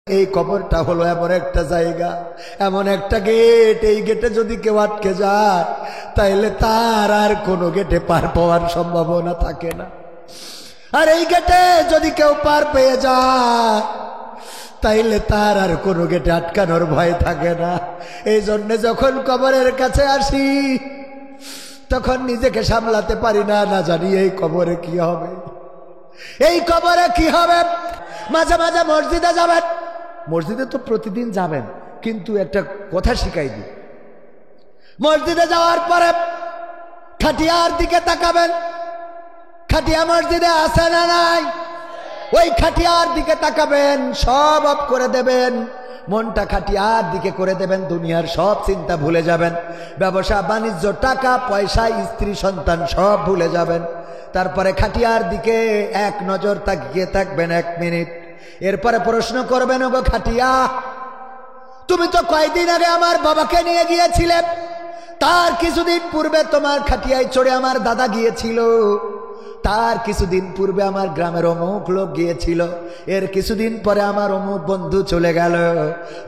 এই কবরটা হলো এমন একটা জায়গা, এমন একটা গেট, এই গেটে যদি কেউ আটকে যায় তাইলে তার আর কোনো গেটে পার পাওয়ার সম্ভাবনা থাকে না। আর এই গেটে যদি কেউ পার পেয়ে যায় তাইলে তার আর কোনো গেটে আটকানোর ভয় থাকে না। এই জন্য যখন কবরের কাছে আসি তখন নিজেকে সামলাতে পারি না, না জানি এই কবরে কি হবে, এই কবরে কি হবে। মাঝে মাঝে মসজিদে যাবেন, মসজিদে তো প্রতিদিন যাবেন, কিন্তু একটা কথা শিখাই দিই, মসজিদে যাওয়ার পরে খাটিয়ার দিকে তাকাবেন। খাটিয়া মসজিদে আছে না নাই? ওই খাটিয়ার দিকে তাকাবেন, সব অফ করে দেবেন, মনটা খাটিয়ার দিকে করে দেবেন, দুনিয়ার সব চিন্তা ভুলে যাবেন, ব্যবসা বাণিজ্য, টাকা পয়সা, স্ত্রী সন্তান সব ভুলে যাবেন। তারপরে খাটিয়ার দিকে এক নজর তাকিয়ে থাকবেন 1 মিনিট। এরপরে প্রশ্ন করবেন, ওগো খাটিয়া, তুমি তো কয়েকদিন আগে আমার বাবাকে নিয়ে গিয়েছিলে, তার কিছুদিন পূর্বে তোমার খাটিয়ায় চড়ে আমার দাদা গিয়েছিল, তার কিছুদিন পূর্বে আমার গ্রামের অমুক লোক গিয়েছিল, এর কিছুদিন পরে আমার অমুক বন্ধু চলে গেল।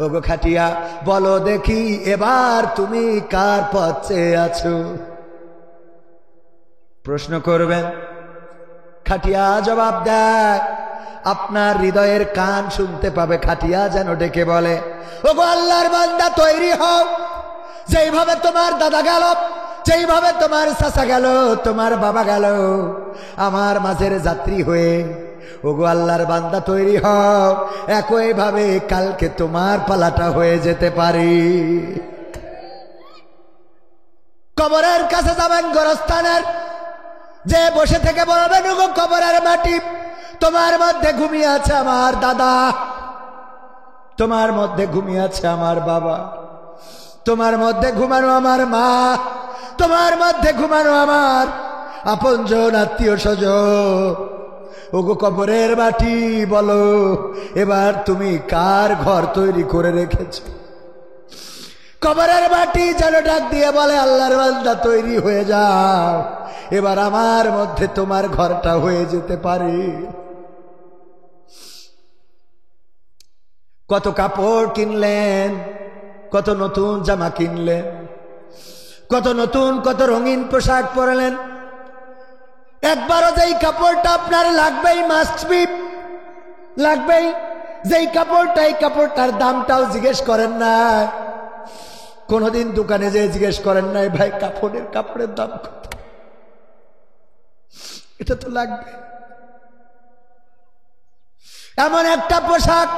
ওগো খাটিয়া, বলো দেখি এবার তুমি কার পথ চেয়ে আছো? প্রশ্ন করবেন, খাটিয়া জবাব দেয়, আপনার হৃদয়ের কান শুনতে পাবে। খাটিয়া যেন ডেকে বলে, ওগো আল্লাহর বান্দা, তৈরি হও, যেইভাবে তোমার দাদা গেল, যেইভাবে তোমার চাচা গেল, তোমার বাবা গেল, আমার মাঝের যাত্রী হয়ে, ওগো আল্লাহর বান্দা তৈরি হও, একইভাবে কালকে তোমার পালাটা হয়ে যেতে পারে। কবরের কাছে যাবেন, গোরস্থানের, যে বসে থেকে বলবেন, ওগো কবরের মাটি, তোমার মধ্যে ঘুমিয়ে আছে আমার দাদা, তোমার মধ্যে ঘুমিয়ে আছে আমার বাবা, তোমার মধ্যে ঘুমানো আমার মা, তোমার মধ্যে ঘুমানো আমার আপনজন আত্মীয় স্বজন। ওগো কবরের মাটি, বলো এবার তুমি কার ঘর তৈরি করে রেখেছ? কবরের মাটি যেন ডাক দিয়ে বলে, আল্লাহর বান্দা তৈরি হয়ে যাও, এবার আমার মধ্যে তোমার ঘরটা হয়ে যেতে পারে। কত কাপড় কিনলেন, কত নতুন জামা কিনলেন, কত নতুন কত রঙিন পোশাক পরলেন, একবারও যেই কাপড়টা আপনার লাগবেই, মাস্ট বি লাগবেই, যেই কাপড়টা, এই কাপড়টার দামটাও জিজ্ঞেস করেন না, কোনদিন দোকানে যেয়ে জিজ্ঞেস করেন নাই, ভাই কাপড়ের দাম কত, এটা তো লাগবে। এমন একটা পোশাক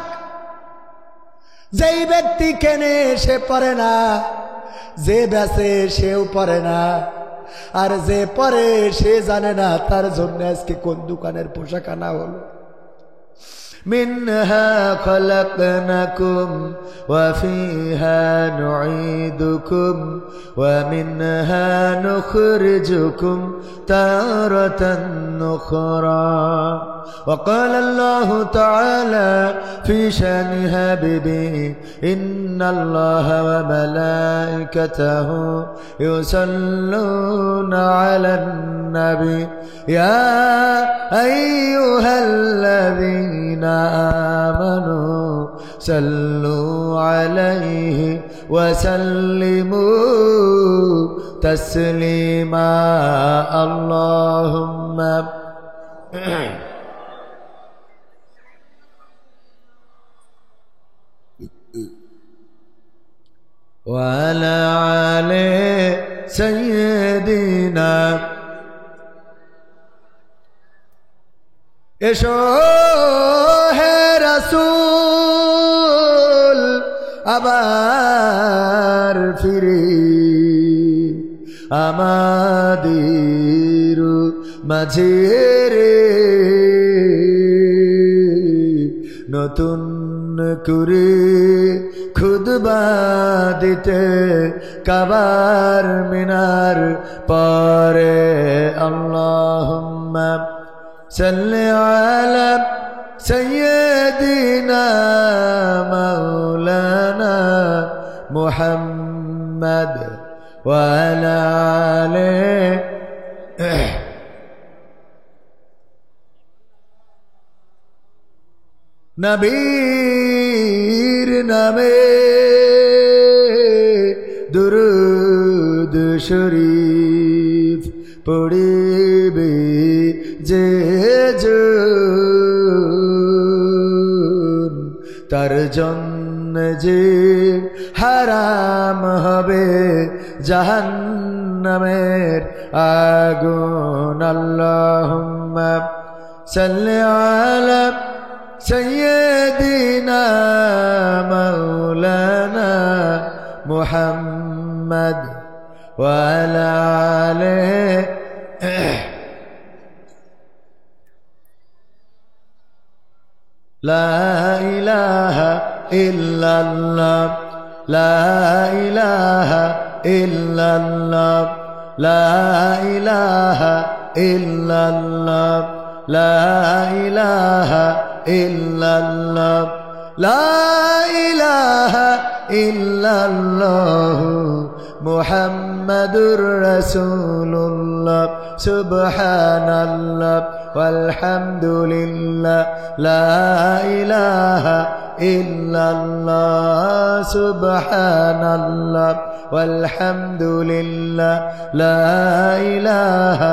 যেই ব্যক্তি কেনে সে পরে না, যে বেচে সেও পরে না, আর যে পরে সে জানে না তার জন্য আজকে কোন দোকানের পোশাক আনা হলো। মিনহা খলাকনাকুম ওয়া ফিহা নুঈদুকুম ওয়া মিনহা নুখরিজুকুম তারাতান নুখরা। وقال الله تعالى في شأن حبيبه إن الله وملائكته يصلون على النبي يا أيها الذين آمنوا صلوا عليه وسلموا تسليما اللهم وعلى آل سيدنا এসো হে রাসূল আবার ফিরে আমাদের মাঝে রে, নতুন করে খুতবা দিতে কাবার মিনার পরে। আল্লাহুম্মা সাল্লি আলা সাইয়্যিদিনা মাওলানা মুহাম্মদ ওয়া আলা আলিহি নবী নামে দুরূদ শরীফ পড়িবে যে জন তার জন্য যে হারাম হবে জাহান্নামের আগুন। আল্লাহুম্মা সাল্লি আলা সাইয়্যিদিনা মাওলানা মুহাম্মদ ওয়া আলা আলিহি লা ইলাহা ইল্লাল্লাহ লা ইলাহা ইল্লাল্লাহ লা ইলাহা ইল্লাল্লাহ লা ইলাহা ইল্লাল্লাহ লা ইলাহা ইল্লাল্লাহ মুহাম্মাদুর রাসূলুল্লাহ সুবহানাল্লাহ walhamdulillah la ilaha illallah subhanallah walhamdulillah la ilaha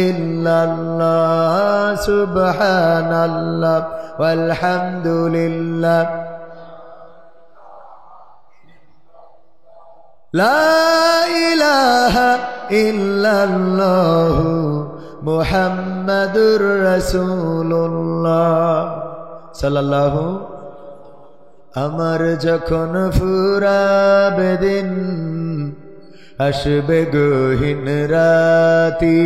illallah subhanallah walhamdulillah la ilaha illallah মুহাম্মাদুর রাসূলুল্লাহ সাল্লাল্লাহু। আমার যখন ফুরাবে দিন আসবে গহীন রাতি,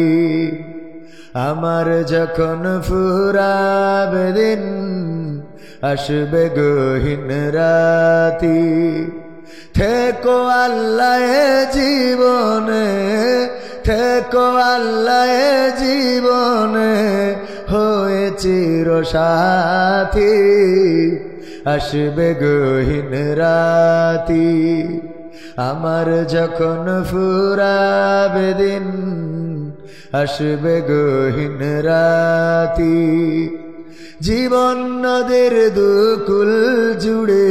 আমার যখন ফুরাবে দিন আসবে গহীন রাতি, থেকো আল্লাহ জীবনে থেকো আল্লাহ জীবনে হয়ে চির সাথী, আসবে গহীন রাতি, আমার যখন ফুরাবে দিন আসবে গহীন রাতি। জীবন নদীর দুকুল জুড়ে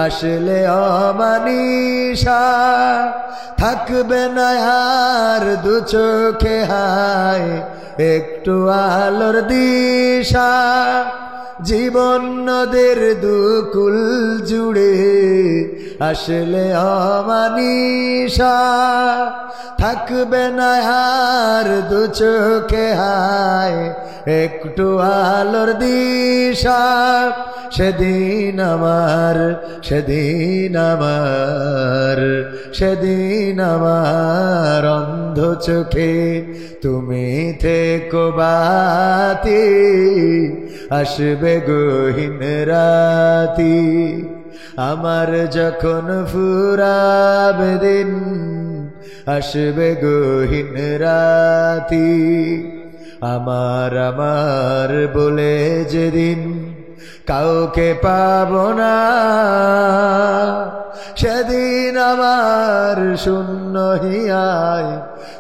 আসলে অমানিশা, থাকবে না আর দু চোখে হায় একটু আলোর দিশা। জীবন নদীর দুকুল জুড়ে আসলে অমানিশা, থাকবে না আর দু চোখে হায় একটু আলোর দিশা। সেদিন আমার সেদিন আমার সেদিন আমার অন্ধ চোখে তুমি থেকো বাতি, আসবে গহীন রাতি, আমার যখন ফুরাবে দিন আসবে গহীন রাতি। আমার আমার বলে যেদিন কাউকে পাবো না, সেদিন আমার শূন্য হিয়ায়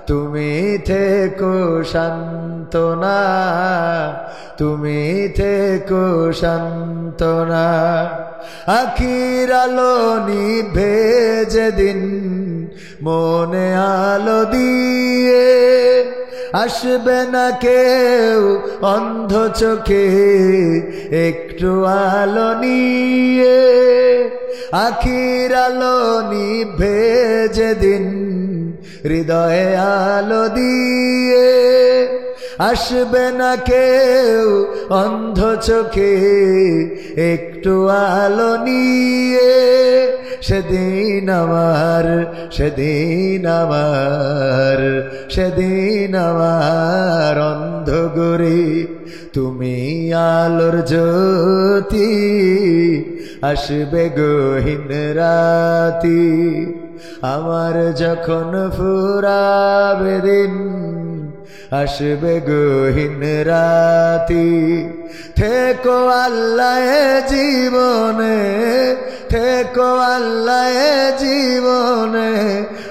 তুমি থেকো সান্ত্বনা, তুমি থেকো সান্ত্বনা। আখির আলো নিভে যেদিন মনে আলো দিয়ে, আসবে না কেউ অন্ধ চোখে একটু আলো নিয়ে। আখির আলো নিভে যেদিন হৃদয়ে আলো দিয়ে, আসবে না কেউ অন্ধ চোখে একটু আলো নিয়ে। সেদিন আমার সেদিন আমার সেদিন আমার অন্ধ গরে তুমি আলোর জ্যোতি, আসবে গহীন রাতি, আমার যখন ফুরাবে দিন আসবে গহীন রাতি। থেকো আল্লাহ জীবনে থেকো আল্লাহ জীবনে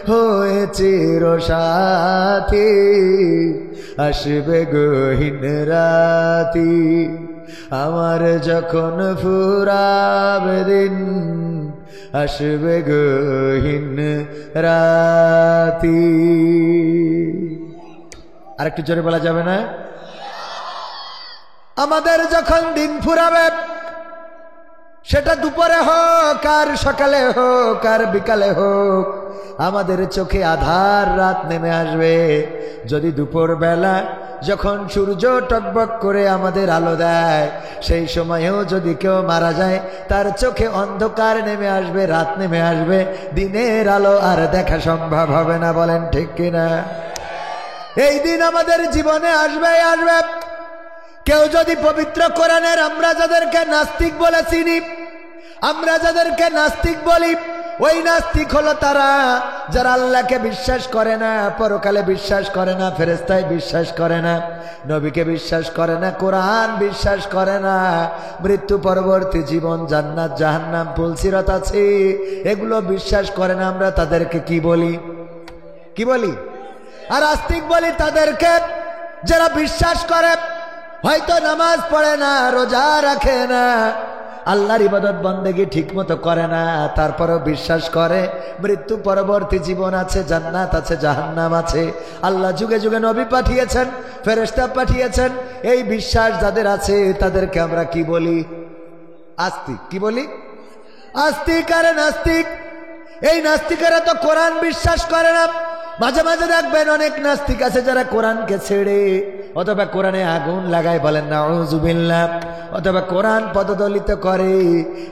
হয়ে চির সাথী, আসবে গহীন রাতি, আমার যখন ফুরাবে দিন আসবে গহীন রাতি। আরেকটু জোরে বলা যাবে না? আমাদের যখন দিন ফুরাবে, সেটা দুপুরে হোক আর সকালে হোক আর বিকালে হোক, আমাদের চোখে আধার রাত নেমে আসবে। যদি দুপুর বেলা যখন সূর্য টকবক করে আমাদের আলো দেয়, সেই সময়েও যদি কেউ মারা যায়, তার চোখে অন্ধকার নেমে আসবে, রাত নেমে আসবে, দিনের আলো আর দেখা সম্ভব হবে না। বলেন ঠিক কিনা? এই দিন আমাদের জীবনে আসবে আসবে। কেউ যদি পবিত্র কোরআনের আমরা যাদেরকে নাস্তিক বলে চিনি, আমরা যাদেরকে নাস্তিক বলি, ওই নাস্তিক হলো তারা যারা আল্লাহকে বিশ্বাস করে না, পরকালে বিশ্বাস করে না, ফেরেশতায় বিশ্বাস করে না, নবীকে বিশ্বাস করে না, কোরআন বিশ্বাস করে না, মৃত্যু পরবর্তী জীবন, জান্নাত জাহান্নাম, পুলসিরাত আছে, এগুলো বিশ্বাস করে না। আমরা তাদেরকে কি বলি? কি বলি? আর আস্তিক বলি তাদেরকে যারা বিশ্বাস করে, হয়তো নামাজ পড়ে না, রোজা রাখে না, আল্লাহর ইবাদত বন্দেগী ঠিক মতো করে না, তারপরেও বিশ্বাস করে মৃত্যু পরবর্তী জীবন আছে, জান্নাত আছে, জাহান্নাম আছে, আল্লাহ যুগে যুগে নবী পাঠিয়েছেন, ফেরেশতা পাঠিয়েছেন। এই বিশ্বাস যাদের আছে তাদেরকে আমরা কি বলি? আস্তিক। কি বলি? আস্তিক আর নাস্তিক। এই নাস্তিকেরা তো কোরআন বিশ্বাস করে না। মাঝে মাঝে দেখবেন অনেক নাস্তিক আছে যারা কোরআনকে ছেড়ে অথবা কোরআনে আগুন লাগায়, বলেন নাউযুবিল্লাহ, অথবা কোরআন পদদলিত করে।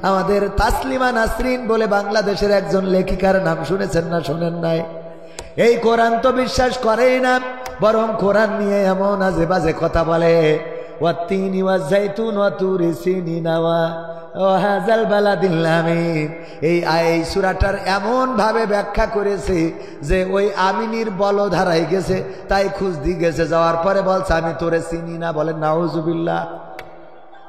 আমাদের তাসলিমা নাসরিন বলে বাংলাদেশের একজন লেখিকার নাম শুনেছেন না শোনেন নাই? এই কোরআন তো বিশ্বাস করেই না, বরং কোরআন নিয়ে এমন আজে বাজে কথা বলে। ওয়াত্তিনি ওয়াজাইতুন ওয়া তুরি সিনিনা ওয়া হাযাল বালাদিল আমিন। এই সূরাটার এমন ভাবে ব্যাখ্যা করেছে যে ওই আমিনীর বলদ হারাই গেছে, তাই খুঁজ দিয়ে গেছে, যাওয়ার পরে বলছে আমি তোরে চিনি না। বলেন নাউযুবিল্লাহ।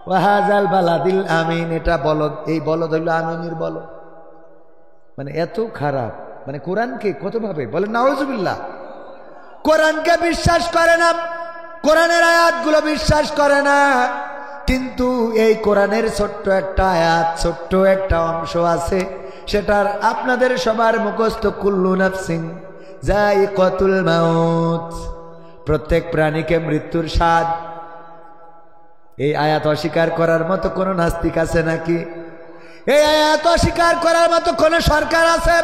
ওয়া হাযাল বালাদিল আমিন, এটা বলদ, এই বলদ হইল আমিনীর বলদ। মানে এত খারাপ, মানে কোরআনকে কত ভাবে, বলেন নাউযুবিল্লাহ। কোরআনকে বিশ্বাস করে না, কোরআনের আয়াতগুলো বিশ্বাস করে না, কিন্তু এই কোরআনের ছোট্ট একটা আয়াত, ছোট্ট একটা অংশ আছে, সেটার আপনাদের সবার মুখস্থ, কুল্লু নাফসিন যায়িকাতুল মাউত, প্রত্যেক প্রাণীকে মৃত্যুর স্বাদ। এই আয়াত অস্বীকার করার মতো কোন নাস্তিক আছে নাকি? এই আয়াত অস্বীকার করার মতো কোন সরকার আছে?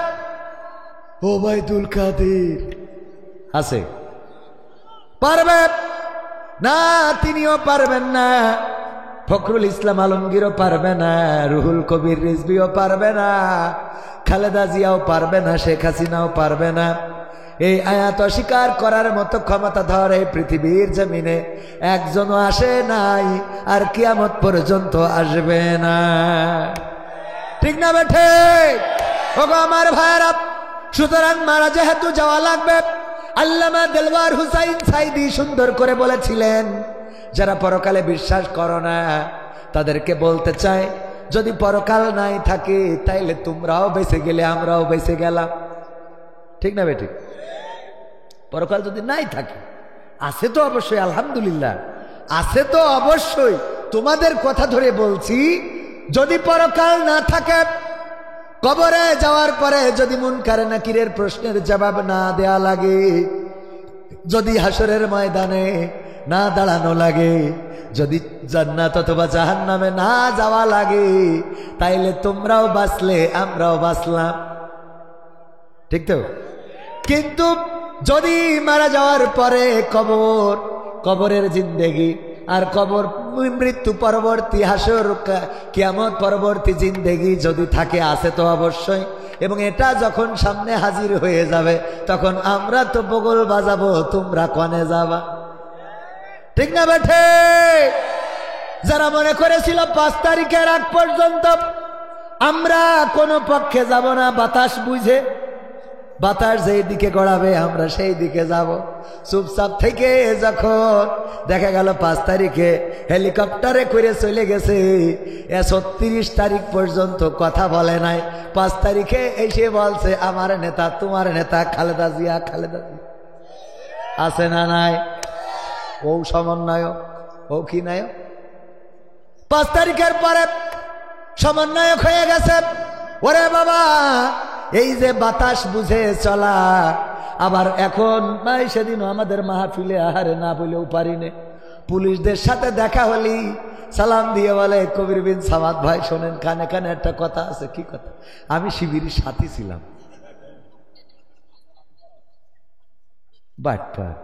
ওবায়দুল কাদের আছে? পারবে না, তিনিও পারবেন না, ফখরুল ইসলাম আলমগীরও পারবে না, রুহুল কবির রিজভিও পারবে না, খালেদা জিয়াও পারবে না, শেখ হাসিনাও পারবে না। এই আয়াত অস্বীকার করার মতো ক্ষমতাধর এই পৃথিবীর জমিনে একজনও আসে নাই, আর কিয়ামত পর্যন্ত আসবে না। ঠিক না বেঠে? ওগো আমার ভাইরা, সুতরাং মারা যেহেতু যাওয়া লাগবে, আল্লামা দেলওয়ার হুসাইন সাইদি সুন্দর করে বলেছিলেন, যারা পরকালে বিশ্বাস করো না তাদেরকে বলতে চাই, যদি পরকাল নাই থাকে তাইলে তোমরাও বেঁচে গেলে আমরাও বেঁচে গেলাম। ঠিক না বেঠিক? পরকাল যদি নাই থাকে, আছে তো অবশ্যই, আলহামদুলিল্লাহ আছে তো অবশ্যই। তোমাদের কথা ধরে বলছি, যদি পরকাল না থাকে, কবরে যাওয়ার পরে যদি মুনকার নাকিরের প্রশ্নের জবাব না দেয়া লাগে, যদি হাসরের ময়দানে না দাঁড়ানো লাগে, যদি জান্নাত অথবা জাহান্নামে না যাওয়া লাগে, তাইলে তোমরাও বাঁচলে আমরাও বাঁচলাম। ঠিক তো? কিন্তু যদি মারা যাওয়ার পরে কবরের জিন্দেগি আর কবর, মৃত্যু পরবর্তী হাসর, কিয়ামত পরবর্তী জিন্দেগি যদি থাকে, আছে তো অবশ্যই। এবং এটা যখন সামনে হাজির হয়ে যাবে, তখন আমরা তো বগল বাজাবো, তোমরা কনে যাবা। ঠিক না বেঠে? যারা মনে করেছিল 5 তারিখের আগ পর্যন্ত আমরা কোনো পক্ষে যাব না, বাতাস বুঝে, বাতাস যেই দিকে গড়াবে আমরা সেই দিকে যাব, চুপচাপ থেকে যখন দেখা গেল 5 তারিখে হেলিকপ্টারে করে চলে গেছে, 36 তারিখ পর্যন্ত কথা বলে নাই, 5 তারিখে এসে বলছে আমার নেতা, তোমার নেতা খালেদা জিয়া। খালেদা জিয়া আছে না নাই? ও সমন্বয়ক, ও কি নায়ক? 5 তারিখের পরে সমন্বয়ক হয়ে গেছে। ওরে বাবা, এই যে বাতাস বুঝে চলা, আবার এখন ভাই সেদিনও আমাদের মাহফিলে আহারে না বলেও পারিনে, পুলিশদের সাথে দেখা হলি সালাম দিয়ে বলে, কবির বিন সামাদ ভাই শোনেন, কানে কানে একটা কথা আছে। কি কথা? আমি শিবিরের সাথী ছিলাম। বাটপার।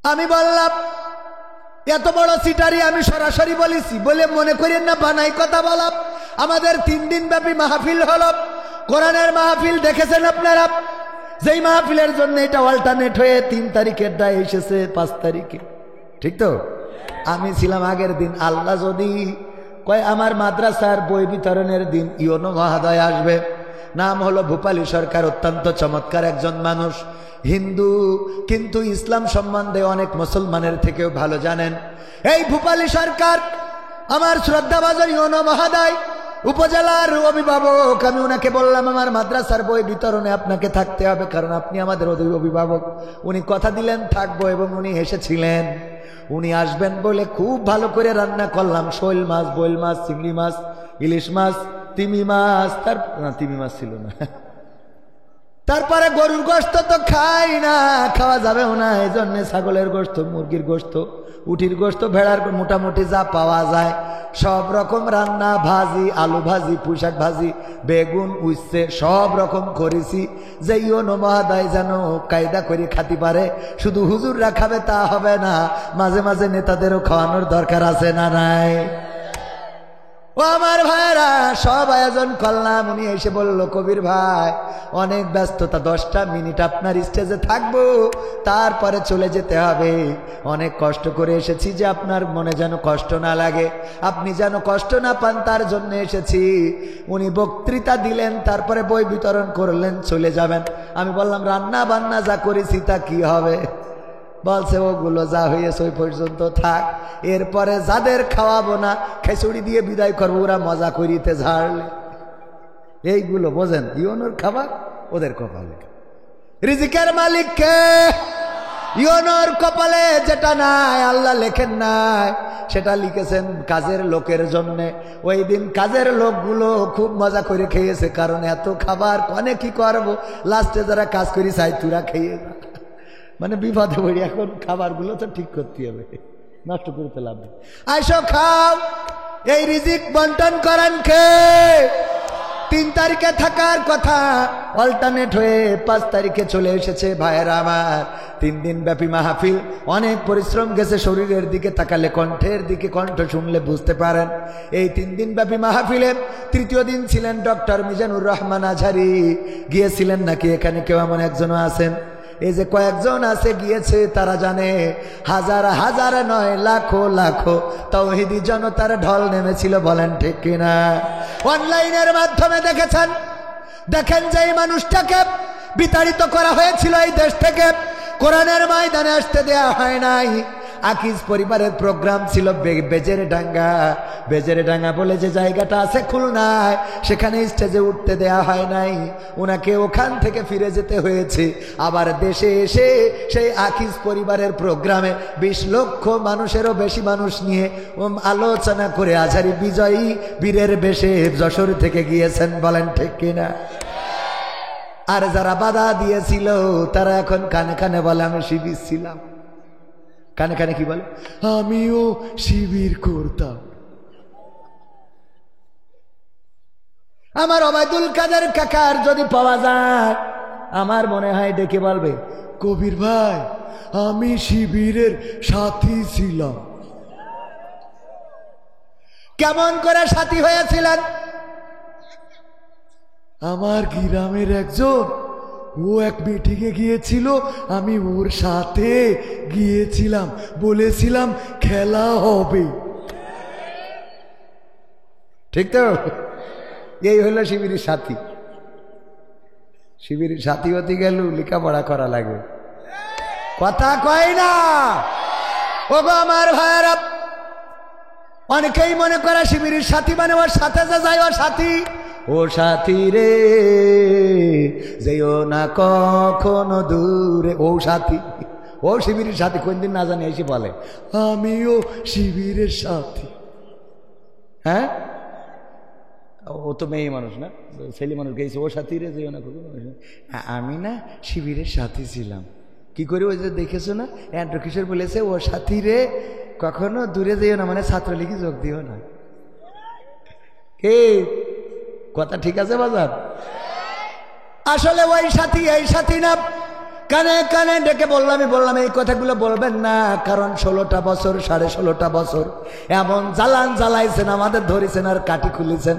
আমি বললাম এত বড় সিটারি আমি সরাসরি বলেছি বলে মনে করেন না বানাই কথা বলাম। আমাদের 3 দিন ব্যাপী মাহফিল হলো, কোরআনের মাহফিল দেখেছেন আপনারা, যেই মাহফিলের জন্য এটা অল্টারনেট হয়ে 3 তারিখের দায় এসেছে 5 তারিখে, ঠিক তো? আমি ছিলাম আগের দিন। আল্লাহ যদি কয় আমার মাদ্রাসার বই বিতরণের দিন ইওনো মহোদয় আসবে, নাম হলো ভূপালী সরকার, অত্যন্ত চমৎকার একজন মানুষ, হিন্দু কিন্তু ইসলাম সম্বন্ধে অনেক মুসলমানের থেকেও ভালো জানেন। এই ভূপালী সরকার আমার শ্রদ্ধাভাজন ইওনো মহোদয়, উপজেলার অভিভাবক। আমি ওনাকে বললাম আমার মাদ্রাসার বই বিতরণে আপনাকে থাকতে হবে, কারণ আপনি আমাদের অভিভাবক। উনি কথা দিলেন থাকবো, এবং উনি এসেছিলেন। উনি আসবেন বলে খুব ভালো করে রান্না করলাম, শোল মাছ, বোয়াল মাছ, চিংড়ি মাছ, ইলিশ মাছ, তিমি মাছ, তিমি মাছ ছিল না, তারপরে গরুর গোশত তো খাই না, খাওয়া যাবেও না, এই জন্য ছাগলের গোশত, মুরগির গোশত, উটির গোশত, ভেড়ার, মোটামুটি যা পাওয়া যায় সব রকম রান্না, ভাজি, আলু ভাজি, পুঁইশাক ভাজি, বেগুন, উচ্ছে সব রকম করেছি, যে ইওনো মহোদয় যেন কায়দা করে খাতে পারে। শুধু হুজুররা খাবে তা হবে না, মাঝে মাঝে নেতাদেরও খাওয়ানোর দরকার আছে না নাই? ও আমার ভাইরা, সব আয়োজন করলাম। উনি এসে বলল, কবির ভাই অনেক ব্যস্ততা, 10টা মিনিট আপনার স্টেজে থাকবো, তারপরে চলে যেতে হবে। অনেক কষ্ট করে এসেছি, যে আপনার মনে যেন কষ্ট না লাগে, আপনি যেন কষ্ট না পান, তার জন্য এসেছি। উনি বক্তৃতা দিলেন, তারপরে বই বিতরণ করলেন, চলে যাবেন। আমি বললাম রান্না বান্না যা করেছি তা কি হবে? বলছে ওগুলো যা হয়েছে ওই পর্যন্ত থাক, এরপরে যাদের খাওয়াবো না খিচুড়ি দিয়ে বিদায় করবো, ওরা মজা করিতে ঝাড়লে। এইগুলো বোঝেন, ইওনোর খাবার ওদের কপালে। রিজিকের মালিক কে? ইওনোর কপালে যেটা নাই, আল্লাহ লেখেন নাই, সেটা লিখেছেন কাজের লোকের জন্যে। ওই দিন কাজের লোকগুলো খুব মজা করে খেয়েছে, কারণ এত খাবার কনে কি করবো, লাস্টে যারা কাজ করি চাই তুরা খেয়ে না, মানে বিপদে পড়ি। এখন খাবারগুলো তো ঠিক করতে হবে, নষ্ট করতে লাভ নেই। আইসো খাও। এই রিজিক বন্টন করেন কে? 3 তারিখে থাকার কথা অল্টারনেট হয়ে 5 তারিখে চলে এসেছে। ভাইয়েরা আমার, 3 দিন ব্যাপী মাহফিল, অনেক পরিশ্রম গেছে। শরীরের দিকে তাকালে, কণ্ঠের দিকে, কণ্ঠ শুনলে বুঝতে পারেন। এই 3 দিন ব্যাপী মাহফিলে 3য় দিন ছিলেন ডক্টর মিজানুর রহমান আজহারি। গিয়েছিলেন নাকি এখানে কেউ এমন একজনও আছেন? এই যে কয়েকজন আছে গিয়েছে, তারা জানে হাজার হাজার নয় লাখো লাখো তাওহীদি জনতার ঢল নেমেছিল। বলেন ঠিক কিনা? অনলাইনের মাধ্যমে দেখেছেন। দেখেন যে এই মানুষটাকে বিতাড়িত করা হয়েছিল এই দেশ থেকে, কোরআনের ময়দানে আসতে দেয়া হয় নাই। আকিজ পরিবারের প্রোগ্রাম ছিল বেজেরডাঙ্গা। বেজেরডাঙ্গা বলে যে জায়গাটা আছে খুলনায়, সেখানে স্টেজে উঠতে দেয়া হয় নাই। ওনাকে ওখান থেকে ফিরে যেতে হয়েছে। আবার দেশে এসে সেই আকিজ পরিবারের প্রোগ্রামে 20 লক্ষ মানুষেরও বেশি মানুষ নিয়ে আলোচনা করে আজহারি বিজয়ী বীরের বেশে যশোর থেকে গিয়েছেন। বলেন ঠিক কিনা? আর যারা বাধা দিয়েছিল তারা এখন কানে কানে বলে আমি শিবির ছিলাম। কানে কানে কি বলে? আমিও শিবির করতাম। আমার ওবায়দুল কাদের কাকার যদি পাওয়া যায়, আমার মনে হয় ডেকে বলবে, কবির ভাই আমি শিবিরের সাথী ছিলাম। কেমন করে সাথী হয়েছিলেন? আমার গ্রামের একজন, ও এক মিটিংয়ে গিয়েছিল, আমি ওর সাথে গিয়েছিলাম, বলেছিলাম খেলা হবে। ঠিক তো? এই হলো শিবিরের সাথী। শিবিরের সাথী হতে গেল লেখাপড়া করা লাগে, কথা কয় না। ওগো আমার ভাইয়েরা, অনেকেই মনে করে শিবিরের সাথী মানে ওর সাথে যে যায় ও সাথী। ও সাথী রে যেও না কখনো দূরে, ও সাথী ও শিবিরের সাথী, কোন দিন না জানি এসে বলে আমিও শিবিরের সাথী। হ্যাঁ, ও তো মেয়ে মানুষ না, ছেলে মানুষ গেছে, ও সাথী রে যেও না, আমি না শিবিরের সাথী ছিলাম। কি করে ওই যে দেখেছো না, অ্যান্ড্রু কিশোর বলেছে ও সাথী রে কখনো দূরে যেও না, মানে ছাত্রলীগে যোগ দিও না। কে কথা ঠিক আছে বাজার? আসলে ওই সাথী এই সাথী না। কানে কানে ডেকে বললাম এই কথাগুলো বলবেন না, কারণ 16টা বছর 16.5টা বছর এমন জ্বালান জ্বালাইছেন, আমাদের ধরেছেন আর কাটি খুলেছেন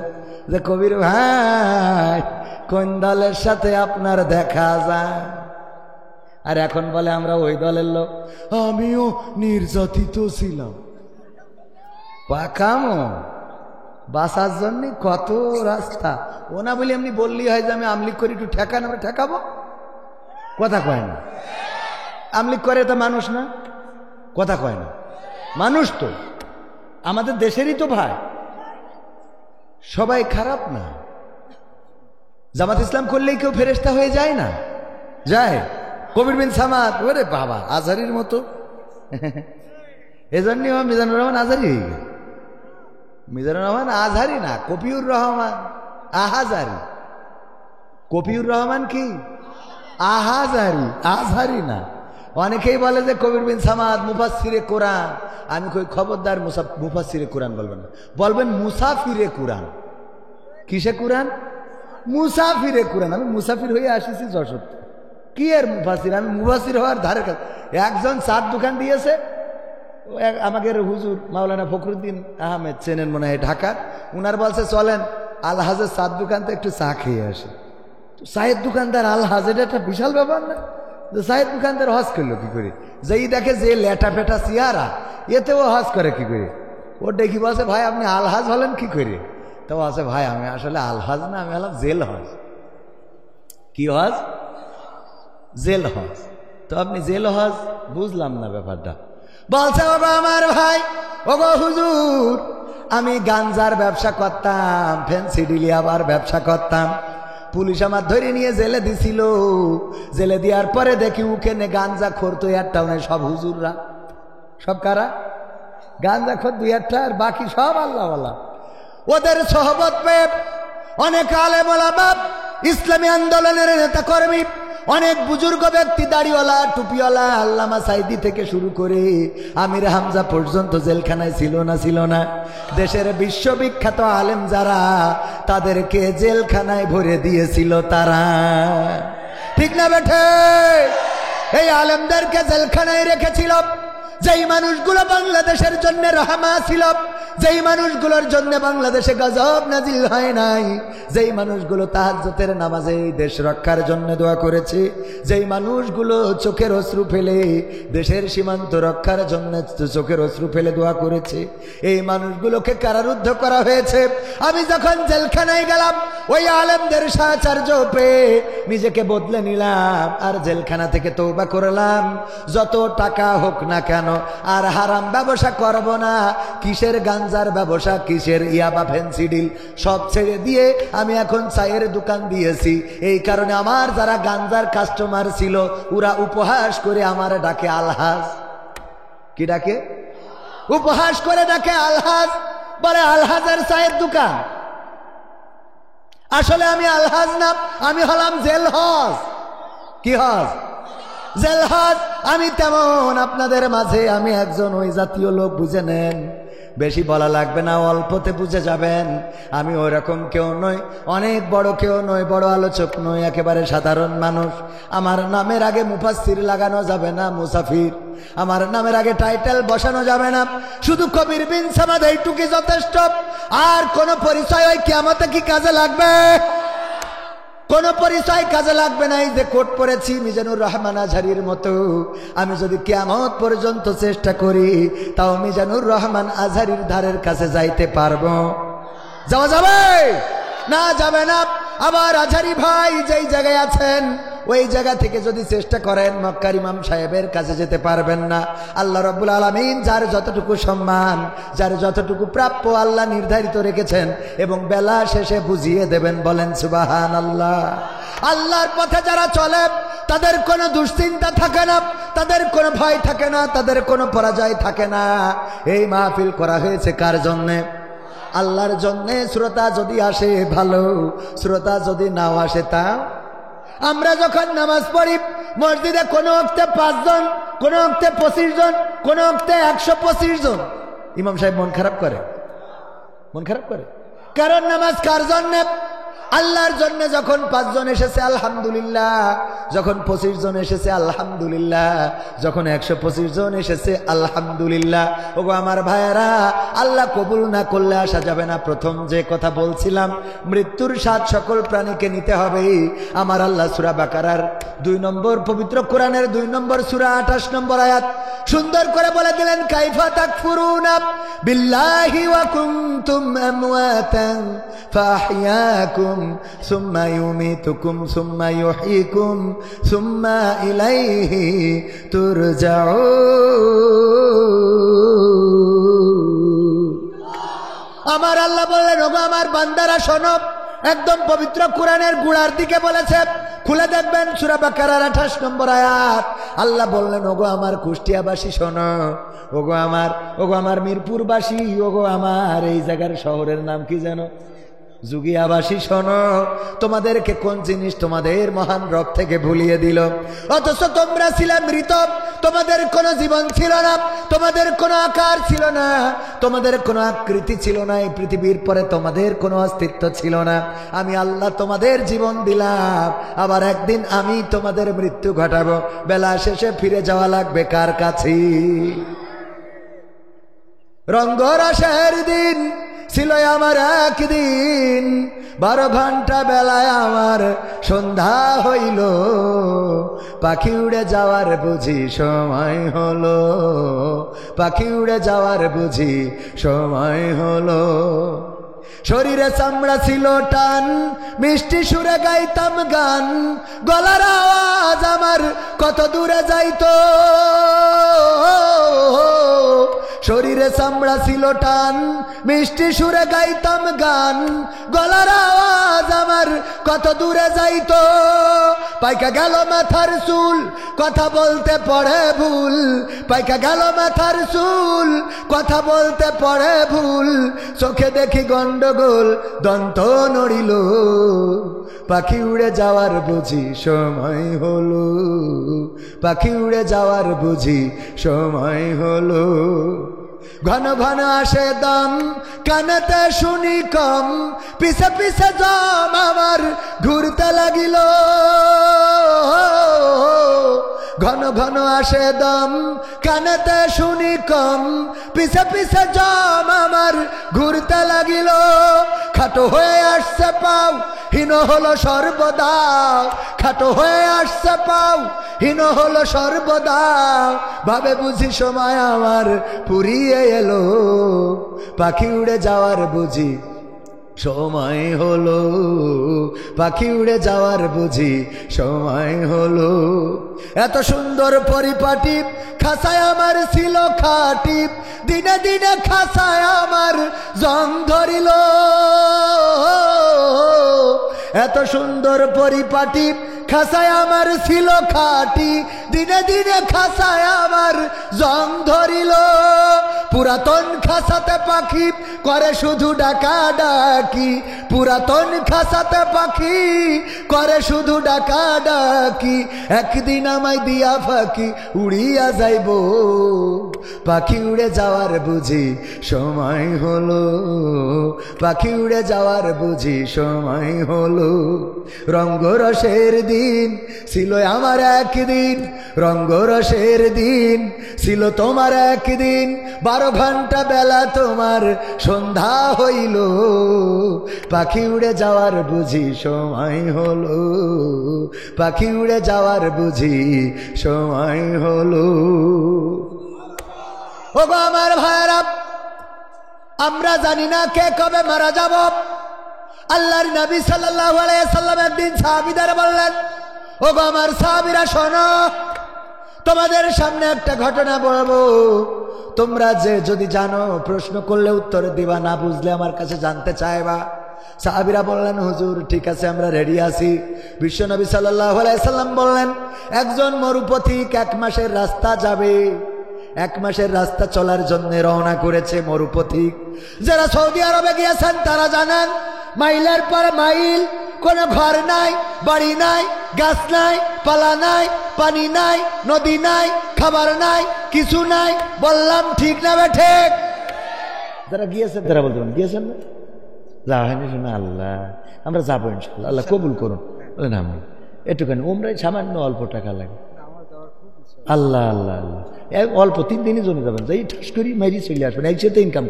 যে কবির ভাই কোন দলের সাথে আপনার দেখা যায়। আর এখন বলে আমরা ওই দলের লোক। আমিও নির্যাতিত ছিলাম। পাকামো বাঁচার জন্য কত রাস্তা। ও না বলি এমনি বললি হয় যে আমি আমলিক করি, একটু ঠেকান, আমরা ঠেকাবো? কথা কয় না। আমলিক করে তো মানুষ না, কথা কয় না, মানুষ তো আমাদের দেশেরই তো ভাই, সবাই খারাপ না। জামাত ইসলাম করলেই কেউ ফেরেশতা হয়ে যায় না? যায়। কবির বিন সামাদ, ওরে বাবা আজহারির মতো। এজন্য মিজানুর রহমান আজহারি হয়ে গেল। মিজানুর রহমান আজহারি না, কপিউর রহমান আহাজারি। কপিউর রহমান কি আহাজারি, আজহারি না। অনেকেই বলে যে কবির বিন সামাদ মুফাসসিরে কোরআন। আমি কই খবরদার মুফাসসিরে কোরআন বলবেন না, বলবেন মুসাফিরে কোরআন। কিসে কোরআন? মুসাফিরে কোরআন। আমি মুসাফির হয়ে আসিছি যশোর, কি এর মুফাসির? আমি মুফাসির হওয়ার ধারে কাছে। একজন চার দোকান দিয়েছে আমাদের হুজুর মাওলানা ফখরুদ্দিন আহমেদ, চেনেন মনে হয়, ঢাকার। উনার বলছে চলেন আলহাজের চার দোকান থেকে একটু চা খেয়ে আসে। চায়ের দোকানদার আলহাজ, এটা একটা বিশাল ব্যাপার না? চায়ের দোকানদার হজ করলো কি করে? যেই দেখে যে লেটা পেটা চেহারা, এতেও হজ করে কি করে? ও দেখি বলছে ভাই আপনি আলহাজ হলেন কি করে? তো আছে ভাই আমি আসলে আলহাজ না, আমি হলাম জেল হজ। কি হজ? জেল হজ। তো আপনি জেল হজ, বুঝলাম না ব্যাপারটা। বলছে বাবা আমার ভাই, ওগো হুজুর আমি গাঞ্জার ব্যবসা করতাম, ফেন্সিডিলিয়াবার ব্যবসা করতাম। পুলিশ আমার ধরে নিয়ে জেলে দিছিল। জেলে দেওয়ার পরে দেখি উকেনে গাঞ্জা খোর তো একটা নয়, সব হুজুররা। সব কারা? গাঞ্জা খোর 2-1টা, আর বাকি সব আল্লাহওয়ালা। ওদের সোহবত পেয়ে অনেক আলেম ওলামা, ইসলামী আন্দোলনের নেতা কর্মী, অনেক বুজুর্গ ব্যক্তি, দাড়িওয়ালা টুপিওয়ালা, আল্লামা সাইদি থেকে শুরু করে আমির হামজা পর্যন্ত জেলখানায় ছিল না? ছিল না? দেশের বিশ্ববিখ্যাত আলেম যারা, তাদেরকে জেলখানায় ভরে দিয়েছিল তারা। ঠিক না বেঠে? এই আলেমদেরকে জেলখানায় রেখেছিল। যেই মানুষগুলো বাংলাদেশের জন্য রহমা ছিল, যেই মানুষগুলোর জন্য বাংলাদেশে গজব নাজিল হয় নাই, যেই মানুষগুলো তাহাজ্জুদের নামাজে দেশ রক্ষার জন্য দোয়া করেছে, যেই মানুষগুলো চোখের অশ্রু ফেলে দেশের সীমান্ত রক্ষার জন্য চোখের অশ্রু ফেলে দোয়া করেছে, এই মানুষগুলোকে কারারুদ্ধ করা হয়েছে। আমি যখন জেলখানায় গেলাম, ওই আলেমদের সাহায্য পেয়ে নিজেকে বদলে নিলাম, আর জেলখানা থেকে তওবা করলাম। যত টাকা হোক না কেন আর হারাম ব্যবসা করব না। কিসের গাঞ্জার ব্যবসা, কিসের ইয়াবা ফেন্সিডিল, সব ছেড়ে দিয়ে আমি এখন চায়ের দোকান দিয়েছি। এই কারণে আমার যারা গাঞ্জার কাস্টমার ছিল, ওরা উপহাস করে আমার ডাকে আলহাজ। কি ডাকে? উপহাস করে ডাকে আলহাজ। বলে আলহাজের চায়ের দোকান। আসলে আমি আলহাজ না, আমি হলাম জেল হজ। কি হজ? জেল হজ। আমি তেমন আপনাদের মাঝে আমি একজন ওই জাতীয় লোক, বুঝে নেন। বেশি বলা লাগবে না, অল্পতে বুঝে যাবেন। আমি ওই রকম কেউ নই, অনেক বড় কেউ নই, বড় আলোচক নই, একেবারে সাধারণ মানুষ। আমার নামের আগে মুফাসসির লাগানো যাবে না, মুসাফির। আমার নামের আগে টাইটেল বসানো যাবে না, শুধু কবির বিন সামাদ এইটুকুই যথেষ্ট। আর কোন পরিচয় ওই কিয়ামতে কি কাজে লাগবে? কোন পরিচয় কাজে লাগবে না। এই যে কোট পরেছি মিজানুর রহমান আজহারির মতো, আমি যদি কিয়ামত পর্যন্ত চেষ্টা করি, তাও মিজানুর রহমান আজহারির ধারের কাছে যাইতে পারবো? যাওয়া যাবে না? যাবে না। আবার আজহারি ভাই যেই জায়গায় আছেন, ওই জায়গা থেকে যদি চেষ্টা করেন, মক্কার ইমাম সাহেবের কাছে যেতে পারবেন না। আল্লাহ রাব্বুল আলামিন যার যতটুকু সম্মান, যার যতটুকু প্রাপ্য আল্লাহ নির্ধারিত রেখেছেন, এবং বেলা শেষে বুঝিয়ে দেবেন। বলেন সুবহানাল্লাহ। আল্লাহর পথে যারা চলে তাদের কোনো দুশ্চিন্তা থাকে না, তাদের কোনো ভয় থাকে না, তাদের কোনো পরাজয় থাকে না। এই মাহফিল করা হয়েছে কার জন্যে? আল্লাহর জন্যে। শ্রোতা যদি আসে ভালো, শ্রোতা যদি নাও আসে তা। আমরা যখন নামাজ পড়ি মসজিদে কোনো ওক্তে 5 জন, কোনো ওক্তে 25 জন, কোনো ওক্তে 125 জন, ইমাম সাহেব মন খারাপ করে? মন খারাপ করে? কারণ নামাজ কার জন্যে? আল্লাহর জন্য। যখন 5 জন এসেছে আলহামদুলিল্লাহ, যখন 25 জন এসেছে আলহামদুলিল্লাহ, যখন 125 জন এসেছে আলহামদুলিল্লাহ। ওগো আমার ভাইয়েরা, আল্লাহ কবুল না করলে আসা যাবে না। প্রথম যে কথা বলছিলাম, মৃত্যুর স্বাদ সকল প্রাণীকে নিতে হবে। আমার আল্লাহ সূরা বাকারার 2 নম্বর পবিত্র কোরআনের 2 নম্বর সূরা 28 নম্বর আয়াত সুন্দর করে বলে দিলেন, কাইফা তাকফুরুনা বিল্লাহি ওয়া কুনতুম আমওয়াতান ফাহইয়াকুম সুম্মা ইউমিতুকুম সুম্মা ইউহয়িকুম সুম্মা ইলাইহি তুরজাউন। আমার আল্লাহ বললেন, ওগো আমার বান্দারা শোনো। একদম পবিত্র কোরআনের গোড়ার দিকে বলেছে, খুলে দেখবেন সূরা বাকারার 28 নম্বর আয়াত। আল্লাহ বললেন, ওগো আমার কুষ্টিয়াবাসী শোনো, ওগো আমার মিরপুরবাসী, ওগো আমার এই জায়গার শহরের নাম কি যেন, যুগিয়াবাসী শোনো। তোমাদেরকে কোন জিনিস তোমাদের মহান রব থেকে ভুলিয়ে দিল? অথচ তোমরা ছিলে মৃত, তোমাদের কোনো জীবন ছিল না, তোমাদের কোনো আকার ছিল না, তোমাদের কোনো আকৃতি ছিল না, এই পৃথিবীর পরে তোমাদের কোনো অস্তিত্ব ছিল না। আমি আল্লাহ তোমাদের জীবন দিলাম, আবার একদিন আমি তোমাদের মৃত্যু ঘটাবো। বেলা শেষে ফিরে যাওয়া লাগবে কার কাছে? রঙ্গরসের দিন ছিল আমার একদিন, 12 ঘন্টা বেলায় আমার সন্ধ্যা হইল, পাখি উড়ে যাওয়ার বুঝি সময় হলো, পাখি উড়ে যাওয়ার বুঝি সময় হলো। শরীরে চামড়া ছিল টান, মিষ্টি সুরে গাইতাম গান, গলার আওয়াজ আমার কত দূরে যাইতো। শরীরে চামড়া ছিল টান, মিষ্টি সুরে গাইতাম গান, গলার আওয়াজ আমার কত দূরে যাইতো। পাইকা গেল মাথার চুল, কথা বলতে পড়ে ভুল, পাইকা গেল মাথার চুল, কথা বলতে পড়ে ভুল। চোখে দেখি গন্ডগোল, দন্ত নড়িল, পাখি উড়ে যাওয়ার বুঝি সময় হলো, পাখি উড়ে যাওয়ার বুঝি সময় হলো। ঘন ঘন আসে দম, কানেতে শুনি কম, পিছে পিছে জম আমার ঘুরতে লাগিল। ঘন ঘন আসে দম, কানেতে শুনি কম, পিছে পিছে জম আমার ঘুরতে লাগিল। খাটো হয়ে আসছে পাও, হীন হলো সর্বদা, খাটো হয়ে আসছে পাও, হীন হলো সর্বদা। ভাবে বুঝি সময় আমার ফুরিয়ে এলো, পাখি উড়ে যাওয়ার বুঝি সময় হলো, পাখি উড়ে যাওয়ার বুঝি সময় হলো। এত সুন্দর পরিপাটি খাসায় আমার ছিল খাটি, দিনে দিনে খাসায় আমার জং ধরিল। এত সুন্দর পরিপাটি খাসায় আমার ছিল খাটি, দিনে দিনে খাসায় আমার জং ধরিল। পুরাতন খাসাতে পাখি করে শুধু ডাকা ডাকি, পুরাতন খাসাতে পাখি করে শুধু ডাকা ডাকি। একদিন আমায় দিয়া ফাঁকি উড়িয়া যাইব, পাখি উড়ে যাওয়ার বুঝি সময় হলো, পাখি উড়ে যাওয়ার বুঝি সময় হলো। রঙ্গরসের দিন ছিল আমার একদিন, রঙ্গরসের দিন ছিল তোমার একদিন, 12 ঘন্টা বেলা তোমার সন্ধ্যা হইল, পাখি উড়ে যাওয়ার বুঝি সময় হলো, পাখি উড়ে যাওয়ার বুঝি সময় হলো। ওগো আমার ভাইরা, আমরা জানি না কে কবে মারা যাব। আল্লাহর নবী সাল্লাল্লাহু আলাইহি সাল্লাম একদিন সাহাবীদের বললেন, ওগো আমার সাহাবীরা শোনো, তোমাদের সামনে একটা ঘটনা বলবো, তোমরা যে যদি জানো প্রশ্ন করলে উত্তর দিবা, না বুঝলে আমার কাছে জানতে চাইবা। সাহাবীরা বললেন, হুজুর ঠিক আছে, আমরা রেডি আছি। বিশ্বনবী সাল্লাল্লাহু আলাইহি সাল্লাম বললেন, একজন মরুপথিক 1 মাসের রাস্তা যাবে, 1 মাসের রাস্তা চলার জন্য রওনা করেছে মরুপথিক। যারা সৌদি আরবে গিয়েছেন তারা জানেন, মাইলের পর মাইল, কোনো ঘর নাই, বাড়ি নাই, গাছ নাই, পালা নাই, পানি নাই, নদী নাই, খাবার নাই, কিছু নাই। বললাম ঠিক না বেঠে? যারা গিয়েছেন তারা বলতে পারেন, গিয়েছেন না? যাওয়া হয়নি শোনা, আল্লাহ আমরা যাবো ইনশাল্লাহ, আল্লাহ কবুল করুন। বলেন আমি একটুখানি উমরায় সামান্য অল্প টাকা লাগে। আল্লাহ আল্লাহ আল্লাহ, অল্প 3 দিনই জন্য যাবেন, যাই ঠাস করি মেরি চলে আসবেন, এই সাথে ইনকাম।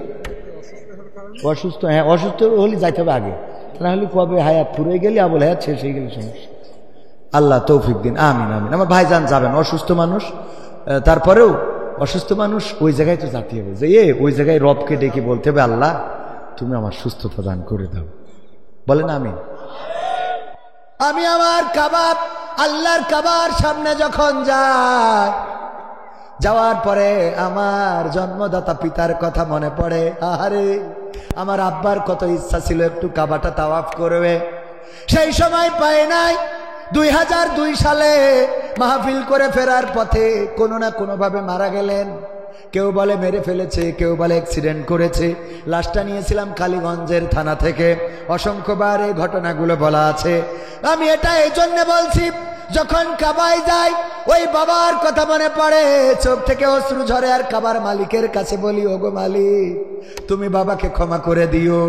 অসুস্থ, হ্যাঁ অসুস্থ হলে যাইতে হবে আগে, না হলে কবে হায়াত ফুরে গেলে আবল হায়াত শেষ হয়ে গেলে সমস্যা। আল্লাহ তৌফিক দিন, আমিন আমিন। আমার ভাইজান যাবেন, অসুস্থ মানুষ, তারপরেও অসুস্থ মানুষ ওই জায়গায় তো যেতে হবে, যে ওই জায়গায় রবকে ডেকে বলতে হবে, আল্লাহ তুমি আমার সুস্থতা দান করে দাও। বলেন আমিন। আমি আমার কাবার, আল্লাহর কাবার সামনে যখন যাই, যাওয়ার পরে আমার জন্মদাতা পিতার কথা মনে পড়ে। আহারে, আমার আব্বার কত ইচ্ছা ছিল একটু কাবাটা তাওয়াফ করবে, সেই সময় পায় নাই। 2002 সালে মাহফিল করে ফেরার পথে কোনো না কোনোভাবে মারা গেলেন। কেউ বলে মেরে ফেলেছে, কেউ বলে অ্যাক্সিডেন্ট করেছে। লাশটা নিয়েছিলাম কালীগঞ্জের থানা থেকে। অসংখ্যবার এই ঘটনাগুলো বলা আছে। আমি এটা এই জন্য বলছি, যখন কাবায় যাই ওই বাবার কথা মনে পড়ে, চোখ থেকে অশ্রু ঝরে, আর কাবার মালিকের কাছে বলি, ওগো মালিক তুমি বাবাকে ক্ষমা করে দিও,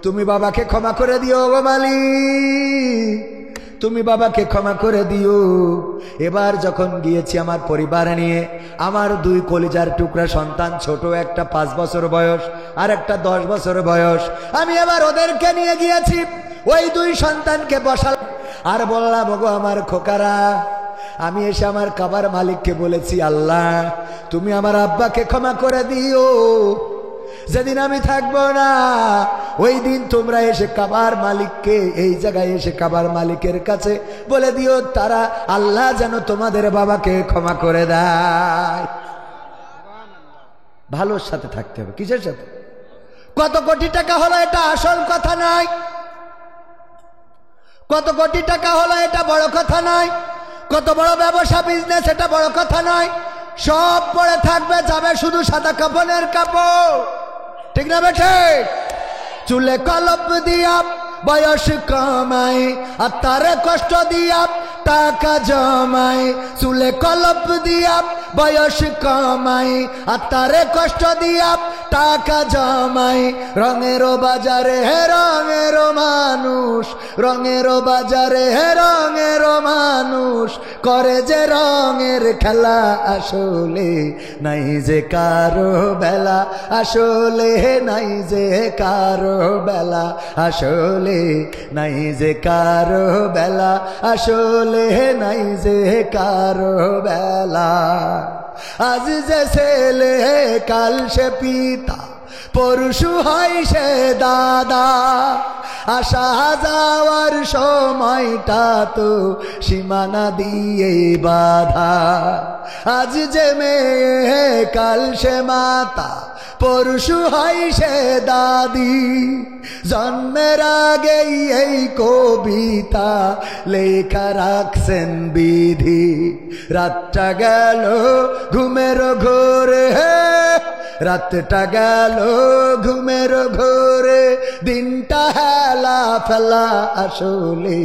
তুমি বাবাকে ক্ষমা করে দিও, ওগো মালিক তুমি বাবাকে ক্ষমা করে দিও। এবার যখন গিয়েছি আমার পরিবার নিয়ে, আমার 2 কলিজার টুকরা সন্তান, ছোট একটা 5 বছর বয়স আর একটা 10 বছর বয়স, আমি এবার ওদেরকে নিয়ে গিয়েছি। ওই 2 সন্তানকে বসাল আর বললাম, ওগো আমার খোকারা, আমি এসে আমার কাবার মালিককে বলেছি, আল্লাহ তুমি আমার আব্বাকে ক্ষমা করে দিও, যেদিন আমি থাকবো না ওই দিন তোমরা এসে কাবার মালিককে, এই জায়গায় এসে কাবার মালিকের কাছে বলে দিও, তারা আল্লাহ যেন তোমাদের বাবাকে ক্ষমা করে দেয়। ভালোর সাথে থাকতে হবে। কিসের সাথে? কত কোটি টাকা হলো এটা আসল কথা নয়, কত কোটি টাকা হলো এটা বড় কথা নয়, কত বড় ব্যবসা বিজনেস এটা বড় কথা নয়। সব পড়ে থাকবে, যাবে শুধু সাদা কাফনের কাপড়। ঠিক না বেঠে? চুলে কলপ দিয়া বয়স কমাই, আর তারে কষ্ট দিয়া টাকা জমাই। চুলে কলপ দিয়া বয়স কমাই, আর তারে কষ্ট দিয়া টাকা জমাই। রঙেরও বাজারে হে রঙেরও মানুষ, রঙেরও বাজারে হে রঙেরও মানুষ, করে যে রঙের খেলা, আসলে নাই যে কারো বেলা, আসলে নাই যে কারো বেলা, আসলে নাই যে কারো বেলা, আসলে নাই যে কারো বেলা। আজ যে ছেলে কাল সে পিতা, পরশু হয় সে দাদা, আসা যাওয়ার সময়টা তো সীমানা দিয়ে বাধা। আজ যে মেয়ে কাল সে মাতা, পরশু হয় সে দাদি। জন্মের আগেই এই কবিতা লেখা রাখছেন বিধি। রাতটা গেল ঘুমের ঘোরে, রাতটা গেল ঘুমের ঘোরে, দিনটা হেলা ফেলা, আসলে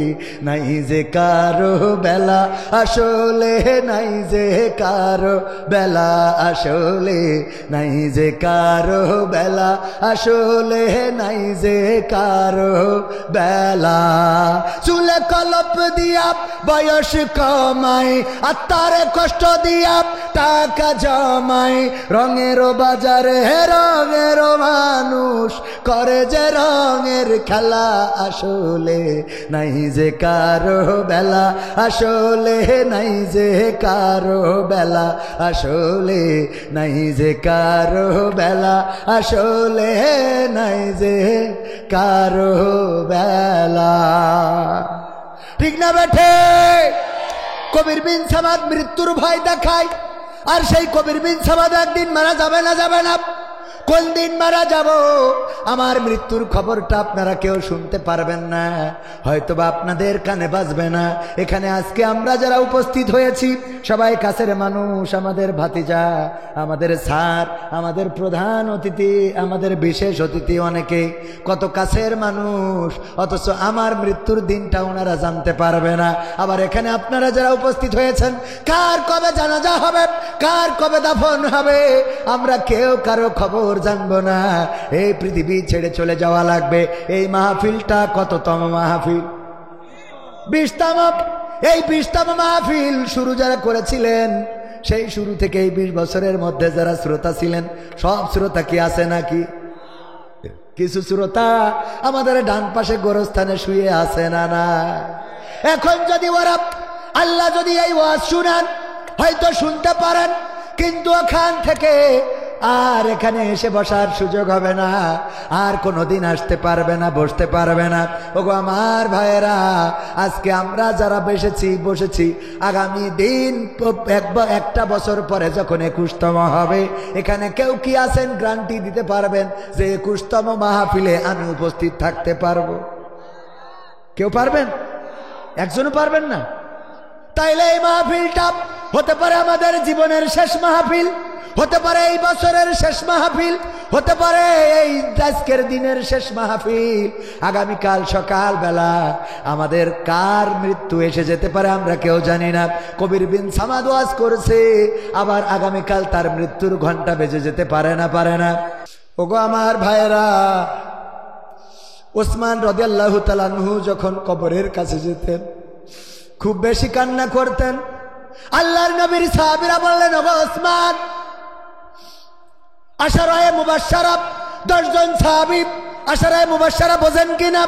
নাই যে কারো বেলা, আসলে নাই যে কারো বেলা, আসলে নাই যে কারো বেলা, আসলে নাই যে কারো বেলা। চুলে কলপ দিয়া বয়স কমাই, আর তারে কষ্ট দিয়া টাকা জমাই। রঙেরও বাজারে হে রঙেরও মানুষ, করে যে রঙের খেলা, আসলে নাই যে কারো বেলা, আসলে নাই যে কারো বেলা, আসলে নাই যে কারো বেলা, আসলে নাই যে কারো বেলা। ঠিক না বেঠে? কবির বিন সামাদ মৃত্যুর ভয় দেখায়, আর সেই কবির বিন সামাদ একদিন মারা যাবে না, যাবে না। কোন দিন মারা যাব আমার মৃত্যুর খবরটা আপনারা কেউ শুনতে পারবেন না, হয়তোবা আপনাদের কানে বাজবে না। এখানে আজকে আমরা যারা উপস্থিত হয়েছি সবাই কাছের মানুষ, আমাদের ভাতিজা, আমাদের স্যার, আমাদের প্রধান অতিথি, আমাদের বিশেষ অতিথি, অনেকে কত কাছের মানুষ, অথচ আমার মৃত্যুর দিনটা ওনারা জানতে পারবে না। আবার এখানে আপনারা যারা উপস্থিত হয়েছেন, কার কবে জানাজা হবে, কার কবে দাফন হবে, আমরা কেউ কারো খবর জানবো না। এই পৃথিবী ছেড়ে চলে যাওয়া লাগবে। এই মাহফিলটা কততম মাহফিল? 20তম। এই 20তম মাহফিল শুরু যারা করেছিলেন, সেই শুরু থেকে এই 20 বছরের মধ্যে যারা শ্রোতা ছিলেন, সব শ্রোতা কি আছে নাকি? কিছু শ্রোতা আমাদের ডান পাশে গোরস্থানে শুয়ে আছে না না? এখন যদি ওরা আল্লাহ যদি এই ওয়াজ শুনান, হয়তো শুনতে পারেন, কিন্তু ওখান থেকে আর এখানে এসে বসার সুযোগ হবে না, আর কোনোদিন আসতে পারবে না, বসতে পারবে না। ওগো আমার ভাইয়েরা, আজকে আমরা যারা বসেছি, আগামী দিন একটা বছর পরে যখন 21তম হবে, এখানে কেউ কি আছেন গ্যারান্টি দিতে পারবেন যে 21তম মাহফিলে আমি উপস্থিত থাকতে পারবো? কেউ পারবেন? একজনও পারবেন না। তাইলে এই মাহফিলটা হতে পারে আমাদের জীবনের শেষ মাহফিল, হতে পারে এই বছরের শেষ মাহফিল, হতে পারে এই আজকের দিনের শেষ মাহফিল। আগামীকাল সকাল বেলা আমাদের কার মৃত্যু এসে যেতে পারে আমরা কেউ জানি না। কবির বিন সামাদ ওয়াজ করেছে, আবার আগামীকাল তার মৃত্যুর ঘন্টা বেজে যেতে পারে না। ওগো আমার ভাইয়েরা, ওসমান রাদিয়াল্লাহু তাআলা আনহু যখন কবরের কাছে যেতেন খুব বেশি কান্না করতেন। আল্লাহর নবীর সাহাবীরা বললেন, ওগো ওসমান, আশারায়ে মুবাশশারা 10 জন সাহাবী, আশারায়ে মুবাশশারা বোঝেন কিনা?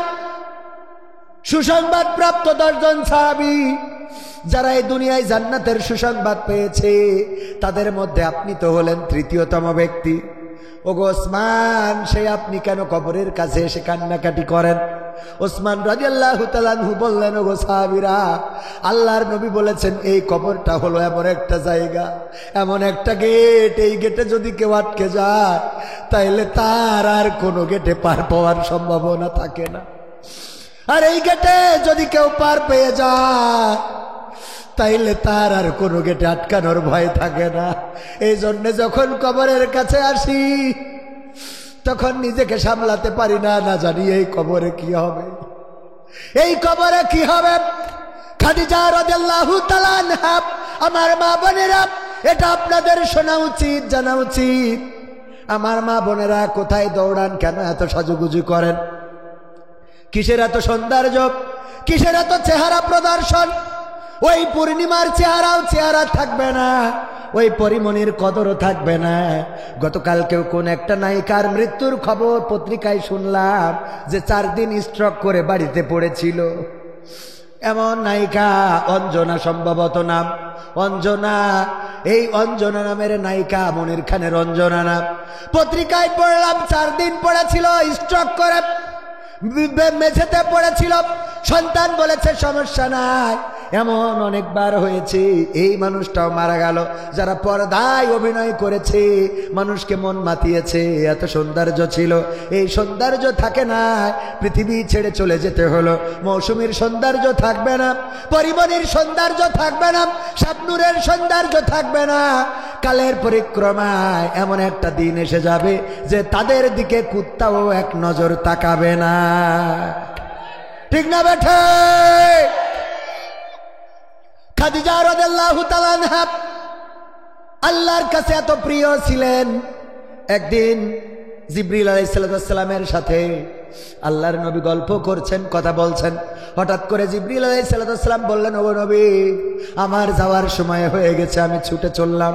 সুসংবাদ প্রাপ্ত 10 জন সাহাবী, যারা এই দুনিয়ায় জান্নাতের সুসংবাদ পেয়েছে, তাদের মধ্যে আপনি তো হলেন 3য়তম ব্যক্তি। ওগো ওসমান, সেই আপনি কেন কবরের কাছে এসে কান্নাকাটি করেন? ওসমান রাদিয়াল্লাহু তাআলা আনহু বললেন, ওগো সাহাবীরা, আল্লাহর নবী বলেছেন এই কবরটা হলো এমন একটা জায়গা, এমন একটা গেট, এই গেটে যদি কেউ আটকে যায় তাইলে তার আর কোনো গেটে পার পাওয়ার সম্ভাবনা থাকে না। আর এই গেটে যদি কেউ পার পেয়ে যায় তাইলে তার আর কোনো গেটে আটকানোর ভয় থাকে না। এই জন্য যখন কবরের কাছে আসি তখন নিজেকে সামলাতে পারি না, না জানি এই কবরে কি হবে, এই কবরে কি হবে। খাদিজা রাদিয়াল্লাহু তাআলা আনহা, আমার মা বোনেরা, এটা আপনাদের শোনা উচিত, জানা উচিত। আমার মা বোনেরা কোথায় দৌড়ান, কেন এত সাজুগুজু করেন, কিসের এত সৌন্দর্য, কিসের এত চেহারা প্রদর্শন? ওই পূর্ণিমার চেহারাও চেহারা থাকবে না, ওই পরিমণির কদরও থাকবে না। গতকালকেও কোন একটা নায়িকার মৃত্যুর খবর পত্রিকায় শুনলাম যে 4 দিন স্ট্রোক করে বাড়িতে পড়েছিল। এমন নায়িকা অঞ্জনা, সম্ভবত নাম অঞ্জনা। এই অঞ্জনা নামের নায়িকা, মনির খানের অঞ্জনা নাম। পত্রিকায় পড়লাম 4 দিন পড়েছিল, স্ট্রোক করে মেঝেতে পড়েছিল। সন্তান বলেছে সমস্যা নাই, এমন অনেকবার হয়েছে। এই মানুষটাও মারা গেল, যারা পর্দায় অভিনয় করেছে, মানুষকে মন মাতিয়েছে, এত সৌন্দর্য ছিল। এই সৌন্দর্য থাকে না, পৃথিবী ছেড়ে চলে যেতে হলো। মৌসুমীর সৌন্দর্য থাকবে না, পরিমণির সৌন্দর্য থাকবে না, শাবনূরের সৌন্দর্য থাকবে না। কালের পরিক্রমায় এমন একটা দিন এসে যাবে যে তাদের দিকে কুত্তাও এক নজর তাকাবে না। ঠিক না বেঠে? খাদিজা রাদিয়াল্লাহু তাআলা আনহা আল্লাহর কাছে এত প্রিয় ছিলেন। একদিন জিবরিল আলাইহিস সালামের সাথে আল্লাহর নবী গল্প করছেন, কথা বলছেন। হঠাৎ করে জিবরিল আলাইহিস সালাম বললেন, ওগো নবী, আমার যাওয়ার সময় হয়ে গেছে, আমি ছুটে চললাম।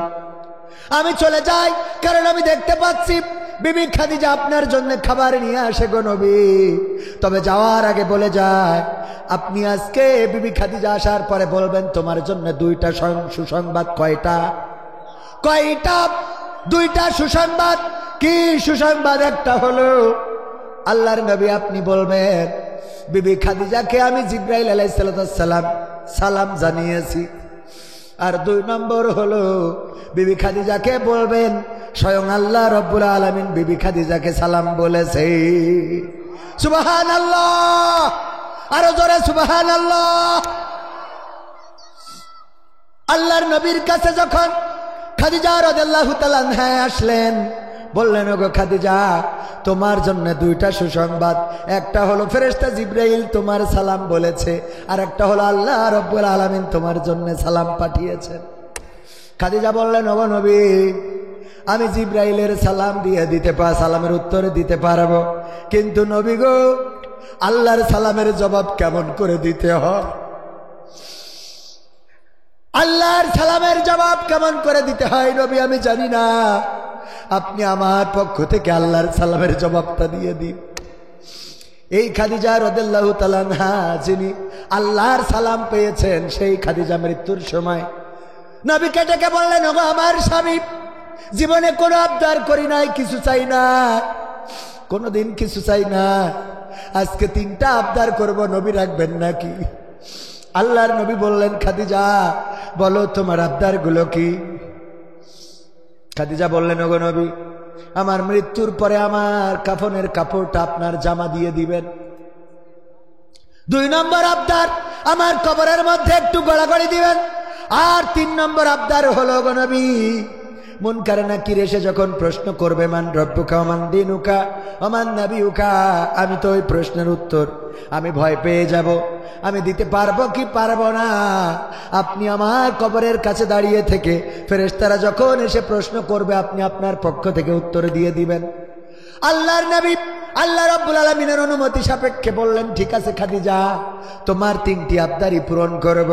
আমি চলে যাই, কারণ আমি দেখতে পাচ্ছি বিবি খাদিজা আপনার জন্য খাবার নিয়ে আসে গো নবী। তবে যাওয়ার আগে বলে যায়, আপনি আজকে বিবি খাদিজা আসার পরে বলবেন তোমার জন্য 2টা সুসংবাদ। কয়টা? 2টা সুসংবাদ। কি সুসংবাদ? একটা হলো আল্লাহর নবী আপনি বলবেন বিবি খাদিজাকে আমি জিবরাইল আলাইহিস সালাম সালাম জানিয়েছি। আর 2 নম্বর হলো বিবি খাদিজাকে বলবেন স্বয়ং আল্লাহ রব্বুল আলামিন বিবি খাদিজাকে সালাম বলেছে। সুবহানাল্লাহ, আরো জোরে সুবহানাল্লাহ। আল্লাহর নবীর কাছে যখন খাদিজা রাদিয়াল্লাহু তাআলা আনহা আসলেন, বললেন, ওগো খাদিজা, তোমার জন্য দুইটা সুসংবাদ। একটা হলো ফেরেশতা জিবরাইল তোমার সালাম বলেছে, আর একটা হলো আল্লাহ রব্বুল আলামিন তোমার জন্য সালাম পাঠিয়েছেন। খাদিজা বললেন, ওগো নবী, আমি জিবরাইলের সালাম সালামের উত্তর দিতে পারবো, কিন্তু নবী গো, আল্লাহর সালামের জবাব কেমন করে দিতে হয়, আল্লাহর সালামের জবাব কেমন করে দিতে হয় নবী আমি জানি না। আপনি আমার পক্ষ থেকে আল্লাহর সালামের জবাবটা দিয়ে দিন। এই খাদিজা রাদিয়াল্লাহু তাআলা আনহা, যিনি আল্লাহর সালাম পেয়েছেন, সেই খাদিজা মৃত্যুর সময় নবীকে ডেকে বললেন, ওগো আমার স্বামী, জীবনে কোনো আবদার করি নাই, কিছু চাই না, কোনোদিন কিছু চাই না, আজকে 3টা আবদার করব, নবী রাখবেন নাকি? আল্লাহর নবী বললেন, খাদিজা বলো তোমার আবদার গুলো কি? খাদিজা বললেন, ওগো নবী, আমার মৃত্যুর পরে আমার কাফনের কাপড়টা আপনার জামা দিয়ে দিবেন। 2 নম্বর আবদার, আমার কবরের মধ্যে একটু গড়াগড়ি দিবেন। আর 3 নম্বর আবদার হলো, ওগো নবী, মুনকার নাকির এসে যখন প্রশ্ন করবে, মান রব্বুকা ওয়া মান দীনুকা ওয়া মান নাবিয়ুকা, আমি তো ওই প্রশ্নের উত্তর আমি ভয় পেয়ে যাব, আমি দিতে পারবো কি পারবো না। আপনি আমার কবরের কাছে দাঁড়িয়ে থেকে ফেরেশতারা যখন এসে প্রশ্ন করবে, আপনি আপনার পক্ষ থেকে উত্তর দিয়ে দিবেন। আল্লাহর নবী আল্লাহ রাব্বুল আলামিনের অনুমতি সাপেক্ষে বললেন, ঠিক আছে খাদিজা, তোমার 3টি আবদারই পূরণ করব।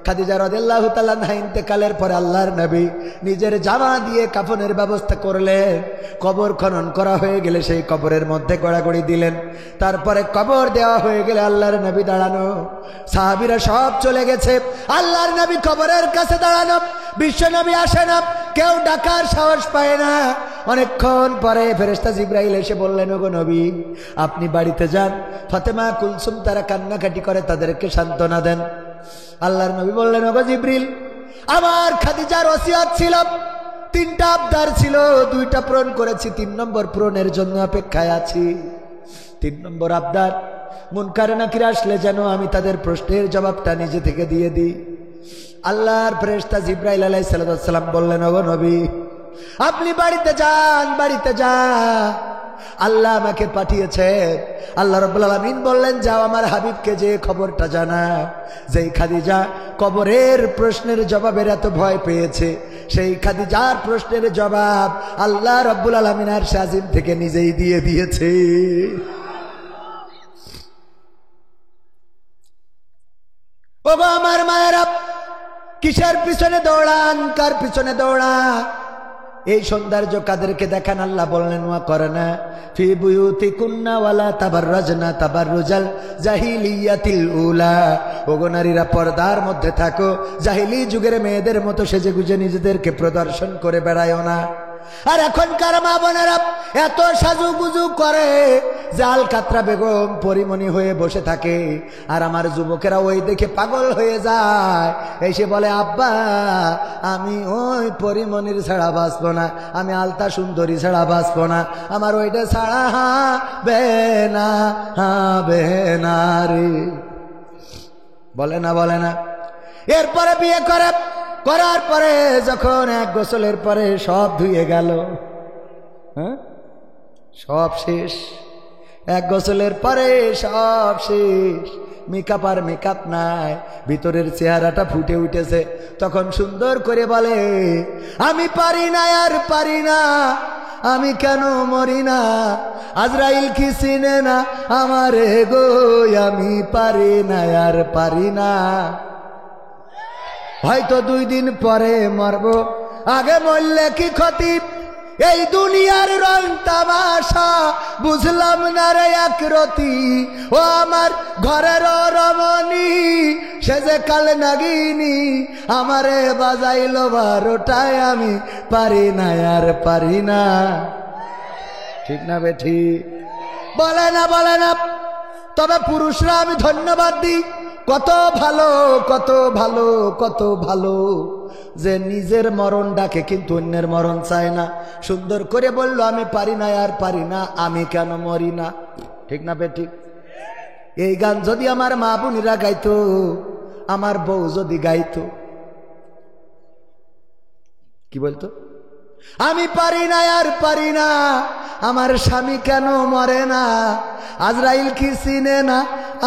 খাদিজা রাদিয়াল্লাহু তাআলা আনহা ইন্তেকালের পরে আল্লাহর নবী নিজের জামা দিয়ে কাফনের ব্যবস্থা করলেন। কবর খনন করা হয়ে গেলে সেই কবরের মধ্যে গড়াগড়ি দিলেন। তারপরে কবর দেওয়া হয়ে গেলে আল্লাহর নবী দাঁড়ানো, সাহাবীরা সব চলে গেছে, আল্লাহর নবী কবরের কাছে দাঁড়ানো, বিশ্ব নবী আসে না, কেউ ডাকার সাহস পায় না। অনেকক্ষণ পরে ফেরেশতা জিবরাইল এসে বললেন, ওগো নবী, আপনি বাড়িতে যান, ফাতেমা কুলসুম তারা কান্নাকাটি করে, তাদেরকে সান্ত্বনা দেন। আল্লাহর নবী বললেন, ওগো জিবরিল, আমার খাদিজার ওসিয়ত ছিল, 3টা আবদার ছিল, 2টা পূরণ করেছি, 3 নম্বর পূরণের জন্য অপেক্ষায় আছি। 3 নম্বর আবদার, মুনকার নাকির আসলে যেন আমি তাদের প্রশ্নের জবাবটা নিজে থেকে দিয়ে দিই। আল্লাহর ফেরেশতা জিবরাইল আলাইহিস সালাম বললেন, ওগো নবী, আপনি বাড়িতে যান, বাড়িতে যান, আল্লাহ আমাকে পাঠিয়েছেন। আল্লাহ রাব্বুল আলামিন বললেন, যাও আমার হাবিবকে যে খবরটা জানা, যেই খাদিজা কবরের প্রশ্নের জবাবের এত ভয় পেয়েছে, সেই খাদিজার প্রশ্নের জবাব আল্লাহ রাব্বুল আলামিন আরশে আজিম থেকে নিজেই দিয়ে দিয়েছে। ওগো আমার মায়েরা, কিসের পিছনে দৌড়ান, কার পিছনে দৌড়া? এই সৌন্দর্য কাদেরকে দেখান? আল্লাহ বললেন, ওয়া করনা ফি বুয়ুতিকুন্না ওয়ালা তাবাররাজনা তাবাররুজাল জাহিলিয়াতিল উলা, ওগো নারীরা পর্দার মধ্যে থাকো, জাহিলি যুগের মেয়েদের মতো সেজেগুজে নিজেদেরকে প্রদর্শন করে বেড়ায়ও না। আর এখনকার মা বোনেরা এত সাজুগুজু করে, জাল কাতরা বেগম পরিমণি হয়ে বসে থাকে, আর আমার যুবকেরা ওই দেখে পাগল হয়ে যায়, এসে বলে, আব্বা আমি ওই পরিমণির ছাড়া বাঁচবো না, আমি আলতা সুন্দরী ছাড়া বাঁচবো না, আমার ওইটা ছাড়া হবে না রে। বলে না, বলে না। এরপরে বিয়ে করার পরে যখন 1 গোসলের পরে সব ধুয়ে গেল, সব শেষ, 1 গোসলের পরে সব শেষ, মেকআপ আর মেকআপ নাই, ভিতরের চেহারাটা ফুটে উঠেছে, তখন সুন্দর করে বলে, আমি পারি না আর পারি না, আমি কেন মরি না, আজরাইল কি চিনে না আমারে গো, আমি পারি না আর পারি না, হয়তো 2 দিন পরে মরবো, আগে মরলে কি ক্ষতি, এই দুনিয়ার রং তামাশা বুঝলাম না রে একরতি, ও আমার ঘরের রমণী সে যে কাল নাগিনী, আমারে বাজাইলো 12টায়, আমি পারি না আর পারি না। ঠিক না বেঠি? বলে না, বলে না। তবে পুরুষরা আমি ধন্যবাদ দিই, কত ভালো, কত ভালো, কত ভালো। যে নিজের মরণ ডাকে কিন্তু অন্যের মরণ চায় না। সুন্দর করে বলল, আমি পারি না আর পারি না, আমি কেন মরি না। ঠিক না বে ঠিক? এই গান যদি আমার মা বোনেরা গাইতো, আমার বউ যদি গাইতো, কি বলতো? আমি পারি না আর পারি না, আমার স্বামী কেন মরে না, আজরাইল কি চিনে না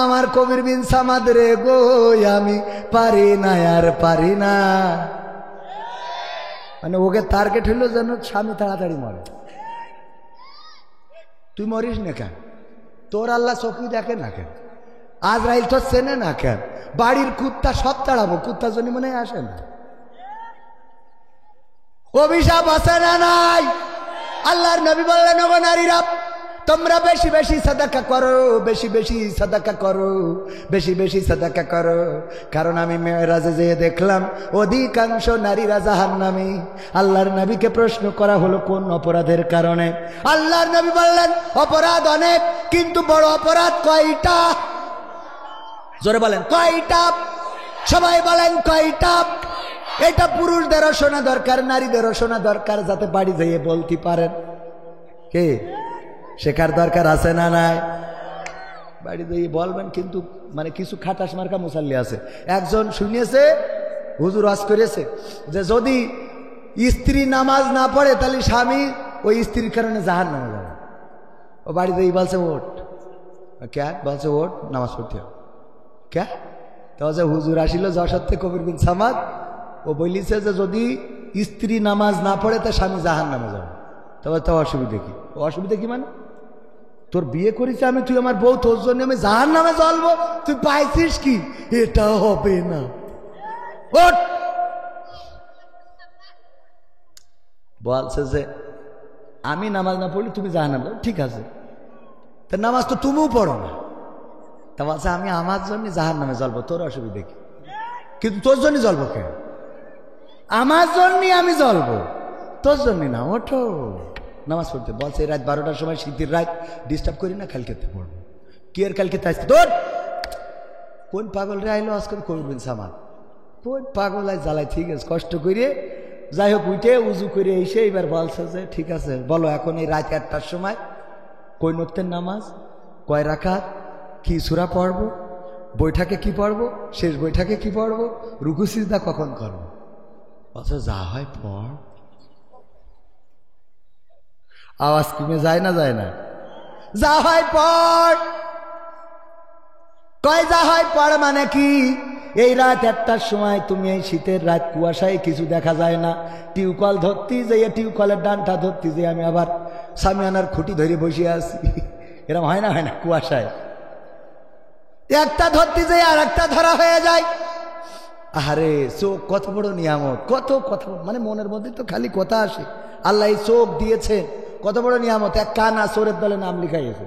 আমার কবির বিন সামাদ রে গো, আমি পারি না আর পারি না। মানে ওকে টার্গেট হইল যেন স্বামী তাড়াতাড়ি মরে। তুই মরিস না কেন? তোর আল্লাহ চোখই দেখে না কেন? আজরাইল তো চেনে না কেন? বাড়ির কুত্তা সব তাড়াবো, কুত্তা জন্য মনে আসে না? অভিশাপ আছে না নাই? আল্লাহর নবী বললেন, ওগো নারীরা, তোমরা বেশি বেশি সাদাকা করো, বেশি বেশি সাদাকা করো, বেশি বেশি সাদাকা করো, কারণ আমি মেরাজে যেয়ে দেখলাম অধিকাংশ নারীরা জাহান্নামী। আল্লাহর নবীকে প্রশ্ন করা হলো কোন অপরাধের কারণে? আল্লাহর নবী বললেন, অপরাধ অনেক, কিন্তু বড় অপরাধ কয়টা? জোরে বলেন কয়টা? সবাই বলেন কয়টা? এটা পুরুষদেরও শোনা দরকার, নারীদেরও শোনা দরকার, যাতে বাড়ি যেয়ে বলতে পারেন। কে শেখার দরকার আছে না নাই? বাড়ি যেয়ে বলবেন। কিন্তু মানে কিছু খাটাস মার্কা মুসাল্লি আছে, একজন শুনিয়েছে, হুজুর ওয়াজ করেছে যে যদি স্ত্রী নামাজ না পড়ে তাহলে স্বামী ওই স্ত্রীর কারণে জাহান্নামে যাবে। ও বাড়ি যেয়ে বলছে ওঠ, কে বলছে ওঠ নামাজ পড়তে হবে, কে? তো হুজুর আসিল যশোর থেকে, কবির বিন সামাদ, ও বলিছে যে যদি স্ত্রী নামাজ না পড়ে তা স্বামী জাহান্নামে যাবে। তবে তো অসুবিধা কি? অসুবিধা কি মানে? তোর বিয়ে করেছে আমি, তুই আমার বউ, তোর জন্য আমি জাহান্নামে জ্বলবো, তুই পাইছিস কি? এটা হবে না। ওঠ। বলছে যে আমি নামাজ না পড়লে তুমি জাহান্নামে যাবে। ঠিক আছে, তা নামাজ তো তুমিও পড়ো না। তা বলছে আমি আমার জন্য জাহান্নামে জ্বলবো, তোর অসুবিধা কি? কিন্তু তোর জন্য জ্বলবো কেন? আমার জন্য আমি জ্বলবো, তোর জন্য না। ওঠো নামাজ পড়তে। বলছে রাত 12টার সময়, শীতের রাত, ডিস্টার্ব করি না, কালকে পড়বো। কি আর কালকে আসতে? তোর কোন পাগল রে আইলো আজকে? করবেন সামাল কোন পাগল আজ জ্বালাই। ঠিক আছে, কষ্ট করে যাই হোক উঠে উজু করে এসে এবার বলছে যে ঠিক আছে বলো, এখন এই রাত 1টার সময় কই নক্তের নামাজ, কয় রাকাত, কি সূরা পড়বো, বৈঠাকে কি পড়বো, শেষ বৈঠাকে কি পড়বো, রুকু সিজদা কখন করবো? বলছে যা হয় পড়। আওয়াজ কমে যায় না? যায় না? যা হয় পড়। কয় যা হয় পড় মানে কি? এই রাত 1টার সময় তুমি এই শীতের রাত, কুয়াশায় কিছু দেখা যায় না, টিউকল ধরতে যাই, টিউকলের ডানটা ধরতে যাই আমি আবার সামিয়ানার খুঁটি ধরে বসে আছি। এরকম হয় না? হয় না? কুয়াশায় একটা ধরতে যাই আর একটা ধরা হয়ে যায়। আরে চোখ কত বড় নিয়ামত, কত কথা, মানে মনের মধ্যে তো খালি কথা আসে। আল্লাহ এই চোখ দিয়েছে, কত বড় নিয়ামত। এক কানা চোরের দলে নাম লিখাইছে।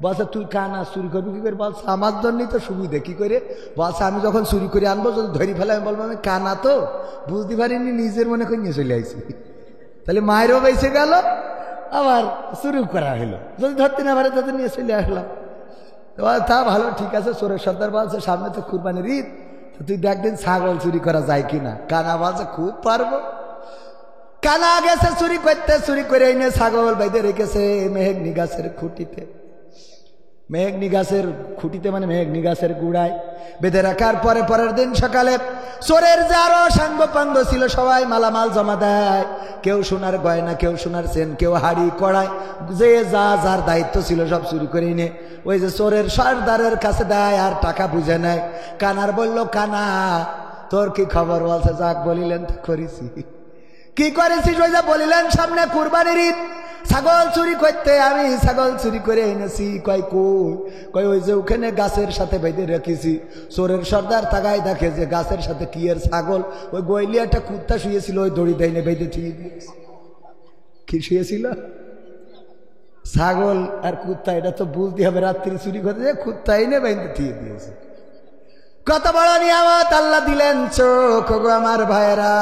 বলছে তুই কানা চুরি করবি কি করে? বলছে আমার জন্যই তো সুবিধা। কি করে? বলছে আমি যখন চুরি করে আনবো, যদি ধরি ফেলে আমি বলবো আমি কানা তো বুঝতে পারিনি, নিজের মনে করে নিয়ে চলে আইছি। তাহলে মায়েরও বেঁচে গেল, আবার চুরি করা হলো। যদি ধরতে না পারে তাদের নিয়ে চলে আসলাম। তা ভালো, ঠিক আছে। চোরের সর্দার বলছে সামনে তো কুরবানির ঈদ, তুই দেখদিন ছাগল চুরি করা যায় কিনা। কানা বলছে খুব পারবো। কানা গেছে চুরি করতে, চুরি করে এনে ছাগল বাইদে রেখেছে মেহেগনি গাছের খুঁটিতে। মেহেগনি গাছের খুঁটিতে মানে মেহেগনি গাছের গুড়ায় বেঁধে রাখার পরে পরের দিন সকালে চোরের যে আরো সাঙ্গ পাঙ্গ ছিল সবাই মালামাল জমা দেয়। কেউ সোনার গয়না, কেউ সোনার চেন, কেউ হাড়ি কড়াই, যে যা যার দায়িত্ব ছিল সব চুরি করে এনে ওই যে চোরের সর্দারের কাছে দেয় আর টাকা বুঝে নেয়। কানার বলল কানা তোর কি খবর? বলছে যাক বলিলেন তো করেছি। কি করেছিস? ওই যে বলিলেন সামনে কুরবানির ঈদ, ছাগল চুরি করতে আমি ছাগল চুরি করে এনেছি। কয় কই? ওই যে ওখানে গাছের সাথে বেঁধে রেখেছি। চোরের সর্দার তাকায় দেখে যে গাছের সাথে কি এর ছাগল, ওই গইলি একটা কুত্তা শুয়েছিল, ওই দড়ি দেয় না বেঁধে ঠিক কি শুয়েছিল? ছাগল আর কুত্তা, এটা তো বুঝতে হবে। রাত্রি চুরি করতে কুত্তা এনে বেঁধে ঠিক দিয়েছে। কত বড় নিয়ামত আল্লাহ দিলেন চোখ গো আমার ভাইয়েরা।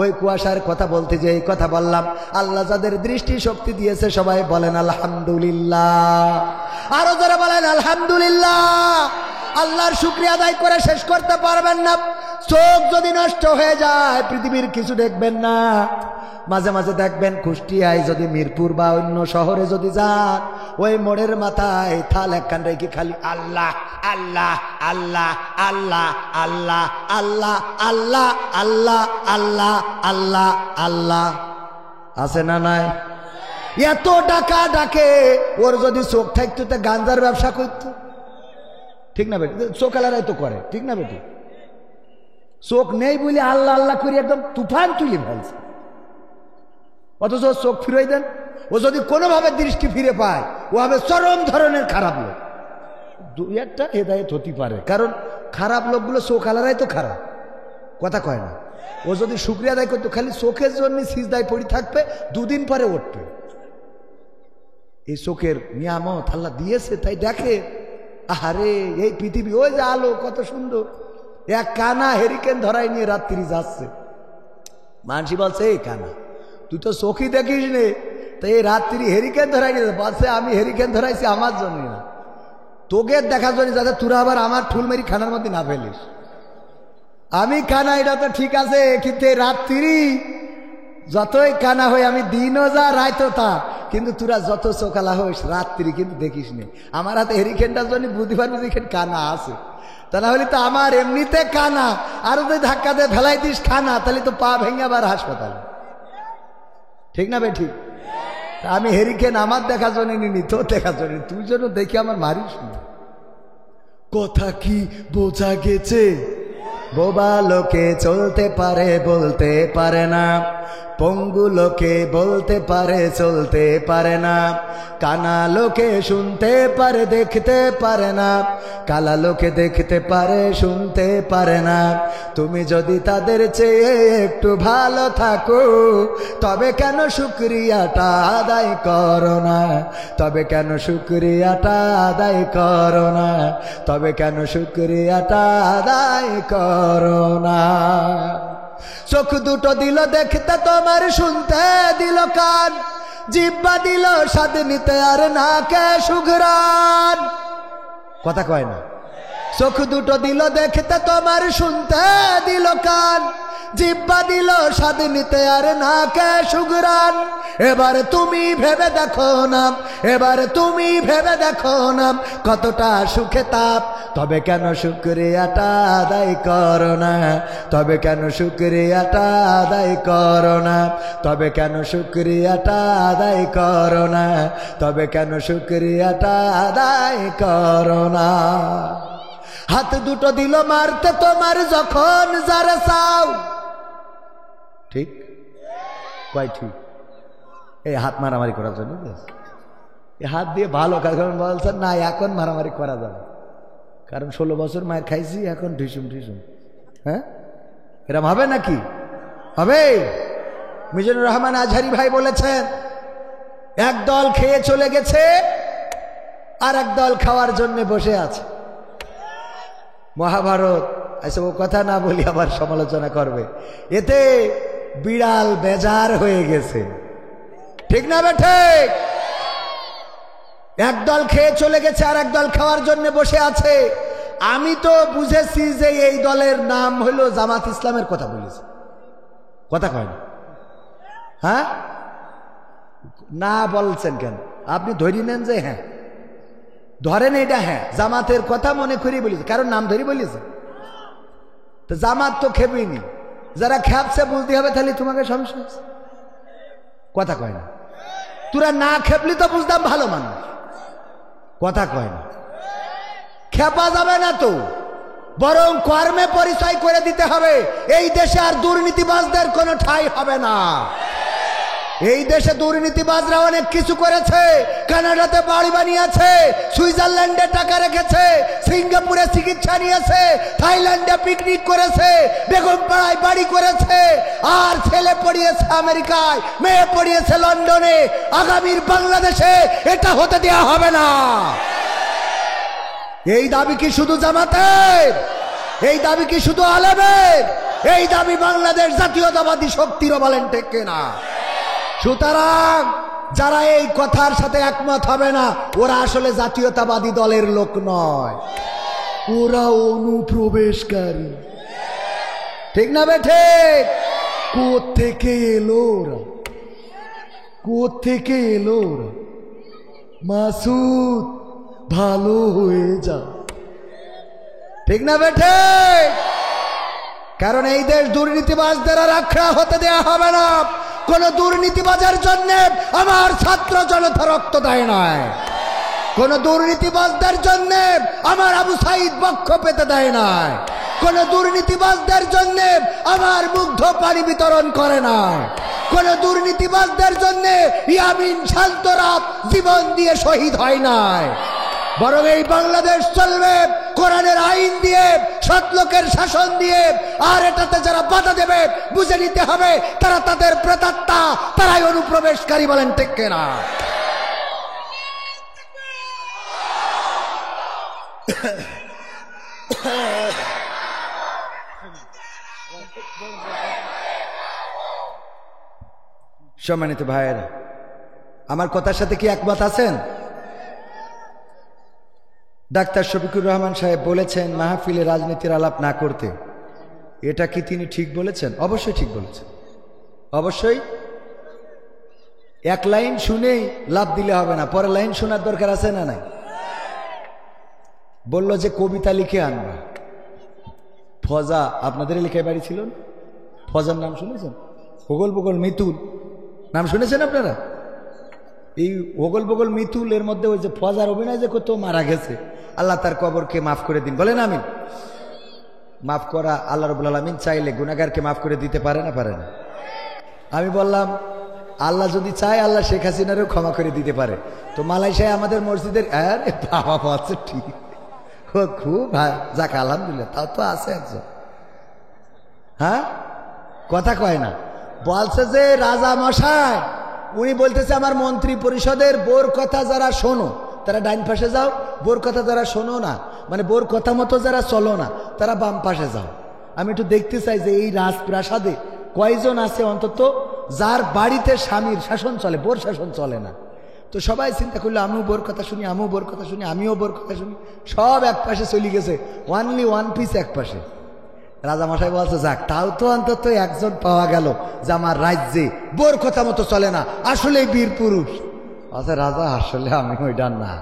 ওই কুয়াশার কথা বলতে যে এই কথা বললাম, আল্লাহ যাদের দৃষ্টি শক্তি দিয়েছে সবাই বলেন আলহামদুলিল্লাহ। আরো যারা বলেন আলহামদুলিল্লাহ। আল্লাহর শুকরিয়া আদায় করে শেষ করতে পারবেন না। চোখ যদি নষ্ট হয়ে যায় পৃথিবীর কিছু দেখবেন না। মাঝে মাঝে দেখবেন কুষ্টিয়ায় যদি মিরপুর বা অন্য শহরে যদি যান, ওই মোড়ের মাথায় থাল একখান রেখে খালি আল্লাহ আল্লাহ আল্লাহ আল্লাহ আল্লাহ আল্লাহ আল্লাহ আল্লাহ আল্লাহ আল্লাহ আল্লাহ আছে না নাই? এত টাকা ডাকে, ওর যদি চোখ থাকতো তা গাঞ্জার ব্যবসা করতো, ঠিক না বেটি? চোখ আলারাই তো করে, ঠিক না বেটি? চোখ নেই বলে আল্লাহ আল্লাহ করে একদম তুফান তুলে ফেলছে, অথচ চোখ ফিরাই দেন। ও যদি কোনোভাবে দৃষ্টি ফিরে পায় ও হবে চরম ধরনের খারাপ লোক। দুই একটা হেদায়েত হতে পারে, কারণ খারাপ লোকগুলো চোখ আলারাই তো খারাপ, কথা কয় না। ও যদি শুকরিয়া আদায় করতো, খালি চোখের জন্য সিজদায় পড়ে থাকবে, দুদিন পরে উঠবে। এই চোখের নিয়ামত আল্লাহ দিয়েছে, তাই দেখে আরে এই পৃথিবী, ওই যে আলো কত সুন্দর। এক কানা হেরিকেন ধরাই নিয়ে রাত্রি যাচ্ছে, মানসি বলছে এই কানা তুই তো চোখই দেখিস নে, তো এই রাত্রি হেরিকেন ধরাই নিয়ে বলছে আমি হেরিকেন ধরাইছি আমার জন্য না, তোকে দেখার জন্য, যাতে তোরা আবার আমার ঠুল মেরি খানার মধ্যে না ফেলিস। আমি কানা এটা তো ঠিক আছে, কিন্তু এই রাত্রি যতই কানা হই আমি দিনও যা রাইতো তা, কিন্তু তোরা যত চোখালা হইস রাত্রি কিন্তু দেখিস নে। আমার হাতে হেরিকেনটার জন্য বুঝতে পারবি যে এখানে কানা আছে, তা না হলে তো আমার এমনিতে কানা, আরো তুই ধাক্কা দিয়ে ফেলাই দিস খানা, তাহলে তো পা ভেঙে আবার হাসপাতালে, ঠিক না বে ঠিক? আমি হেরিকেন আমার দেখার জন্য নিনি, তোর দেখার জন্য, তুই যেন দেখি আমার মারিস না। কথা কি বোঝা গেছে? বোবা লোকে চলতে পারে বলতে পারে না, পঙ্গু লোকে বলতে পারে চলতে পারে না, কানা লোকে শুনতে পারে দেখতে পারে না, কালা লোকে দেখতে পারে শুনতে পারে না। তুমি যদি তাদের চেয়ে একটু ভালো থাকো, তবে কেন শুকরিয়াটা আদায় করো না? তবে কেন শুকরিয়াটা আদায় করো না? তবে কেন শুকরিয়াটা আদায় করো না? চোখ দুটো দিল দেখতে তোমার, শুনতে দিল কান, জিহ্বা দিল স্বাদ নিতে আর নাকে সুঘ্রাণ, কথা কয় না? চোখ দুটো দিল দেখতে তোমার, শুনতে দিল কান, জিহ্বা দিল স্বাদ নিতে আর নাকে সুঘ্রাণ। এবার তুমি ভেবে দেখো না, এবার তুমি ভেবে দেখো না কতটা সুখে তাপ, তবে কেন শুকরিয়াটা আদায় করো না? তবে কেন শুকরিয়াটা আদায় করো না? তবে কেন শুকরিয়াটা আদায় করো না? তবে কেন শুকরিয়াটা আদায় করো না? হাত দুটো দিল মারতে তোমার যখন যারা চাও, ঠিক কয় ঠিক? এই হাত মারামারি করার জন্য এই হাত দিয়ে ভালো কারণ বলছেন না, এখন মারামারি করা যাবে, কারণ 16 বছর মায়ের খাইছি, এখন ঢিসুম ঢিসুম। হ্যাঁ, এরম হবে নাকি? হবে? মিজানুর রহমান আজহারি ভাই বলেছেন, এক দল খেয়ে চলে গেছে আর এক দল খাওয়ার জন্য বসে আছে। মহাভারত, আচ্ছা ও কথা না বলি আবার সমালোচনা করবে, এতে বিড়াল বেজার হয়ে গেছে, ঠিক না বেঠে? একদল খেয়ে চলে গেছে আর একদল খাওয়ার জন্য বসে আছে। আমি তো বুঝেছি যে এই দলের নাম হলো জামাত ইসলামের কথা বলেছে, কথা কয় না? হ্যাঁ, না বলছেন কেন? আপনি ধরি নেন যে হ্যাঁ, ধরেন এটা হ্যাঁ জামাতের কথা মনে করি বলেছে, কারণ নাম ধরি বলেছে। তো জামাত তো খেপেনি, যারা খেপছে বুঝতে হবে, তাহলে তোমাকে সমস্যা আছে, কথা কয় না? তোরা না খেপলি তো বুঝতাম ভালো মানুষ, কথা কয় না? খেপা যাবে না তো, বরং কর্মে পরিচয় করে দিতে হবে। এই দেশে আর দুর্নীতিবাজদের কোনো ঠাঁই হবে না। এই দেশে দুর্নীতিবাজরা অনেক কিছু করেছে, কানাডাতে বাড়ি বানিয়েছে, সুইজারল্যান্ডে টাকা রেখেছে, সিঙ্গাপুরে চিকিৎসা নিয়েছে, থাইল্যান্ডে পিকনিক করেছে, বেগমপাড়ায় বাড়ি করেছে, আর ছেলে পড়িয়েছে আমেরিকায়, মেয়ে পড়িয়েছে লন্ডনে। আগামীর বাংলাদেশে এটা হতে দেওয়া হবে না। এই দাবি কি শুধু জামাতের? এই দাবি কি শুধু আলেমের? এই দাবি বাংলাদেশ জাতীয়তাবাদী শক্তিরও, বলেন ঠিক কিনা? সুতরাং যারা এই কথার সাথে একমত হবে না, ওরা আসলে জাতীয়তাবাদী দলের লোক নয়। ওরা অনুপ্রবেশকারী। ঠিক না বেঠে? কোত্থেকে এলো ওরা? কোত্থেকে এলো ওরা? মাসুদ ভালো হয়ে যা। ঠিক না বেঠে? কারণ এই দেশ দুর্নীতিবাজদের আর আখড়া হতে দেয়া হবে না। কোন দুর্নীতিবাজের জন্য আমার ছাত্র জনতা রক্ত দেয় নয়, কোন দুর্নীতিবাজদের জন্য আমার আবু সাইদ বক্ষ পেতে দেয় নয়, কোন দুর্নীতিবাজদের জন্য আমার মুগ্ধ পানি বিতরণ করে না, কোন দুর্নীতিবাজদের জন্য ইয়ামিন শান্তরা জীবন দিয়ে শহীদ হয় নাই। বরং এই বাংলাদেশ চলবে কোরআনের আইন দিয়ে, সৎ লোকের শাসন দিয়ে। আর এটাতে যারা বাধা দেবে বুঝে নিতে হবে তারা তাদের প্রেতাত্মা, তারাই অনুপ্রবেশকারী। বলেন ঠিক কিনা? সম্মানিত ভাইয়েরা, আমার কথার সাথে কি একমত আছেন? ডাক্তার শফিকুর রহমান সাহেব বলেছেন মাহফিলে রাজনীতির আলাপ না করতে। এটা কি তিনি ঠিক বলেছেন? অবশ্যই ঠিক বলেছেন, অবশ্যই। এক লাইন শুনেই লাভ দিলে হবে না, পরের লাইন শোনার দরকার আছে না নাই? বলল যে কবিতা লিখে আনবা। ফজা আপনাদের এলাকায় বাড়ি ছিল, ফজার নাম শুনেছেন? হোগল বগল মিতুল নাম শুনেছেন আপনারা? এই হোগল বগল মিতুল এর মধ্যে ওই যে ফজার অভিনয় যে করতো মারা গেছে, আল্লাহ তার কবরকে মাফ করে দিন। বলেন আমিন। মাফ করা আল্লাহ রাব্বুল আলামিন চাইলে গুনাহগারকে মাফ করে দিতে পারে না? পারে না? আমি বললাম আল্লাহ যদি চায় আল্লাহ শেখ হাসিনারও ক্ষমা করে দিতে পারে। তো মালয়েশিয়ায় আমাদের মসজিদের বাবা আছে, ঠিক খুব যাক আলহামদুলিল্লাহ, তাও তো আছে একজন। হ্যাঁ, কথা কয় না। বলছে যে রাজা মশাই, উনি বলতেছে আমার মন্ত্রী পরিষদের বোর কথা যারা শোনো তারা ডাইন পাশে যাও, বোর কথা যারা শোনো না, মানে বোর কথা মতো যারা চলো না তারা বাম পাশে যাও। আমি একটু দেখতে চাই যে এই রাজপ্রাসাদে কয়জন আছে অন্তত যার বাড়িতে স্বামীর শাসন চলে, বোর শাসন চলে না। তো সবাই চিন্তা করলো আমিও বোর কথা শুনি, আমিও বোর কথা শুনি, আমিও বোর কথা শুনি, সব এক পাশে চলে গেছে, ওয়ানলি ওয়ান পিস এক পাশে। রাজামশাই বলছে যাক, তাও তো অন্তত একজন পাওয়া গেল যে আমার রাজ্যে বোর কথা মতো চলে না, আসলেই বীর পুরুষ। আচ্ছা রাজা, আসলে আমি ওইটার না।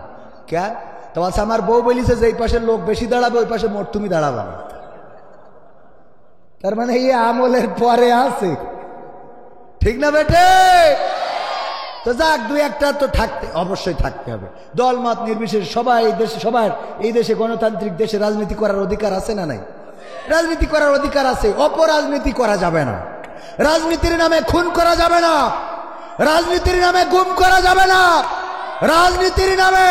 কেন? তো বলছে আমার বউ বলিছে যে এই পাশে লোক বেশি দাঁড়াবে, ওই পাশে মোট তুমি দাঁড়াবে না। তার মানে এই আমলের পরে আছে। ঠিক না বেটে? তো যাক, দুই একটা তো থাকতে অবশ্যই থাকতে হবে, দলমত নির্বিশেষে সবাই এই দেশে, সবার এই দেশে গণতান্ত্রিক দেশে রাজনীতি করার অধিকার আছে না নাই? রাজনীতি করার অধিকার আছে, অপরাজনীতি করা যাবে না, রাজনীতির নামে খুন করা যাবে না, রাজনীতির নামে গুম করা যাবে না, রাজনীতির নামে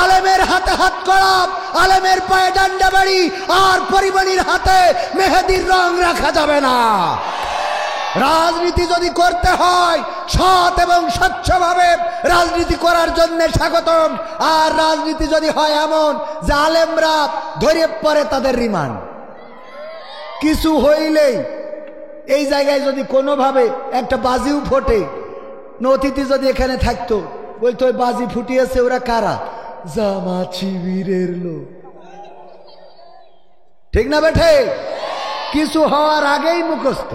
আলেমের হাতে হাত করা, আলেমের পায়ে ডান্ডা বাড়ি আর পরিমণির হাতে মেহেদির রং রাখা যাবে না। রাজনীতি যদি করতে হয় সৎ এবং স্বচ্ছভাবে রাজনীতি করার জন্য স্বাগতম। আর রাজনীতি যদি হয় এমন যে আলেমরা ধরে পড়ে তাদের রিমান্ড, কিছু হইলেই এই জায়গায় যদি কোনোভাবে একটা বাজিও ফোটে, অতিথি যদি এখানে থাকতো বলতো ওই বাজি ফুটিয়েছে ওরা কারা? জামাত শিবিরের লোক। ঠিক না বেঠে? কিছু হওয়ার আগেই মুখস্থ,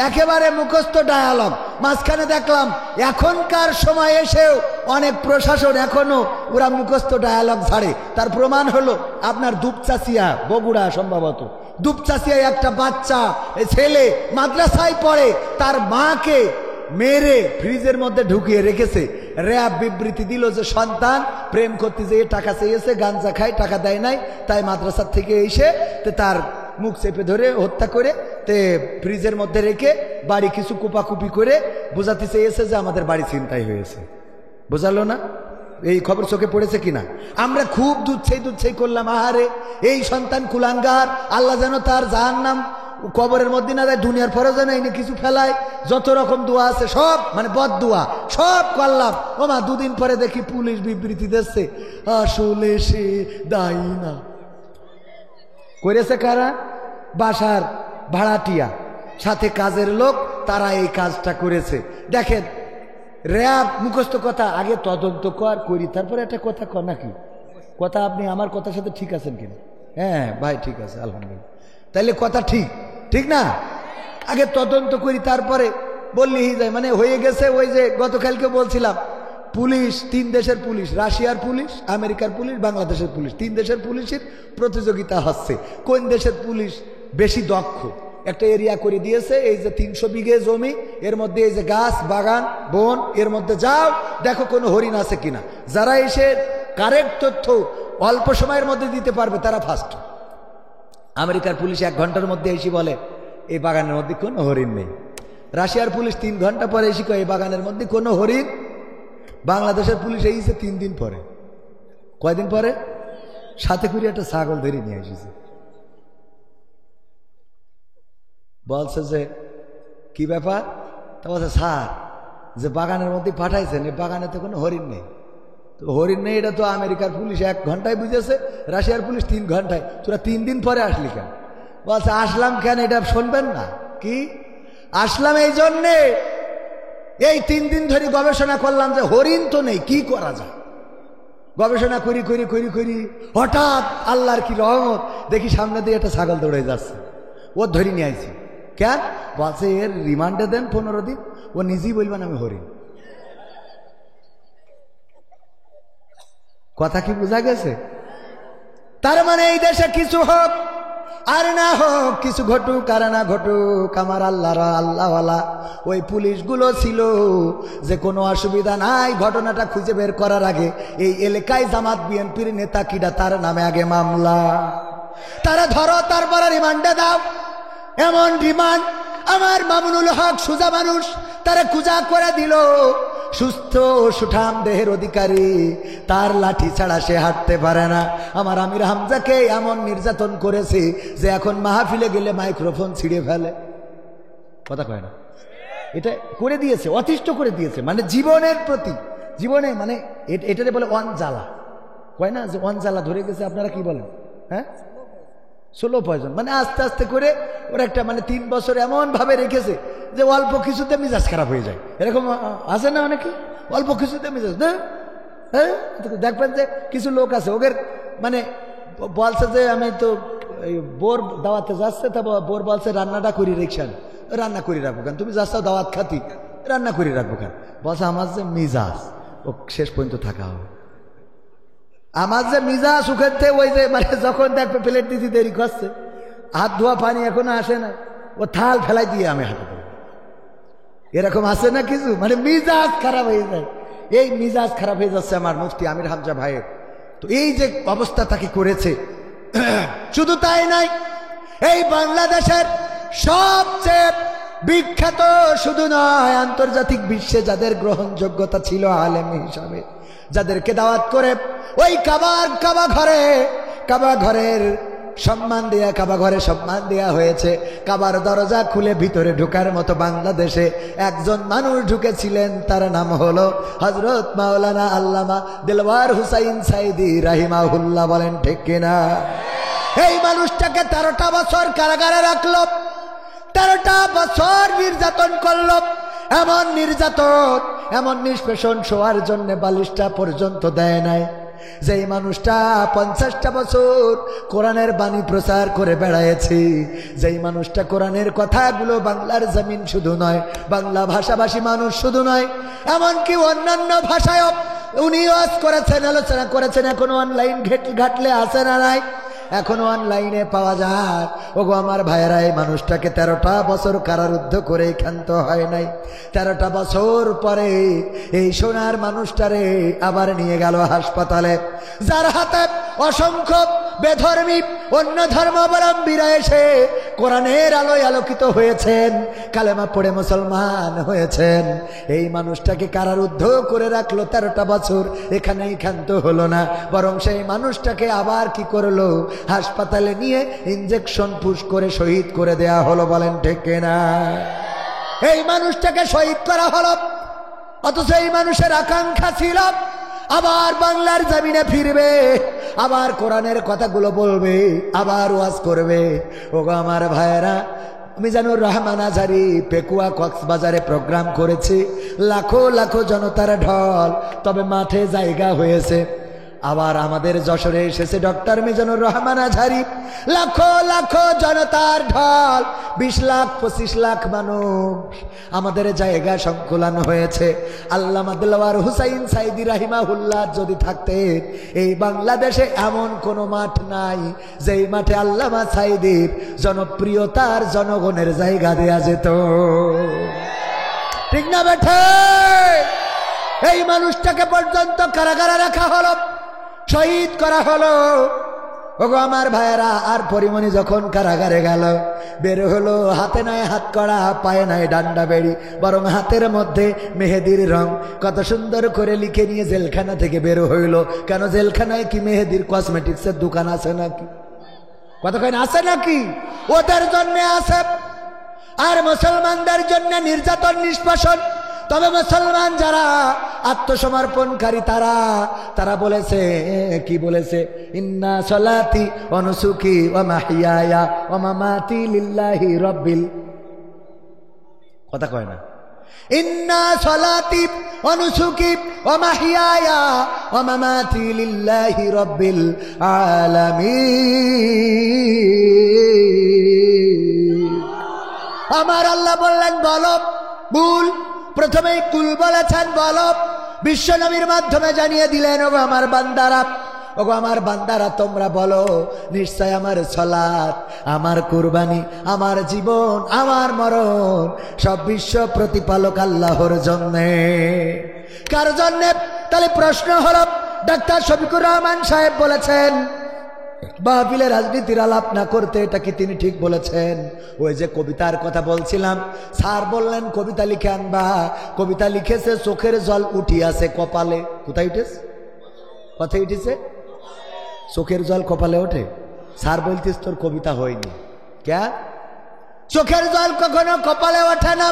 একেবারে মুখস্থ ডায়ালগ। মাঝখানে দেখলাম এখনকার সময় এসেও অনেক প্রশাসন এখনো ওরা মুখস্থ ডায়ালগ ছাড়ে। তার প্রমাণ হলো আপনার দুপচাচিয়া, বগুড়া সম্ভবত, দুপচাচিয়ায় একটা বাচ্চা ছেলে মাদ্রাসায় পড়ে, তার মাকে মেরে ফ্রিজের মধ্যে ঢুকিয়ে রেখেছে। র্যাব বিবৃতি দিল যে সন্তান প্রেম করতে যেয়ে টাকা চেয়েছে, গাঞ্জা খায়, টাকা দেয় নাই, তাই মাদ্রাসার থেকে এসে তার মুখ চেপে ধরে হত্যা করে তে ফ্রিজের মধ্যে রেখে বাড়ি কিছু কুপাকুপি করে বোঝাতে চেয়েছে যে আমাদের বাড়ি ছিনতাই হয়েছে। বোঝালো না? এই খবর চোখে পড়েছে কিনা? আমরা খুব দুধছাই করলাম, আহারে এই সন্তান কুলাঙ্গার, আল্লাহ যেন তার জাহান্নাম কবরের মধ্যে না যায়, দুনিয়ার পরে যেন এনে কিছু ফেলায়, যত রকম দোয়া আছে সব, মানে বদ দোয়া সব করলাম। ও মা, দুদিন পরে দেখি পুলিশ বিবৃতি দিচ্ছে আসলে সে দায়ী না। করেছে কারা? বাসার ভাড়াটিয়া, সাথে কাজের লোক, তারা এই কাজটা করেছে। দেখেন, র্যাব মুখস্থ কথা আগে তদন্ত করি, তারপরে একটা কথা কর নাকি কথা। আপনি আমার কথার সাথে ঠিক আছেন কিনা? হ্যাঁ ভাই ঠিক আছে আলহামদুলিল্লাহ, তাইলে কথা ঠিক ঠিক না? আগে তদন্ত করি তারপরে বললেই যায়। মানে হয়ে গেছে ওই যে গতকালকে বলছিলাম, পুলিশ 3 দেশের পুলিশ, রাশিয়ার পুলিশ, আমেরিকার পুলিশ, বাংলাদেশের পুলিশ, 3 দেশের পুলিশের প্রতিযোগিতা হচ্ছে কোন দেশের পুলিশ বেশি দক্ষ। একটা এরিয়া করে দিয়েছে, এই যে 300 বিঘে জমি, এর মধ্যে এই যে গাছ বাগান বন, এর মধ্যে যাও দেখো কোনো হরিণ আছে কিনা। যারা এসে কারেক্ট তথ্য অল্প সময়ের মধ্যে দিতে পারবে তারা ফার্স্ট। আমেরিকার পুলিশ 1 ঘন্টার মধ্যে এসে বলে এই বাগানের মধ্যে কোনো হরিণ নেই। রাশিয়ার পুলিশ 3 ঘন্টা পরে এসে কয় এই বাগানের মধ্যে কোনো হরিণ। বাংলাদেশের পুলিশ এসেছে 3 দিন পরে। কয়দিন পরে? সাথে করে একটা ছাগল ধরে নিয়ে এসেছে। বলছে যে কি ব্যাপার? তা বলছে স্যার যে বাগানের মধ্যে পাঠাইছেন এই বাগানে তো কোনো হরিণ নেই। তো হরিণ নেই এটা তো আমেরিকার পুলিশ 1 ঘন্টায় বুঝেছে, রাশিয়ার পুলিশ 3 ঘন্টায়। তোরা 3 দিন পরে আসলি কেন? বলছে আসলাম কেন এটা শুনবেন না কি? আসলাম এই জন্যে, এই 3 দিন ধরে গবেষণা করলাম যে হরিণ তো নেই, কি করা যায়। গবেষণা করি করি করি করি হঠাৎ আল্লাহর কি রহমত, দেখি সামনে দিয়ে একটা ছাগল দৌড়ে যাচ্ছে। ও ধরে নিয়ে আইছি। কেন? বলছে এর রিমান্ডে দেন 15 দিন, ও নিজেই বলবেন আমি হরিণ। কথা কি বোঝা গেছে? তার মানে এই দেশে কিছু হোক আর না হোক, কিছু ঘটুক আর না ঘটুক, আমার আল্লাহরা আল্লাহওয়ালা ওই পুলিশগুলো ছিল যে কোনো অসুবিধা নাই, ঘটনাটা খুঁজে বের করার আগে এই এলাকায় জামাত বিএনপির নেতা কিডা তার নামে আগে মামলা, তারা ধরো তারপরে রিমান্ডে দাও। এমন রিমান্ড আমার মামুনুল হক সুজা মানুষ, তারা কুজা করে দিল। সুস্থ সুঠাম দেহের অধিকারী, তার লাঠি ছাড়া সে হাঁটতে পারে না। আমার আমির হামজাকে এমন নির্যাতন করেছে যে এখন মাহফিলে গেলে মাইক্রোফোন ছিঁড়ে ফেলে। কথা কয় না? এটা করে দিয়েছে, অতিষ্ঠ করে দিয়েছে। মানে জীবনের প্রতি, জীবনে মানে এটারে বলে অনজ্বালা, কয় না যে অনজ্বালা ধরে গেছে। আপনারা কি বলেন? হ্যাঁ, স্লো পয়জন। মানে আস্তে আস্তে করে ওরা একটা মানে 3 বছর এমন ভাবে রেখেছে যে অল্প কিছুতে মেজাজ খারাপ হয়ে যায়। এরকম আছে না অনেকে, অল্প কিছুতে মেজাজ। হ্যাঁ, দেখবেন যে কিছু লোক আছে ওদের মানে বলছে যে আমি তো বোর দাওয়াতে যাচ্ছে, তা বোর বলছে রান্নাটা করি রিক্সান, রান্না করে রাখবো কেন? তুমি যাচ্ছ দাওয়াত খাতি, রান্না করে রাখবো কেন? বলছে আমার যে মিজাজ ও শেষ পর্যন্ত থাকা হবে। আমার যে মিজাজ সুখের ওই যে মানে যখন দেখবে প্লেট দিতে দেরি করছে, হাত ধোয়া পানি এখনো আসে না, ও থাল ফেলাই দিয়ে আমি হাতে দেবো। এরকম আছে না কিছু, মানে মিজাজ খারাপ হয়ে যায়। এই মিজাজ খারাপ হয়ে যাচ্ছে আমার মুফতি আমির হামজা ভাইয়ের। তো এই যে অবস্থা তাকে করেছে, শুধু তাই নাই, এই বাংলাদেশের সবচেয়ে বিখ্যাত শুধু নয়, আন্তর্জাতিক বিশ্বে যাদের গ্রহণযোগ্যতা ছিল আলেম হিসাবে, যাদেরকে দাওয়াত করে ওই কাবা ঘরের সম্মান দেয়া, কাবা ঘরে সম্মান দেয়া হয়েছে। কাবার দরজা খুলে ভিতরে ঢোকার মতো বাংলাদেশে একজন মানুষ ঢুকেছিলেন, তার নাম হলো হযরত মাওলানা আল্লামা দেলওয়ার হুসাইন সাইদি রাহিমাহুল্লাহ। বলেন ঠিক কিনা? এই মানুষটাকে 13টা বছর কারাগারে রাখলো, 13টা বছর নির্যাতন করলো। এমন নির্যাতন, এমন নিষ্পেষণ, শোয়ার জন্য বালিশটা পর্যন্ত দেয় নাই। যেই মানুষটা 50টা বছর কোরআনের বাণী প্রচার করে বেড়ায়েছে, যেই মানুষটা কোরআনের কথাগুলো বাংলার জমিন শুধু নয়, বাংলা ভাষাভাষী মানুষ শুধু নয়, এমনকি অন্যান্য ভাষায়ও উনি ওয়াজ করেছেন, আলোচনা করেছেন। এখনো অনলাইন ঘাটলে আছে না নাই? এখনো অনলাইনে পাওয়া যায়। ওগো আমার ভাইয়েরা, এই মানুষটাকে 13টা বছর কারারুদ্ধ করে ক্ষান্ত হয় নাই। 13টা বছর পরে এই সোনার মানুষটারে আবার নিয়ে গেল হাসপাতালে, যার হাতে অসংখ্য বেধর্মী অন্য ধর্মাবলম্বীরা এসে কোরআনের আলোয় আলোকিত হয়েছেন, কালেমা পড়ে মুসলমান হয়েছেন। এই মানুষটাকে কারারুদ্ধ করে রাখলো 13টা বছর, এখানেই ক্ষান্ত হলো না, বরং সেই মানুষটাকে আবার কি করলো? হাসপাতালে নিয়ে ইনজেকশন পুশ করে শহীদ করে দেয়া হলো। বলেন ঠিক না? এই মানুষটাকে শহীদ করা হলো, অথচ এই মানুষের আকাঙ্ক্ষা ছিল আবার বাংলার জমিনে ফিরবে, আবার কোরআনের কথাগুলো বলবে, আবার ওয়াজ করবে। ওগো আমার ভাইয়েরা, মিজানুর রহমান আজহারি পেকুয়া কক্সবাজারে প্রোগ্রাম করেছে, লাখো লাখো জনতার ঢল, তবে মাঠে জায়গা হয়েছে। আবার আমাদের যশোরে এসেছে ডক্টর মিজানুর রহমান আজহারি, লাখো লাখো জনতার ঢল, 20 লাখ 25 লাখ মানুষ আমাদের জায়গা সংকুলান হয়েছে। আল্লামা দেলোয়ার হুসাইন সাইদি রাহিমাহুল্লাহ যদি থাকতেন, এই বাংলাদেশে এমন কোনো মাঠ নাই যেই মাঠে আল্লামা সাইদির জনপ্রিয়তার জনগণের জায়গা দেয়া যেত। ঠিক না বেঠে? এই মানুষটাকে পর্যন্ত কারাগারে রাখা হলো, শহীদ করা হলো। ওগো আমার ভাইয়েরা, আর পরিমণি যখন কারাগারে গেল, বের হলো, হাতে নাই হাত কড়া, পায়ে নাই ডান্ডা বেড়ি, বরং হাতের মধ্যে মেহেদির রং কত সুন্দর করে লিখে নিয়ে জেলখানা থেকে বের হইল। কেন, জেলখানায় কি মেহেদির কসমেটিক্সের দোকান আছে নাকি? কতক্ষণ আছে নাকি? ওদের জন্য আছে। আর মুসলমানদের জন্য নির্যাতন নিষ্পেষণ। তবে মুসলমান যারা আত্মসমর্পণকারী তারা বলেছে, কি বলেছে? ইন্না সলাতি ওয়া নুসুকি ওয়া মাহইয়ায়া ওয়া মামাতি লিল্লাহি রাব্বিল, কথা কয় না, ইন্না সলাতি ওয়া নুসুকি ওয়া মাহইয়ায়া ওয়া মামাতি লিল্লাহি রাব্বিল আলামিন। আমার আল্লাহ বললেন বলো, বুল, প্রথমেই কুল বলেছেন বলো, বিশ্ব নবীর মাধ্যমে জানিয়ে দিলেন, ওগো আমার বান্দারা, ওগো আমার বান্দারা তোমরা বলো, নিশ্চয় আমার সালাত, আমার কুরবানি, আমার জীবন, আমার মরণ সব বিশ্ব প্রতিপালক আল্লাহর জন্যে। কার জন্যে? তাহলে প্রশ্ন হলো, ডাক্তার শফিকুর রহমান সাহেব বলেছেন মাহফিলে রাজনীতির আলাপ না করতে, এটা কি তিনি ঠিক বলেছেন? ওই যে কবিতার কথা বলছিলাম, স্যার বললেন কবিতা লিখে আনবা। কবিতা লিখেছে, চোখের জল উঠিয়াছে কপালে। কোথায় উঠেছে? কোথায় উঠেছে? চোখের জল কপালে ওঠে। স্যার বলতিস তোর কবিতা হয়নি। ক্যা? চোখের জল কখনো কপালে ওঠে না।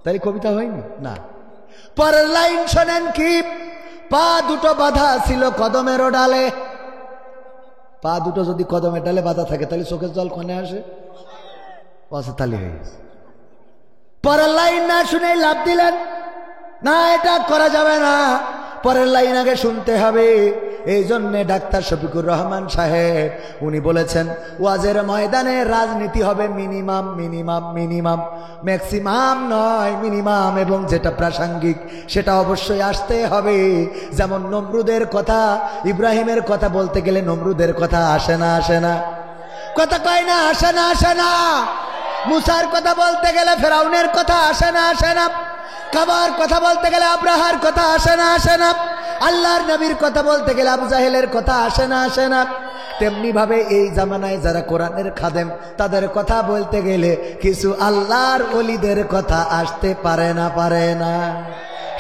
তাই কবিতা হয়নি না। পরের লাইন শোনেন কি? পা দুটো বাঁধা ছিল কদমের ডালে। পা দুটো যদি কদমের ডালে বাঁধা থাকে, তাহলে চোখের জল কনে আসে? তালি হয়ে গেছে। পরের লাইন না শুনে লাভ দিলেন, না এটা করা যাবে না, পরের লাইন আগে শুনতে হবে। এই জন্যে ডাক্তার শফিকুর রহমান সাহেব উনি বলেছেন, ওয়াজের ময়দানে রাজনীতি হবে মিনিমাম মিনিমাম মিনিমাম, ম্যাক্সিমাম নয়, মিনিমাম, এবং যেটা প্রাসঙ্গিক সেটা অবশ্যই আসতে হবে। যেমন নমরুদের কথা, ইব্রাহিমের কথা বলতে গেলে নমরুদের কথা আসে না? আসে না? কথা কয় না? আসে না? আসে না? মুসার কথা বলতে গেলে ফেরাউনের কথা আসে না? আসে না? কাবার কথা বলতে গেলে আব্রাহার কথা আসে না? আসে না? আল্লাহর নবীর কথা বলতে গেলে আবু জাহেলের কথা আসে না? আসে না? তেমনি ভাবে এই জামানায় যারা কোরআনের খাদেম, তাদের কথা বলতে গেলে কিছু আল্লাহর ওলিদের কথা আসতে পারে না? পারে না?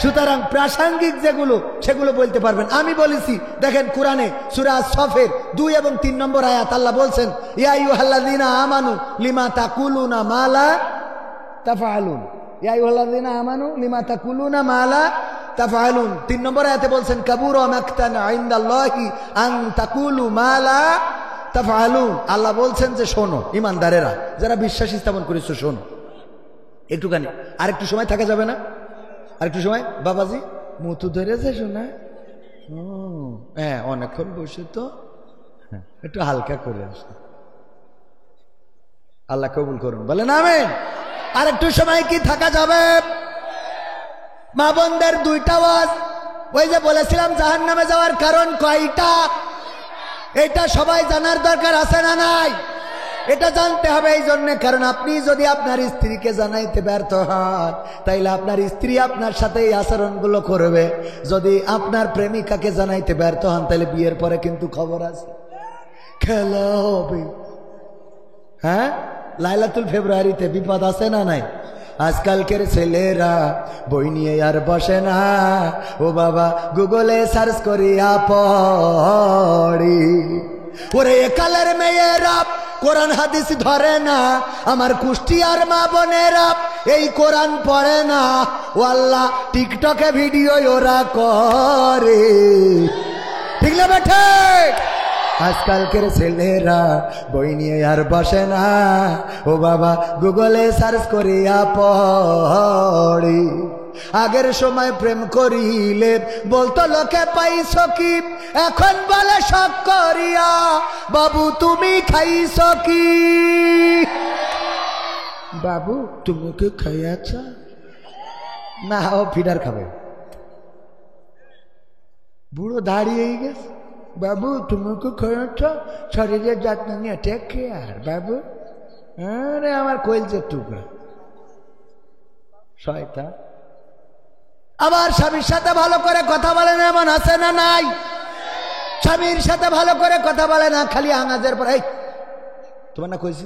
সুতরাং প্রাসঙ্গিক যেগুলো সেগুলো বলতে পারবেন। আমি বলেছি, দেখেন কোরআনে সূরা সফের 2 এবং 3 নম্বর আয়াত আল্লাহ বলছেন, ইয়া আইয়ুহাল্লাযীনা আমানু লিমা তাকুলুনা মা লা তাফআলুন, ইয়া আইয়ুহাল্লাযীনা আমানু লিমা তাকুলুনা মা লা তাফআলুন। 3 নম্বর আয়াতে বলছেন, কাবুরা মাকতান ইনদাল্লাহি আন তাকুলু মা লা তাফআলুন। আল্লাহ বলছেন যে শোনো ইমানদারেরা, যারা বিশ্বাস স্থাপন করেছো, শোনো একটুখানি, আরেকটু সময় থাকা যাবে না? আরেকটু সময় বাবাজি, মুতু ধরেছে শোনা? হ্যাঁ, অনেকক্ষণ বসে তো, একটু হালকা করে আসে। আল্লাহ কবুল করুন, বলেন আমিন। আরেকটু সময় কি থাকা যাবে? মা বোনদের 2টা ওয়াজ, ওই যে বলেছিলাম জাহান্নামে যাওয়ার কারণ কয়টা, এটা সবাই জানার দরকার আছে না নাই? এটা জানতে হবে এই জন্য, কারণ আপনি যদি আপনার স্ত্রীকে জানাইতে ব্যর্থ হন, তাইলে আপনার স্ত্রী আপনার সাথে এই আচরণগুলো করবে। যদি আপনার প্রেমিকাকে জানাইতে ব্যর্থ হন, তাহলে বিয়ের পরে কিন্তু খবর আছে, খেলা হবে। হ্যাঁ, লাইলাতুল ফেব্রুয়ারিতে বিপদ আছে না নাই? আজকালকের ছেলেরা বই নিয়ে আর বসে না, ও বাবা গুগলে সার্চ করিয়া পড়ি। ওরে একালের মেয়েরা কোরআন হাদিস ধরে না, আমার কুষ্টিয়ার মা বোনেরা এই কোরআন পড়ে না, ও আল্লাহ টিকটকে ভিডিও ওরা করে। ঠিক না বেঠে? আজকালকের ছেলেরা বই নিয়ে আর বসে না, ও বাবা গুগলে সার্চ করিয়া পড়ি। আগের সময় প্রেম করিলে বলতো লোকে পাইছ কি, এখন বলে শখ করিয়া বাবু তুমি খাইছ কি। বাবু তুমি কি খাইয়াছ? না, ও ফিডার খাবে। বুড়ো দাঁড়িয়েই গেছে, বাবু তুমি কি খাইয়াছ? শরীরের যত্ন নিয়ে টেক কেয়ার বাবু। আরে আমার কইলচের টুকরা শয়তান। আবার স্বামীর সাথে ভালো করে কথা বলে না, এমন আছে না নাই? স্বামীর সাথে ভালো করে কথা বলে না, খালি আঙাজের পর এই তোমার না কইছি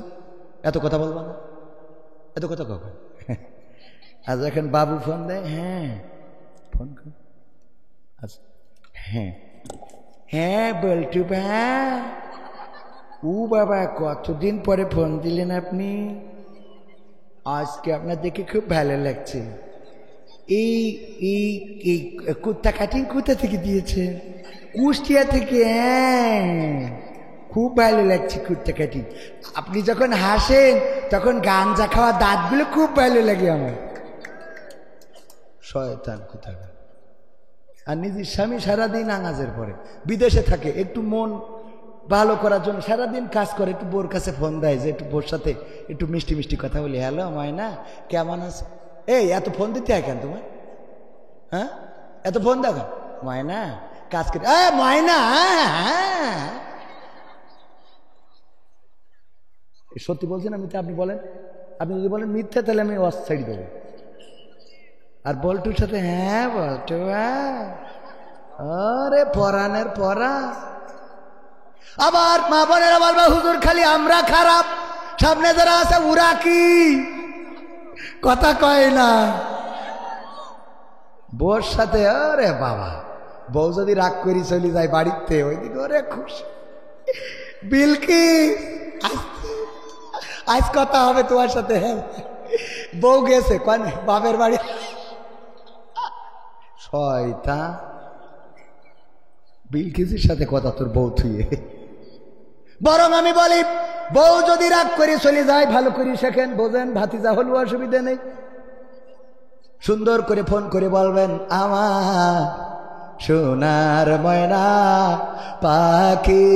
এত কথা বলবা না, এত কথা কখন? আজ এখন বাবু ফোন দেয়, হ্যাঁ ফোন কর, আচ্ছা হ্যাঁ হ্যাঁ বলটু ভাই, ও বাবা কতদিন পরে ফোন দিলেন আপনি, আজকে আপনার দেখে খুব ভালো লাগছে। এই এই এই কুত্তা কাটিং কোথা থেকে দিয়েছেন? কুষ্টিয়া থেকে। হ্যাঁ খুব ভালো লাগছে কুত্তা কাটিং। আপনি যখন হাসেন তখন গাঞ্জা খাওয়া দাঁতগুলো খুব ভালো লাগে আমার। শয়তান কোথাকার। আর নিজের স্বামী সারাদিন আঙাজের পরে বিদেশে থাকে, একটু মন ভালো করার জন্য সারাদিন কাজ করে, একটু বোর কাছে ফোন দেয় যে একটু বোর সাথে একটু মিষ্টি মিষ্টি কথা বলি, হ্যালো ময়না কেমন আছো? এই এত ফোন দিতে হয় কেন তোমার? হ্যাঁ এত ফোন দেখো ময়না কাজ করে, ময়না সত্যি বলছেন আমি, আপনি বলেন, আপনি যদি বলেন মিথ্যা তাহলে আমি ওয়াজ ছাড়ি দেবো। আর বল্টুর সাথে হ্যাঁ বল্টু, আরে পরানের পরা। আবার মা বোনেরা বলবে হুজুর খালি আমরা খারাপ, সামনে যারা আছে ওরা কি কথা কয় না। বউর সাথে আরে বাবা, বউ যদি রাগ করি চলে যায় বাড়িতে, ওইদিকে ওরে খুশি, বিলকি আজ কথা হবে তোমার সাথে। হ্যাঁ বউ গেছে কোন বাপের বাড়ি। শয়তান, বিলকিসের সাথে কথা তোর বউ থুয়ে। বরং আমি বলি বউ যদি রাগ করে চলে যায় ভালো করে শেখেন, বোঝেন ভাতিজা হল অসুবিধা নেই, সুন্দর করে ফোন করে বলবেন আমার সোনার ময়না পাখি,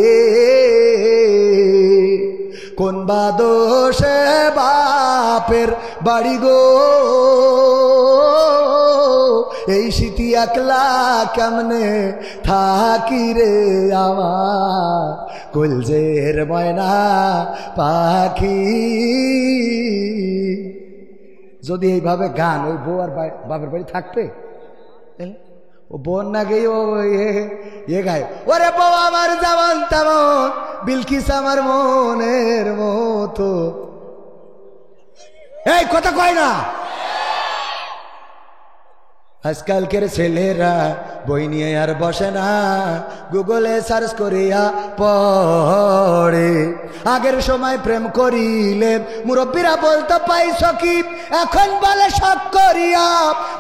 কোন বা দোষে বাপের বাড়ি গো, এই শীতি একলা কেমনে থাকি রে আমার কলজের ময়না পাখি। যদি এইভাবে গান ওই বউ আর বাপের বাড়ি থাকবে, ও বোন না গেয়ে ও এ গায়, ওরে বউ আমার যেমন তেমন বিলকিস আমার মনের মতো। এই কথা কয় না। আজকালকের ছেলেরা বই নিয়ে আর বসে না, গুগলে সার্চ করিয়া পড়ে। আগের সময় প্রেম করিলে মুরব্বীরা বলতো পাইছ কি, এখন বলে শখ করিয়া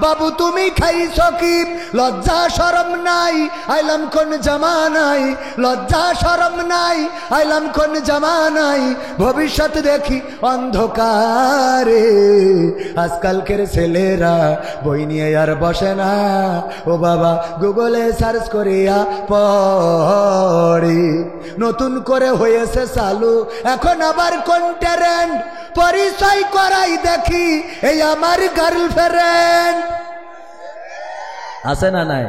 বাবু তুমি খাইছ কি। লজ্জা শরম নাই আইলাম কোন জামানাই, লজ্জা শরম নাই আইলাম কোন জামানাই, ভবিষ্যৎ দেখি অন্ধকারে। আজকালকের ছেলেরা বই নিয়ে আর বসে না, ও বাবা গুগলে সার্চ করিয়া পড়ি। নতুন করে হয়েছে চালু এখন আবার কোন ট্রেন্ড, পরিচয় করাই দেখি এই আমার গার্লফ্রেন্ড। আছে না নাই?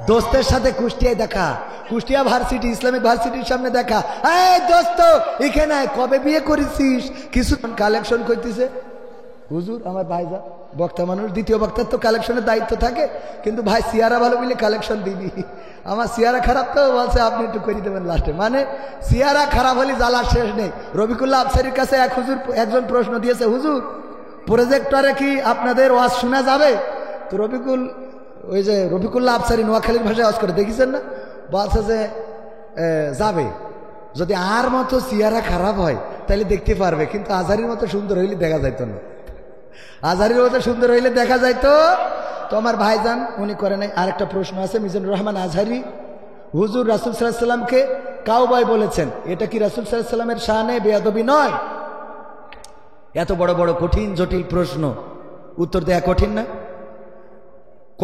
দোস্তের সাথে কুষ্টিয়ায় দেখা, কুষ্টিয়া ভার্সিটি ইসলামিক ভার্সিটির সামনে দেখা, এই দোস্ত এখানে কবে বিয়ে করেছিস? কিছু কালেকশন করতেছে। হুজুর আমার ভাইজা বক্তা মানুষ, দ্বিতীয় বক্তার তো কালেকশনের দায়িত্ব থাকে, কিন্তু ভাই সিয়ারা ভালো বলে কালেকশন দিবি। আমার সিয়ারা খারাপ তো বলছে আপনি একটু করে দেবেন লাস্টে। মানে সিয়ারা খারাপ হলে জ্বালার শেষ নেই। রবিকুল্লাহ আফসারির কাছে একজন প্রশ্ন দিয়েছে, হুজুর প্রজেক্টরে কি আপনাদের ওয়াজ শোনা যাবে? তো ওই যে রবিকুল্লাহ আফসারি নোয়াখালীর ভাষায় ওয়াজ করে দেখেছেন না, বলছে যে যাবে, যদি আর মতো সিয়ারা খারাপ হয় তাহলে দেখতে পারবে, কিন্তু আজহারির মতো সুন্দর হইলে দেখা যাইতো না। আজহারির মতো সুন্দর হইলে দেখা যাইতো। তো আমার ভাইজান উনি করে নাই। আরেকটা প্রশ্ন আছে, মিজানুর রহমান আজহারি, হুজুর রাসূল সাল্লাল্লাহু আলাইহি সাল্লামকে কাউবয় বলেছেন, এটা কি রাসূল সাল্লাল্লাহু আলাইহি সাল্লামের শানে বেয়াদবি নয়? এত বড় বড় কঠিন জটিল প্রশ্ন উত্তর দেয়া কঠিন না?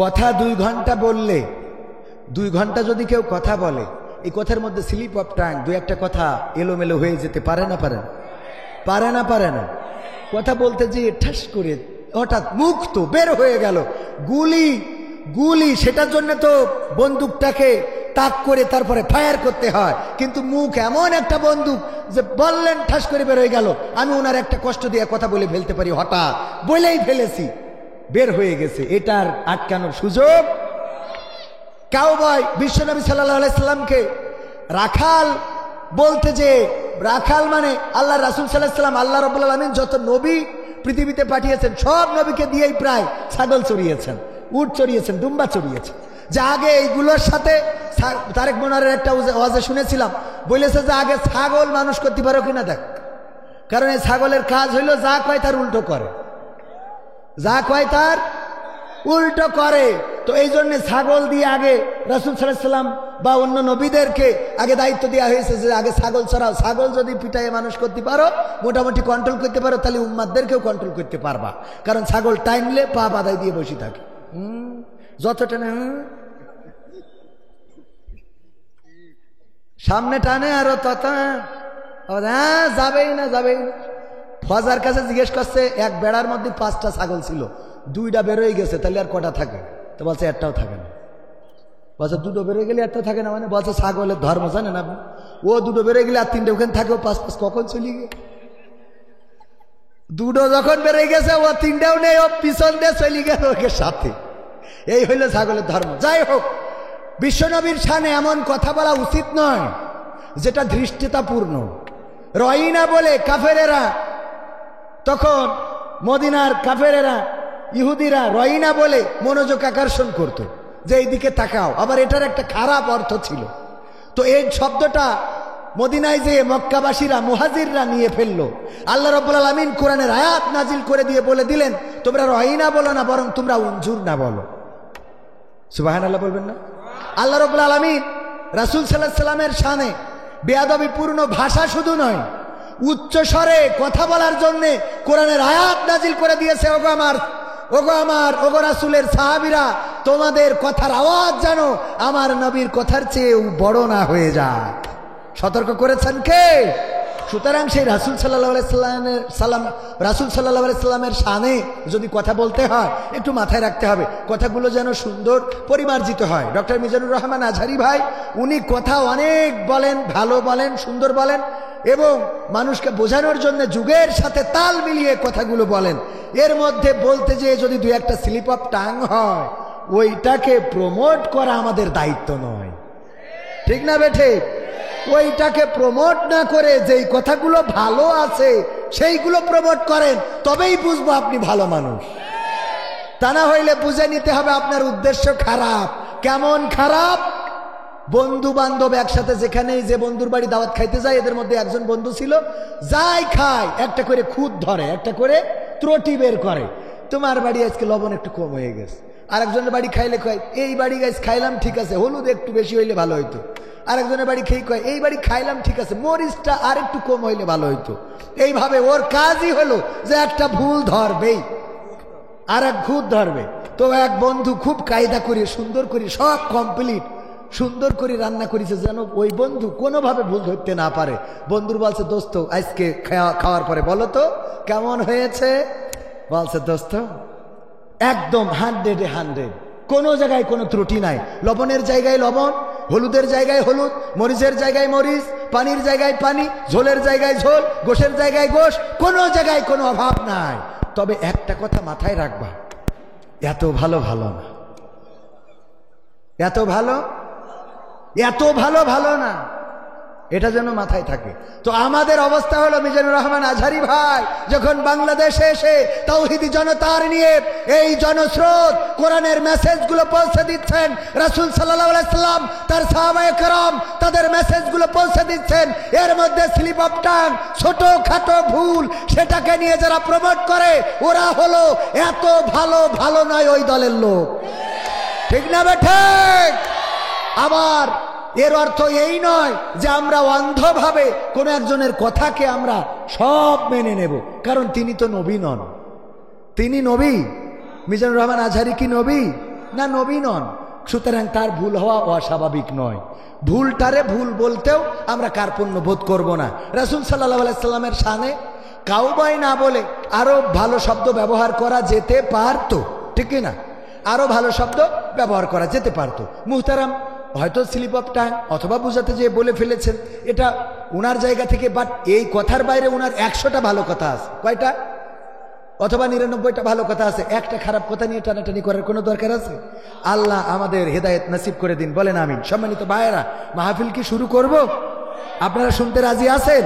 কথা 2 ঘন্টা বললে, 2 ঘন্টা যদি কেউ কথা বলে, এই কথার মধ্যে স্লিপ অফ টাং, 2-1টা কথা এলোমেলো হয়ে যেতে পারে না? পারে না? কথা বলতে যেয়ে ঠাস করে হঠাৎ মুখ তো বের হয়ে গেল, গুলি সেটার জন্য তো বন্দুকটাকে তাক করে তারপরে ফায়ার করতে হয়, কিন্তু মুখ এমন একটা বন্দুক যে বললেন ঠাস করে বের হয়ে গেল। আমি ওনার একটা কষ্ট দিয়ে কথা বলে ফেলতে পারি, হঠাৎ বলেই ফেলেছি, বের হয়ে গেছে, এটার আটকানোর সুযোগ কাউবয় বিশ্বনবী সাল্লাল্লাহু আলাইহি সাল্লামকে রাখাল বলতে, যে রাখাল মানে আল্লাহ রাসূল সাল্লাল্লাহু আলাইহি সাল্লাম, আল্লাহ রাব্বুল আলামিন যত নবী পৃথিবীতে পাঠিয়েছেন সব নবীকে দিয়েই প্রায় ছাগল চড়িয়েছেন, উট চড়িয়েছেন, দুম্বা চড়িয়েছেন। যে আগে এইগুলোর সাথে তারেক মোনারের একটা ওয়াজে শুনেছিলাম, বলেছে যে আগে ছাগল মানুষ করতে পারো কিনা দেখ, কারণ এই ছাগলের কাজ হইল যা কয় তার উল্টো করে, উল্টো করে। তো এই জন্য ছাগল দিয়ে আগে রাসূল সাল্লাল্লাহু আলাইহি সাল্লাম বা অন্য নবীদেরকে আগে দায়িত্ব দেওয়া হয়েছে যে আগে ছাগল চড়াও। ছাগল যদি পিটায়ে মানুষ করতে পারো, মোটামুটি কন্ট্রোল করতে পারো, তাহলে উম্মাদদেরকেও কন্ট্রোল করতে পারবা, কারণ ছাগল টাইমলে পা বাঁধাই দিয়ে বসে থাকে, যত টানে সামনে টানে আরো তত যাবেই না। ফজার কাছে জিজ্ঞেস করছে, এক বেড়ার মধ্যে 5টা ছাগল ছিল, 2টা বেরোয় গেছে, তাহলে আর কটা থাকে? তো বলছে একটাও থাকে না। বলছে 2টো বেরোয় গেলে একটা থাকে না মানে? বলছে ছাগলের ধর্ম জানেন আপনি? ও 2টো বেরোয় গেলে আর 3টে ওখানে থাকে, ও 5 কখন চলে গিয়ে 2টো যখন বেরোয় গেছে, ও 3টাও নেই, ও পিছন দিয়ে চলে গেল ওকে সাথে। এই হইল ছাগলের ধর্ম। যাই হোক, বিশ্বনবীর শানে এমন কথা বলা উচিত নয় যেটা ধৃষ্টতাপূর্ণ। রয়িনা বলে কাফেরেরা, তখন মদিনার কাফেরেরা ইহুদিরা রয়িনা বলে মনোযোগ আকর্ষণ করত, যে এইদিকে তাকাও, আবার এটার একটা খারাপ অর্থ ছিল। তো এই শব্দটা মদিনায় যে মক্কাবাসীরা মুহাজিররা নিয়ে ফেললো। আল্লাহ রাব্বুল আলামিন কোরআনের আয়াত নাজিল করে দিয়ে বলে দিলেন, তোমরা রয়িনা বলো না, বরং তোমরা উনজুর না বলো। সুবহানাল্লাহ বলবেন না? আল্লাহ রাব্বুল আলামিন রাসূল সাল্লাল্লাহু আলাইহি সাল্লামের শানে বেয়াদবিপূর্ণ ভাষা শুধু নয়, উচ্চ স্বরে কথা বলার জন্য কোরআনের আয়াত নাজিল করে দিয়েছে। ওগো রাসূলের সাহাবীরা, তোমাদের কথার আওয়াজ যেন আমার নবীর কথার চেয়ে বড় না হয়ে যায়, সতর্ক করেছেন কে? সুতরাং সেই রাসূল সাল্লাল্লাহু আলাইহি সাল্লামের শানে যদি কথা বলতে হয়, একটু মাথায় রাখতে হবে কথাগুলো যেন সুন্দর পরিমার্জিত হয়। ডক্টর মিজানুর রহমান আজহারি ভাই, উনি কথা অনেক বলেন, ভালো বলেন, সুন্দর বলেন, এবং মানুষকে বোঝানোর জন্য যুগের সাথে তাল মিলিয়ে কথাগুলো বলেন। এর মধ্যে বলতে যেয়ে যদি 2-1টা স্লিপ অফ টাং হয়, ওইটাকে প্রমোট করা আমাদের দায়িত্ব নয়, ঠিক না বেঠে? ওইটাকে প্রমোট না করে যেই কথাগুলো ভালো আছে সেইগুলো প্রমোট করেন, তবেই বুঝবো আপনি ভালো মানুষ। তা না হইলে বুঝে নিতে হবে আপনার উদ্দেশ্য খারাপ। কেমন খারাপ? বন্ধু বান্ধব একসাথে, যেখানেই যে বন্ধুর বাড়ি দাওয়াত খাইতে যায়, এদের মধ্যে একজন বন্ধু ছিল, যাই খায় একটা করে খুঁত ধরে, একটা করে ত্রুটি বের করে। তোমার বাড়ি আজকে লবণ একটু কম হয়ে গেছে। আরেকজনের বাড়ি খাইলে কয়, এই বাড়ি গাছ খাইলাম ঠিক আছে, হলুদ একটু বেশি হইলে ভালো হইতো। আরেকজনের বাড়ি খেয়ে কয়, এই বাড়ি খাইলাম ঠিক আছে, মরিচটা আর একটু কম হইলে ভালো হইতো। এইভাবে ওর কাজই হলো যে একটা ভুল ধরবেই, আর এক খুঁত ধরবে। তো এক বন্ধু খুব কায়দা করে সুন্দর করে সব কমপ্লিট সুন্দর করে রান্না করেছে, যেন ওই বন্ধু কোনোভাবে ভুল ধরতে না পারে। বন্ধুর বলছে, দোস্ত আজকে খাওয়ার পরে বলো তো কেমন হয়েছে? বলছে, দোস্ত একদম 100-এ 100, কোনো জায়গায় কোনো ত্রুটি নাই। লবণের জায়গায় লবণ, হলুদের জায়গায় হলুদ, মরিচের জায়গায় মরিচ, পানির জায়গায় পানি, ঝোলের জায়গায় ঝোল, গোশের জায়গায় গোশ, কোনো জায়গায় কোনো অভাব নাই। তবে একটা কথা মাথায় রাখবা, এত ভালো ভালো না, এত ভালো ভালো না, এটা যেন মাথায় থাকে। তো আমাদের অবস্থা হলো, মিজানুর রহমান আজহারি ভাই যখন বাংলাদেশে এসে তাওহীদি জনতার নিয়ে এই জনস্রোত কোরআনের মেসেজগুলো পৌঁছে দিচ্ছেন, রাসূল সাল্লাল্লাহু আলাইহি সাল্লাম তার সাহাবায়ে কেরাম তাদের মেসেজগুলো পৌঁছে দিচ্ছেন, এর মধ্যে স্লিপ অফ টাং, ছোটখাটো ভুল, সেটাকে নিয়ে যারা প্রমোট করে, ওরা হলো এত ভালো নয় ওই দলের লোক, ঠিক না ঠিক? আবার এর অর্থ এই নয় যে আমরা অন্ধভাবে কোন একজনের কথাকে আমরা সব মেনে নেব, কারণ তিনি তো নবী নন। তিনি নবী? মিজানুর রহমান আজহারি কি নবী না নবী নন, সুতরাং তার ভুল হওয়া অস্বাভাবিক নয়। ভুলটারে ভুল বলতেও আমরা কার্পণ্য বোধ করব না। রাসূল সাল্লাল্লাহু আলাইহি সাল্লামের শানে কাউবয় না বলে আরো ভালো শব্দ ব্যবহার করা যেতে পারতো, ঠিক না? আরো ভালো শব্দ ব্যবহার করা যেতে পারতো। মুহতারাম হয়তো স্লিপ অফ টাং অথবা বুঝাতে যেয়ে বলে ফেলেছেন, এটা ওনার জায়গা থেকে। বাট এই কথার বাইরে ওনার 100টা ভালো কথা আছে। কয়টা? অথবা 99টা ভালো কথা আছে। একটা খারাপ কথা নিয়ে টানাটানি করার কোনো দরকার আছে? আল্লাহ আমাদের হেদায়েত নসিব করে দিন, বলেন আমিন। সম্মানিত ভাইয়েরা, মাহফিল কি শুরু করব? আপনারা শুনতে রাজি আছেন?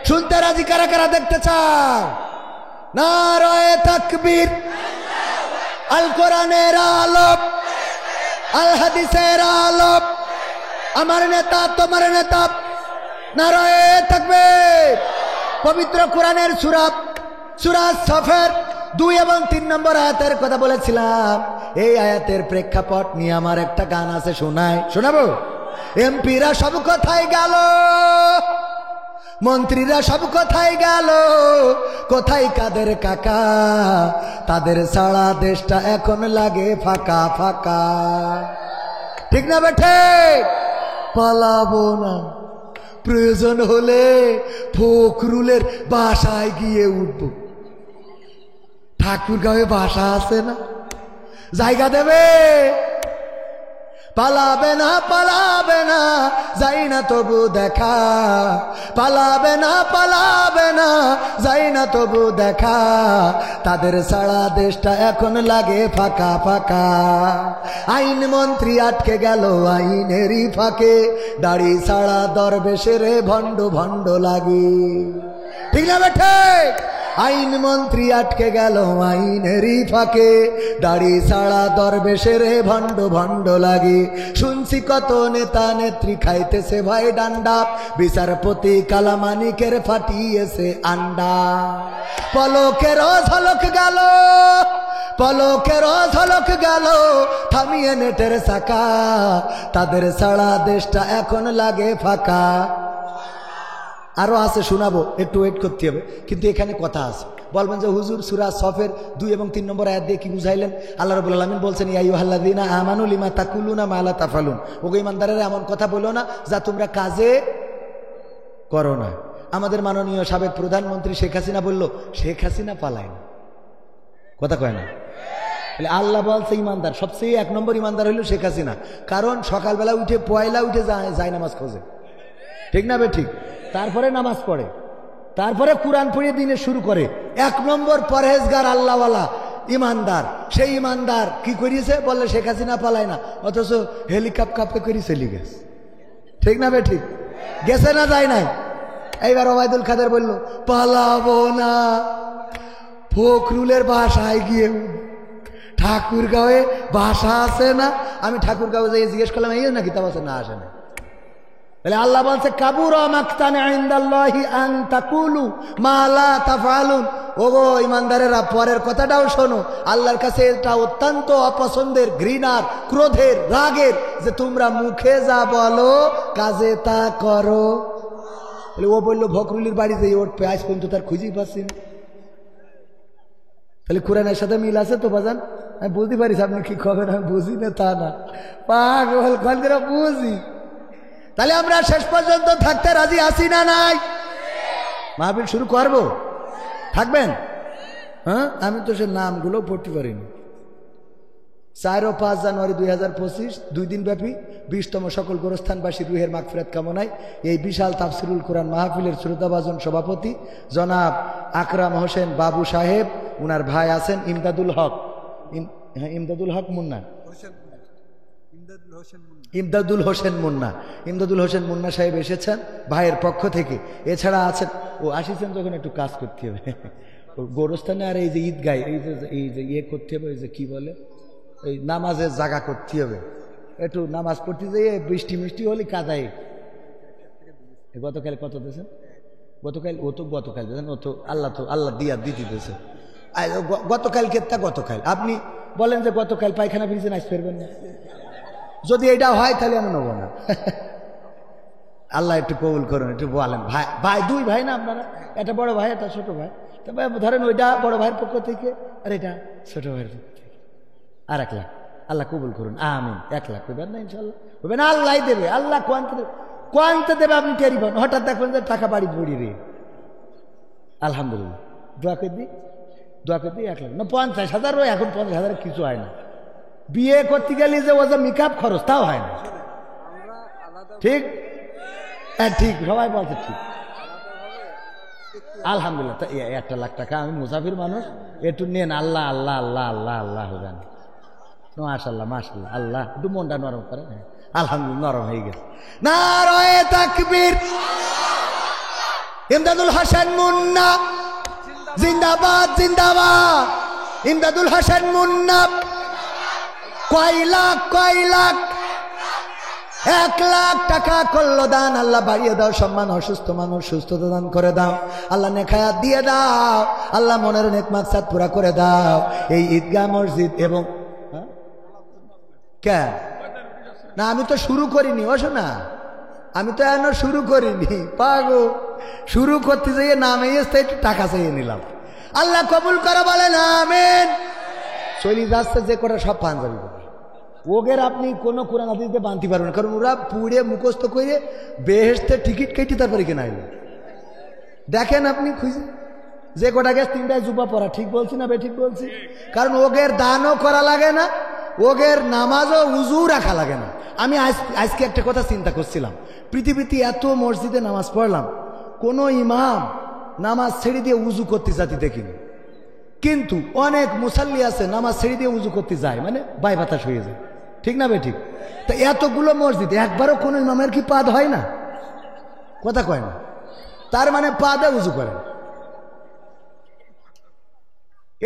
শুনতে রাজি কারা কারা দেখতে চান? নারায়ে তাকবীর, আল কোরআনের আলো, আল হাদিসের আলো, আমার নেতা তোমার নেতা, নারায়ে তাকবীর। পবিত্র কোরআনের সূরা সফের 2 এবং 3 নম্বর আয়াতের কথা বলেছিলাম। এই আয়াতের প্রেক্ষাপট নিয়ে আমার একটা গান আছে, শোনাবো? এমপিরা সব কোথায় গেল, মন্ত্রীরা সব কোথায় গেল, কোথায় কাদের কাকা, তাদের সারা দেশটা এখন লাগে ফাঁকা ফাঁকা। ঠিক না বেঠে? পালাবো না, প্রয়োজন হলে ফখরুলের বাসায় গিয়ে উঠব। ঠাকুরগাঁওয়ে বাসা আছে না, জায়গা দেবে? পালাবে না, পালাবে না, যাই না তবু দেখা, পালাবে না, পালাবে না, যাই না তবু দেখা, তাদের সারা দেশটা এখন লাগে ফাঁকা ফাঁকা। আইন মন্ত্রী আটকে গেল আইনেরই ফাঁকে, দাড়ি ছাড়া দরবেশের ভণ্ড ভণ্ড লাগে। ঠিক না বেঠে? আইন মন্ত্রী আটকে গেল আইনেরই ফাঁকে, দাড়ি ছাড়া দরবেশের ভণ্ড ভণ্ড লাগে। শুনছি কত নেতা নেত্রী খাইতেছে ভাই ডান্ডা, বিচারপতি কালামানিকের ফাটিয়েছে আন্ডা। পলকের ঝলক গেল, পলকের ঝলক গেল, থামিয়ে নেটের চাকা, তাদের সারা দেশটা এখন লাগে ফাঁকা। আরো আছে, শোনাবো, একটু ওয়েট করতে হবে। কিন্তু এখানে কথা আছে, বলবেন যে হুজুর সূরা সফের 2 এবং 3 নম্বর আয়াত দিয়ে কি বুঝাইলেন? আল্লাহ রাব্বুল আলামিন বলছেন, ইয়া আইয়ুহাল্লাযীনা আমানু লিমা তাকুলুনা মা লা তাফালুন। ওগো ঈমানদারেরা, এমন কথা বলো না যা তোমরা কাজে করো না। আমাদের মাননীয় সাবেক প্রধানমন্ত্রী শেখ হাসিনা বলল, শেখ হাসিনা পালায় না, কথা কয় না? আল্লাহ বলছে ঈমানদার, সবচেয়ে 1 নম্বর ঈমানদার হইল শেখ হাসিনা। কারণ সকালবেলা উঠে পয়লা উঠে যায় নামাজ খোঁজে, ঠিক না বে ঠিক? তারপরে নামাজ পড়ে, তারপরে কোরআন পড়িয়ে দিনে শুরু করে। 1 নম্বর পরহেজগার আল্লাহওয়ালা ইমানদার। সেই ইমানদার কি করিয়েছে বললে শেখ হাসিনা পালায় না, অথচ হেলিকপ্টার করে চলে গেছে। ঠিক না বে ঠিক? গেছে না যায় নাই? এইবার ওবায়দুল কাদের বলল, পালাবো না, ফখরুলের বাসায় গিয়ে, ঠাকুরগাঁওয়ে বাসা আছে না? আমি ঠাকুরগাঁও যাই জিজ্ঞেস করলাম, এই না কিতাব আছে? না, আসে না। তাহলে আল্লাহ বলছে, কাবুরা মাকতান ইনদাল্লাহি আন তাকুলু মা লা তাফআলুন। ওগো ঈমানদারেরা, পরের কথাটাও শোনো। আল্লাহর কাছে এটা অত্যন্ত অপছন্দের, ঘৃণার, ক্রোধের, রাগের, যে তোমরা মুখে যা বলো কাজে তা করো। তাহলে ও বললো ফখরুলের বাড়ি যাই, ওর পেঁয়াজ পর্যন্ত তার খুঁজেই পাচ্ছি না। তাহলে কোরআনের সাথে মিল আছে তো বাজান? আমি বুঝতে পারিস আপনি কি খবর, আমি বুঝি না তা না, পাগল করে বুঝি। তাহলে আমরা শেষ পর্যন্ত থাকতে রাজি আছি না নাই? মাহফিল শুরু করবো, থাকবেন? হ্যাঁ, আমি তো সে নামগুলো পড়তে পারিনি। 4 ও 5 জানুয়ারি 2025, 2 দিন ব্যাপী 20তম সকল গোরস্থানবাসী রুহের মাগফিরাত কামনায় এই বিশাল তাফসিরুল কোরআন মাহফিলের শ্রোতাভাজন সভাপতি জনাব আকরাম হোসেন বাবু সাহেব, উনার ভাই আছেন ইমদাদুল হক, ইমদাদুল হক মুন্না, ইমদাদুল হোসেন মুন্না, ইমদাদুল হোসেন মুন্না সাহেব এসেছেন ভাইয়ের পক্ষ থেকে। এছাড়া আছেন, ও আসিছেন যখন একটু কাজ করতে হবে গোরস্থানে, আর এই যে ঈদগায় এই যে ইয়ে করতে হবে, ওই যে কি বলে, এই নামাজের জায়গা করতে হবে, একটু নামাজ পড়তে যাইয়ে বৃষ্টি মিষ্টি হলে কাদায়। গতকাল কত দিয়েছেন? গতকাল ও তো গতকাল দিয়েছেন, ও তো আল্লাহ দিয়া দিতে দিয়েছে। গতকালকে তা গতকাল আপনি বলেন যে গতকাল পায়খানা ফিরেছেন, আজ ফেরবেন না। যদি এটা হয় তাহলে আমি নেবো না। আল্লাহ একটু কবুল করুন, একটু বলেন। ভাই 2 ভাই না আপনারা? এটা বড় ভাই, এটা ছোট ভাই। তবে ধরেন ওইটা বড় ভাইয়ের পক্ষ থেকে, আর এটা ছোট ভাইয়ের পক্ষ থেকে। আর 1 লাখ আল্লাহ কবুল করুন, আমিন। 1 লাখ কইবেন না ইনশাল্লাহ, কইবেন আল্লাহ দেবে, আল্লাহ কোয়ান্তে দেবে আপনি টেরি পান। হঠাৎ দেখবেন যে টাকা বাড়ি পড়ি রে, আলহামদুলিল্লাহ দোয়া করে দিই, দোয়া করে দিই 1 লাখ না 50,000, এখন 50,000 কিছু হয় না। বিয়ে করতে গেলে যে ও যে মেকআপ খরচ তাও হয় না, ঠিক? হ্যাঁ ঠিক, সবাই বলছে ঠিক, আলহামদুলিল্লাহ। 1 লাখ টাকা, আমি মুসাফির মানুষ, একটু নেন, আল্লাহ আল্লাহ আল্লাহ আল্লাহ আল্লাহ হবেন, মাশাআল্লাহ মাশাআল্লাহ, আল্লাহ একটু মনটা নরম করে, আলহামদুলিল্লাহ নরম হয়ে গেছে। নারায়ে তাকবীর, ইমদাদুল হাসান মুন্না জিন্দাবাদ জিন্দাবাদ, ইমদাদুল হাসান মুন্না। কয় লাখ 1 লাখ টাকা করলো দান, আল্লাহ বাড়িয়ে দাও সম্মান, অসুস্থ মানুষ সুস্থতা দান করে দাও, আল্লাহ নেখায়াত দিয়ে দাও, আল্লাহ মনের নেক মাকসাদ পুরা করে দাও। এই ঈদগাহ মসজিদ এবং কেন না, আমি তো শুরু করিনি, বসো না, আমি তো এখনো শুরু করিনি, পাগো শুরু করতে যাইয়ে নামে এসে একটু টাকা চাইয়ে নিলাম, আল্লাহ কবুল করে বলেন আমিন। চলি যাচ্ছে যে করে সব পাঞ্জাবি করে, ওগের আপনি কোনো কোরআন হাদিসে বানতে পারবেন, কারণ ওরা পুড়ে মুখস্থ করে বেহেশতে টিকিট কেটে তারপরে কিনা আইল। দেখেন আপনি খুঁজে, যে কটা গেছে 3টায় জুব্বা পরা, ঠিক বলছি না বেঠিক বলছি? কারণ ওগের দানও করা লাগে না, ওগের নামাজও উজু রাখা লাগে না। আমি আজকে একটা কথা চিন্তা করছিলাম, পৃথিবীতে এত মসজিদে নামাজ পড়লাম, কোনো ইমাম নামাজ ছেড়ে দিয়ে উজু করতে জাতি দেখিনি, কিন্তু অনেক মুসাল্লি আছে নামাজ ছেড়ে দিয়ে উজু করতে যায়, মানে বাই বাতাস হয়ে যায়, ঠিক না বেঠিক? তা এতগুলো মসজিদ একবারও কোনো ইমামের কি পাদ হয় না? কথা কয় না, তার মানে পাদে উজু করেন,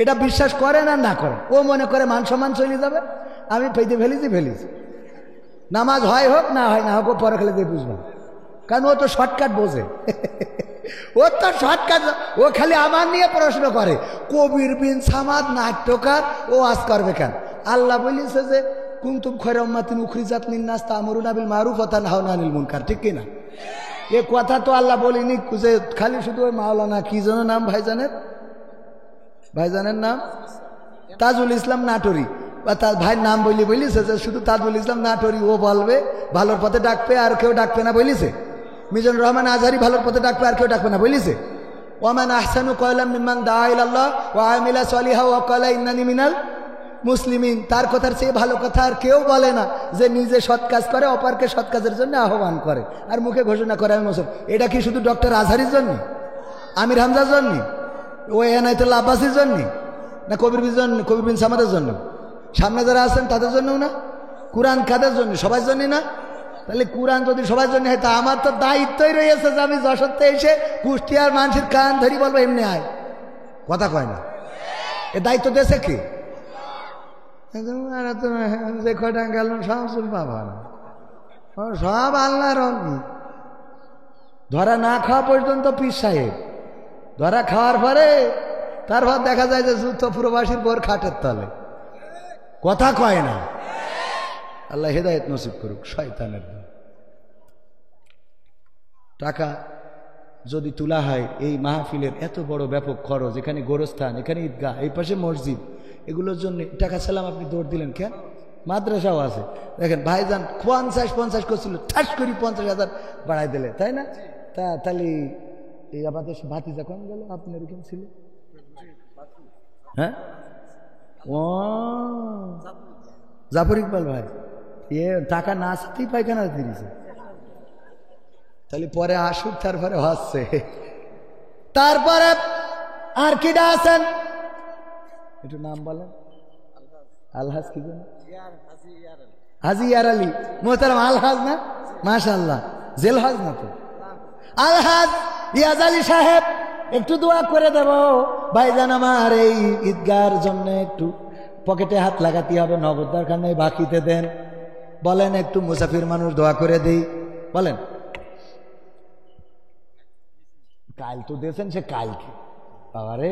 এটা বিশ্বাস করেন আর না করেন, ও মনে করে মান সম্মান চলে যাবে, আমি পেতে ফেলেছি, নামাজ হয় হোক না হয় না হোক, ও পরে খেলে দিয়ে বুঝবেন, কারণ ও তো শর্টকাট বোঝে ও তো শর্টকাট, ও খালি আমার নিয়ে প্রশ্ন করে, কবির বিন সামাদ নাট্যকার, ও আজ করবে কেন? আল্লাহ বলেছে যে কুনতুম খায়রা উম্মাতিন উখরিজাত লিন-নাস তা'মুরুনা বিল মারুফ ওয়া তানহাউনা আনিল মুনকার, ঠিক কিনা? এ কথা তো আল্লাহ বলেনি যে খালি শুধু ওই মাওলানা কি যেন নাম ভাইজানের নাম তাজুল ইসলাম নাটোরি, বা তার ভাইয়ের নাম বলিছে যে শুধু তাজুল ইসলাম নাটোরি ও বলবে, ভালোর পথে ডাকবে আর কেউ ডাকবে না বলিছে। মিজানুর রহমান আজহারি ভালোর পথে ডাকবে আর কেউ ডাকবে না বলিছে। ওয়ামান আহসানু কওলাম মিম্মান দাআ ইলাল্লাহ ওয়া আমিলা সলিহা ওয়া ক্বালা ইন্নানি মিনাল মুসলিমিন, তার কথার চেয়ে ভালো কথা আর কেউ বলে না, যে নিজে সৎ কাজ করে অপরকে সৎ কাজের জন্য আহ্বান করে আর মুখে ঘোষণা করে আমি মুসলিম। এটা কি শুধু ডক্টর আজহারির জন্য, আমির হামজার জন্য, ও এনায়েতুল্লাহ আব্বাসীর জন্য, না কবির বিন সামাদের জন্য, সামনে যারা আছেন তাদের জন্যও না? কোরআন কাদের জন্য? সবার জন্য না? তাহলে কোরআন যদি সবার জন্য হয় তা আমার তো দায়িত্বই রয়েছে যে আমি যশোরতে এসে কুষ্টিয়ার মানুষের কান ধরি বলবো এমনি আয়, কথা কয় না? এ দায়িত্ব দিয়েছে কি? যে কয়টা গেল সব বাবা না, সব আল্লাহর ধরা না খাওয়া পর্যন্ত পীর সাহেব, ধরা খাওয়ার পরে তারপর দেখা যায় যে যুদ্ধ প্রবাসীর বোর খাটের তলে, কথা কয় না। আল্লাহ হেদায়েত নসিব করুক শয়তানের। টাকা যদি তোলা হয় এই মাহফিলের এত বড় ব্যাপক খরচ, এখানে গোরস্থান, এখানে ঈদগাহ, এই পাশে মসজিদ, এগুলোর জন্য টাকা ছাড়লাম, আপনি দৌড় দিলেন কেন? মাদ্রাসাও আছে, দেখেন ভাইজান 50 করছিল, ঠাস করি 50,000 বাড়াই দিলে, তাই না? তাহলে এই আমাদের ভাতিজা কম গেল, আপনার এরকম ছিল, হ্যাঁ? ও জাফর ইকবাল ভাই, এ টাকা না আসতেই পায়খানা দিয়েছে, তাহলে পরে আসুক, তারপরে হচ্ছে, তারপরে আর কিডা আছেন একটু নাম বলেন? আলহাজ কি জানেন? হাজি ইয়ার আলী মোহতারাম আলহাজ না? মাশাআল্লাহ, জেলহাজ না তো, আলহাজ ইয়াজ আলী সাহেব, একটু দোয়া করে দেব ভাইজান আমার এই ঈদগার জন্য, একটু পকেটে হাত লাগাতে হবে, নগদ দরকার নেই, বাকিতে দেন, বলেন একটু মুসাফির মানুষ দোয়া করে দেই, বলেন। কাল তো দিয়েছেন, সে কালকে বাবারে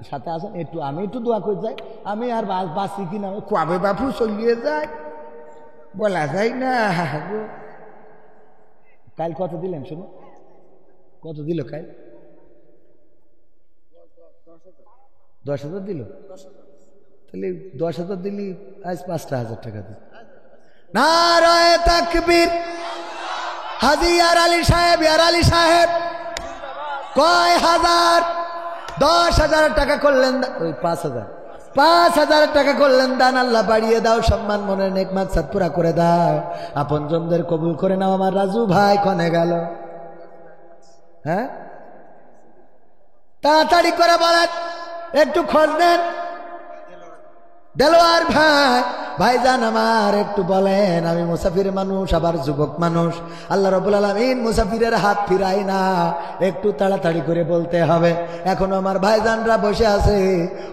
সাথে আসেন, একটু আমি একটু দোয়া করে যাই, আমি আর বাঁচি কিনা, কবে বাপু চলিয়ে যায় বলা যায় না। কাল কত দিলেন শুনো, কত দিল কাল? 10,000 দিল। তাহলে 10,000 দিলি আজ 5,000 টাকা দিই। নারায়ে তাকবীর। হাজী ইয়ার আলী সাহেব কয় হাজার? 10,000 টাকা করলেন, ওই 5,000 টাকা করলেন দান। আল্লাহ বাড়িয়ে দাও, সম্মান মনের নেক মাকসাদ পুরা করে দাও, আপনজনদের কবুল করে নাও। আমার রাজু ভাই কনে গেল? হ্যাঁ, তাড়াতাড়ি করে বলেন, একটু খোঁজ নেন। দেলোয়ার ভাই, ভাইজান আমার একটু বলেন, আমি মুসাফির মানুষ, আবার যুবক মানুষ। আল্লাহ রাব্বুল আলামিন মুসাফিরের হাত ফিরাই না, একটু তাড়াতাড়ি করে বলতে হবে। এখনো আমার ভাইজানরা বসে আছে,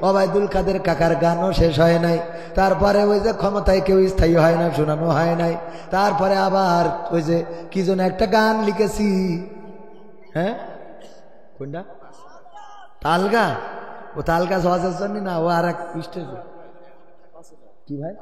ওবায়দুল কাদের কাকার গানও শেষ হয় নাই, তারপরে ওই যে ক্ষমতায় কেউ স্থায়ী হয় না, শোনানো হয় নাই, তারপরে আবার ওই যে কি যেন একটা গান লিখেছি, হ্যাঁ কোনটা? তালগা। ও তালগা সহজের জন্য না, ও আর এক স্টেজে। কি ভাই?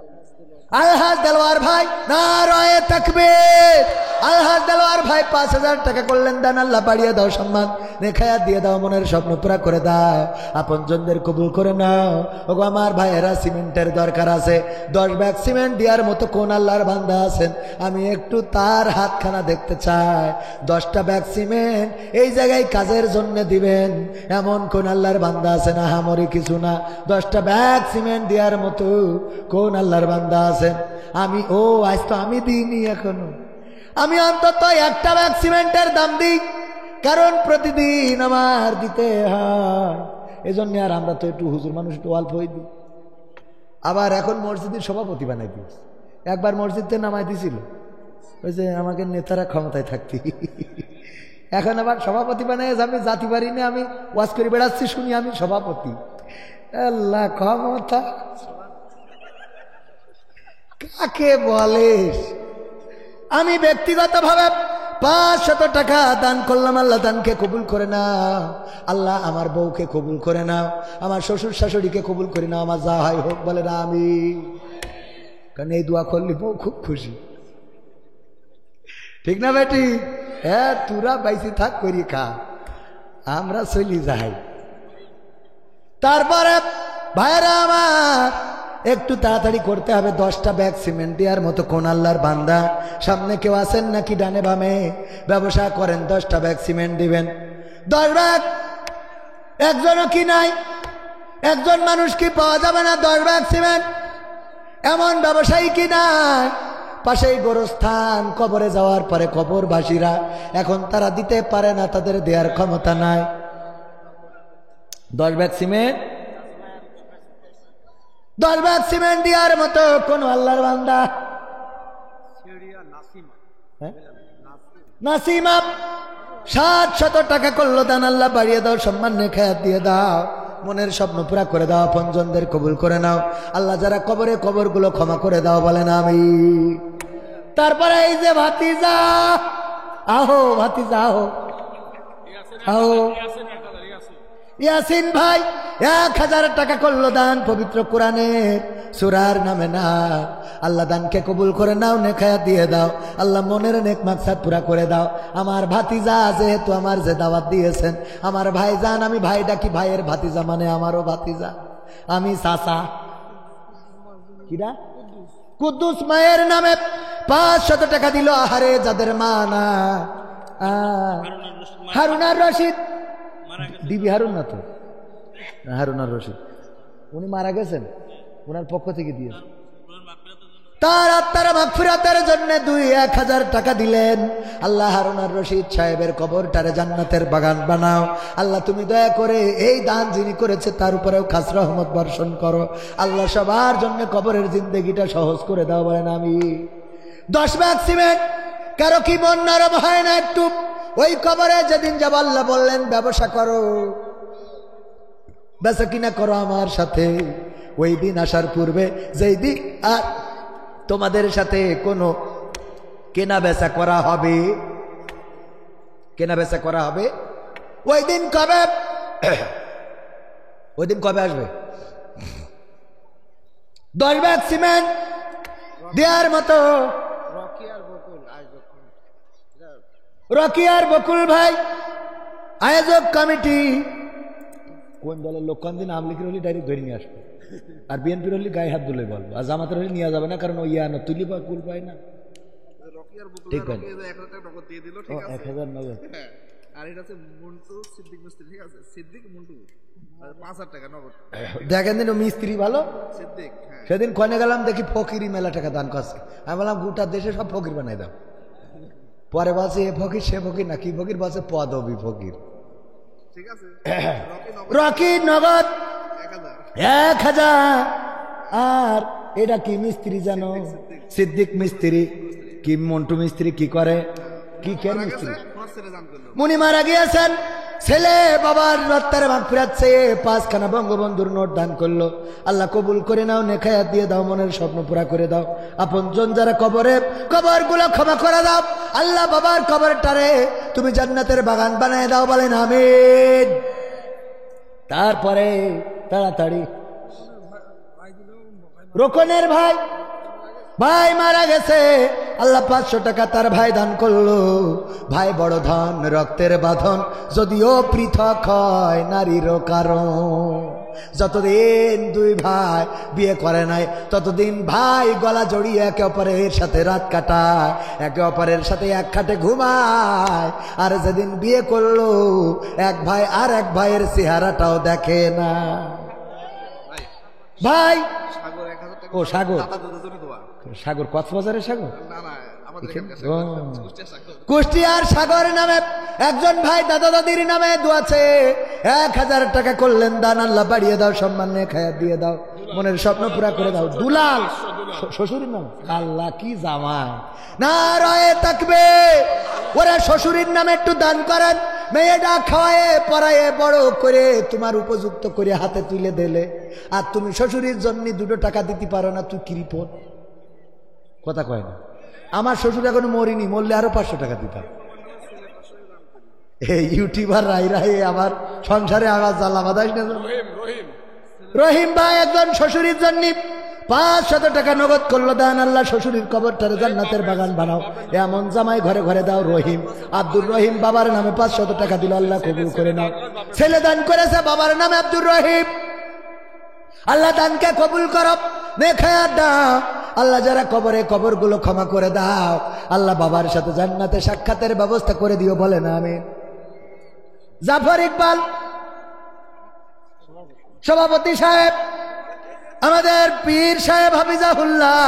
আলহাজ দেলোয়ার ভাই, নারায়ে তাকবীর। আলহাজ দেলোয়ার ভাই 5,000 টাকা করলেন দান। আল্লাহ বাড়িয়ে দাও, সম্মান নেখায়াত দিয়ে দাও, মনের স্বপ্ন পুরা করে দাও, আপনজনদের কবুল করে নাও। ওগো আমার ভাইয়েরা, সিমেন্টের দরকার আছে, 10 ব্যাগ সিমেন্ট দেওয়ার মতো কোন আল্লাহর বান্দা আছেন? আমি একটু তার হাতখানা দেখতে চাই। 10টা ব্যাগ সিমেন্ট এই জায়গায় কাজের জন্য দিবেন, এমন কোন আল্লাহর বান্দা আছে? না হামরি কিছু না, 10টা ব্যাগ সিমেন্ট দেওয়ার মতো কোন আল্লাহর বান্দা আছেন? আমি আজ তো আমি দিইনি এখনো। আমি অন্তত 1টা ব্যাগ সিমেন্টের দাম দিই, কারণ প্রতিদিন আমার দিতে হয়। এজন্য আর আমরা তো একটু হুজুর মানুষ, একটু অল্পই দিই। আবার এখন মসজিদের সভাপতি বানাই দিয়েছে। একবার মসজিদে নামাই দিছিল, ওই যে আমাকে নেতারা ক্ষমতায় থাকতি, এখন আবার সভাপতি বানাই। আমি জাতি পারি না, আমি ওয়াজ করে বেড়াচ্ছি, শুনি আমি সভাপতি। আল্লাহ, ক্ষমতা কাকে বলে? আমি ব্যক্তিগতভাবে 500 টাকা দান করলাম, আল্লাহ দানকে কবুল করে নাও। আল্লাহ আমার বউকে কবুল করে নাও, আমার শ্বশুর শাশুড়িকে কবুল করে নাও, আমার যা হয় হোক বলে না আমি। কারণ এই দোয়া করলে বউ খুব খুশি, ঠিক না বেটি? হ্যাঁ, তোরা বাইসি থাক, করি খা, আমরা চলি যাই। তারপরে ভাইরা আমার, একটু তাড়াতাড়ি করতে হবে। 10টা ব্যাগ সিমেন্ট দেওয়ার মতো কোন আল্লাহর বান্দা সামনে কেউ আছেন নাকি? ডানে বামে ব্যবসা করেন, 10টা ব্যাগ সিমেন্ট দিবেন। 10 ব্যাগ একজনও কি নাই? একজন মানুষ কি পাওয়া যাবে না 10 ব্যাগ সিমেন্ট? এমন ব্যবসায়ী কি নাই? পাশেই গোরস্থান, কবরে যাওয়ার পরে কবরবাসীরা এখন তারা দিতে পারে না, তাদের দেওয়ার ক্ষমতা নাই। 10 ব্যাগ সিমেন্ট, 10 ব্যাগ সিমেন্ট দেওয়ার মতো কোন আল্লাহর বান্দা? নাসিমা 700 টাকা করলো দান। আল্লাহ বাড়িয়ে দাও, সম্মান নেখায়াত দিয়ে দাও, মনের স্বপ্ন পুরা করে দাও, আপনজনদের কবুল করে নাও। আল্লাহ যারা কবরে, কবরগুলো ক্ষমা করে দাও, বলেন আমি। তারপরে এই যে ভাতিজা, আহো ভাতিজা, আহো আহো। ইয়াসিন ভাই 1000 টাকা করলো দান, পবিত্র কোরআনের সূরার নামে না। আল্লাহ দানকে কবুল করে নাও, নেখায়াত দিয়ে দাও, আল্লাহ মনের নেক মাকসাদ পুরা করে দাও। আমার ভাতিজা, যেহেতু আমার যে দাওয়াত দিয়েছেন, আমার ভাইজান, আমি ভাই ডাকি, ভাইয়ের ভাতিজা মানে আমারও ভাতিজা, আমি চাচা। কিরা? কুদ্দুস মায়ের নামে 500 টাকা দিল। আহারে, যাদের মা না, হারুনার রশিদ, ডিবি হারুন না তো, হারুনার রশিদ, উনি মারা গেছেন, ওনার পক্ষ থেকে দিয়েছে। তার আত্মার মাগফিরাতের জন্য 1000 টাকা দিলেন। আল্লাহ হারুনার রশিদ সাহেবের কবরটারে জান্নাতের বাগান বানাও। আল্লাহ তুমি দয়া করে এই দান যিনি করেছে তার উপরেও খাস রহমত বর্ষণ করো। আল্লাহ সবার জন্য কবরের জিন্দেগিটা সহজ করে দাও, বলেন আমি। 10 ব্যাগ সিমেন্ট, কারো কি মন নরম হয় না একটু? ওই কবরে যেদিন যাব, আল্লাহ বললেন ব্যবসা করো, বেচা কিনা করো আমার সাথে। ওই দিন আসার পূর্বে, যেই দিন আর তোমাদের সাথে কোনো কেনা বেচা করা হবে, কেনা বেচা করা হবে, ওই দিন কবে? ওই দিন কবে আসবে? 10 ব্যাগ সিমেন্ট দেওয়ার মতো রকি আর বকুল ভাই আয়োজক কমিটি কোন দলের লোক কোন দিন আওয়ামী লীগের হলে ডাইরেক্ট ধরে নিয়ে আসবো, আর বিএনপির হলে গায়ে হাত তুলে বলবো, আর জামাতের হলে নেওয়া যাবে না, কারণ ওই ইয়ানো তুলি বা কুল পায় না। ঠিক আছে, 1000 নগদ। আর এটা হচ্ছে মন্টু সিদ্দিক মিস্ত্রি, ঠিক আছে, সিদ্দিক মন্টু 5000 টাকা নগদ। দেখেন দিন ও মিস্ত্রি ভালো সিদ্দিক। সেদিন কনে গেলাম দেখি ফকিরি মেলা টাকা দান করছে, আমি বললাম গোটা দেশে সব ফকির বানাই দাও। পরে বলছে এ ফকির সে ফকির না, কি ফকির বলছে পদবী ফকির। ঠিক আছে, রকি নগদ 1000। আর এটা কি মিস্ত্রি জানো? সিদ্দিক মিস্ত্রি। কি মন্টু মিস্ত্রি কি করে? কি কের মিস্ত্রি? মুনি মারা গিয়েছেন, ছেলে বাবার রক্তের মাগফিরাত চেয়ে 5খানা বঙ্গবন্ধুর নোট দান করলো। আল্লাহ কবুল করে নাও, নেখায়াত দিয়ে দাও, মনের স্বপ্ন পুরা করে দাও। আপনজন যারা কবরে, কবরগুলো ক্ষমা করে দাও। আল্লাহ বাবার কবরটারে তুমি জান্নাতের বাগান বানায় দাও, বলেন আমিন। তারপরে তাড়াতাড়ি রোকনের ভাই মারা গেছে, আল্লাহ 500 টাকা তার ভাই দান করলো। ভাই বড় ধন, রক্তের বাঁধন, যদিও পৃথক হয় নারীরও কারণ। যতদিন দুই ভাই বিয়ে করে নাই ততদিন ভাই গলা জড়িয়ে একে অপরের সাথে রাত কাটায়, একে অপরের সাথে এক খাটে ঘুমায়। আর যেদিন বিয়ে করলো এক ভাই আর এক ভাইয়ের চেহারাটাও দেখে না। ভাই ও সাগর, সাগর কক্সবাজারের সাগর, কুষ্টিয়ার সাগর নামে একজন ভাই দাদা দাদির নামে দোয়াছে 1000 টাকা করলেন দান। আল্লাহ বাড়িয়ে দাও, সম্মান নিয়ে খায়া দিয়ে দাও, মনের স্বপ্ন পুরা করে দাও। দুলাল শ্বশুরের নাম, আল্লাহ কি জামাই না রয়ে থাকবে। ওরা শ্বশুরের নামে একটু দান করেন, মেয়েটা খাওয়ায়ে পড়ায়ে বড় করে তোমার উপযুক্ত করে হাতে তুলে দিলে, আর তুমি শ্বশুরের জন্য 2 টাকা দিতে পারো না, তুই কৃপণ। কথা কয় না। আমার শ্বশুর এখনো মরিনি, মরলে আরো 500 টাকা দিতাম। এই ইউটিউবার রাই আমার সংসারে আমার জ্বালা বাদাস না। রহিম ভাই একজন শ্বশুরের জন্য 500 টাকা নগদ করলো দান। আল্লাহ শ্বশুরের কবরটারে জান্নাতের বাগান বানাও, এমন জামাই ঘরে ঘরে দাও। রহিম আব্দুর রহিম বাবার নামে 500 টাকা দিল, আল্লাহ কবুল করে নাও। ছেলে দান করেছে বাবার নামে আব্দুর রহিম, আল্লাহ দানকে কবুল করো, নেখায়াত দাও। আল্লাহ যারা কবরে, কবরগুলো ক্ষমা করে দাও। আল্লাহ বাবার সাথে জান্নাতে সাক্ষাতের ব্যবস্থা করে দিও, বলে না আমিন। জাফর ইকবাল সভাপতি সাহেব, আমাদের পীর সাহেব হাফিজাহুল্লাহ।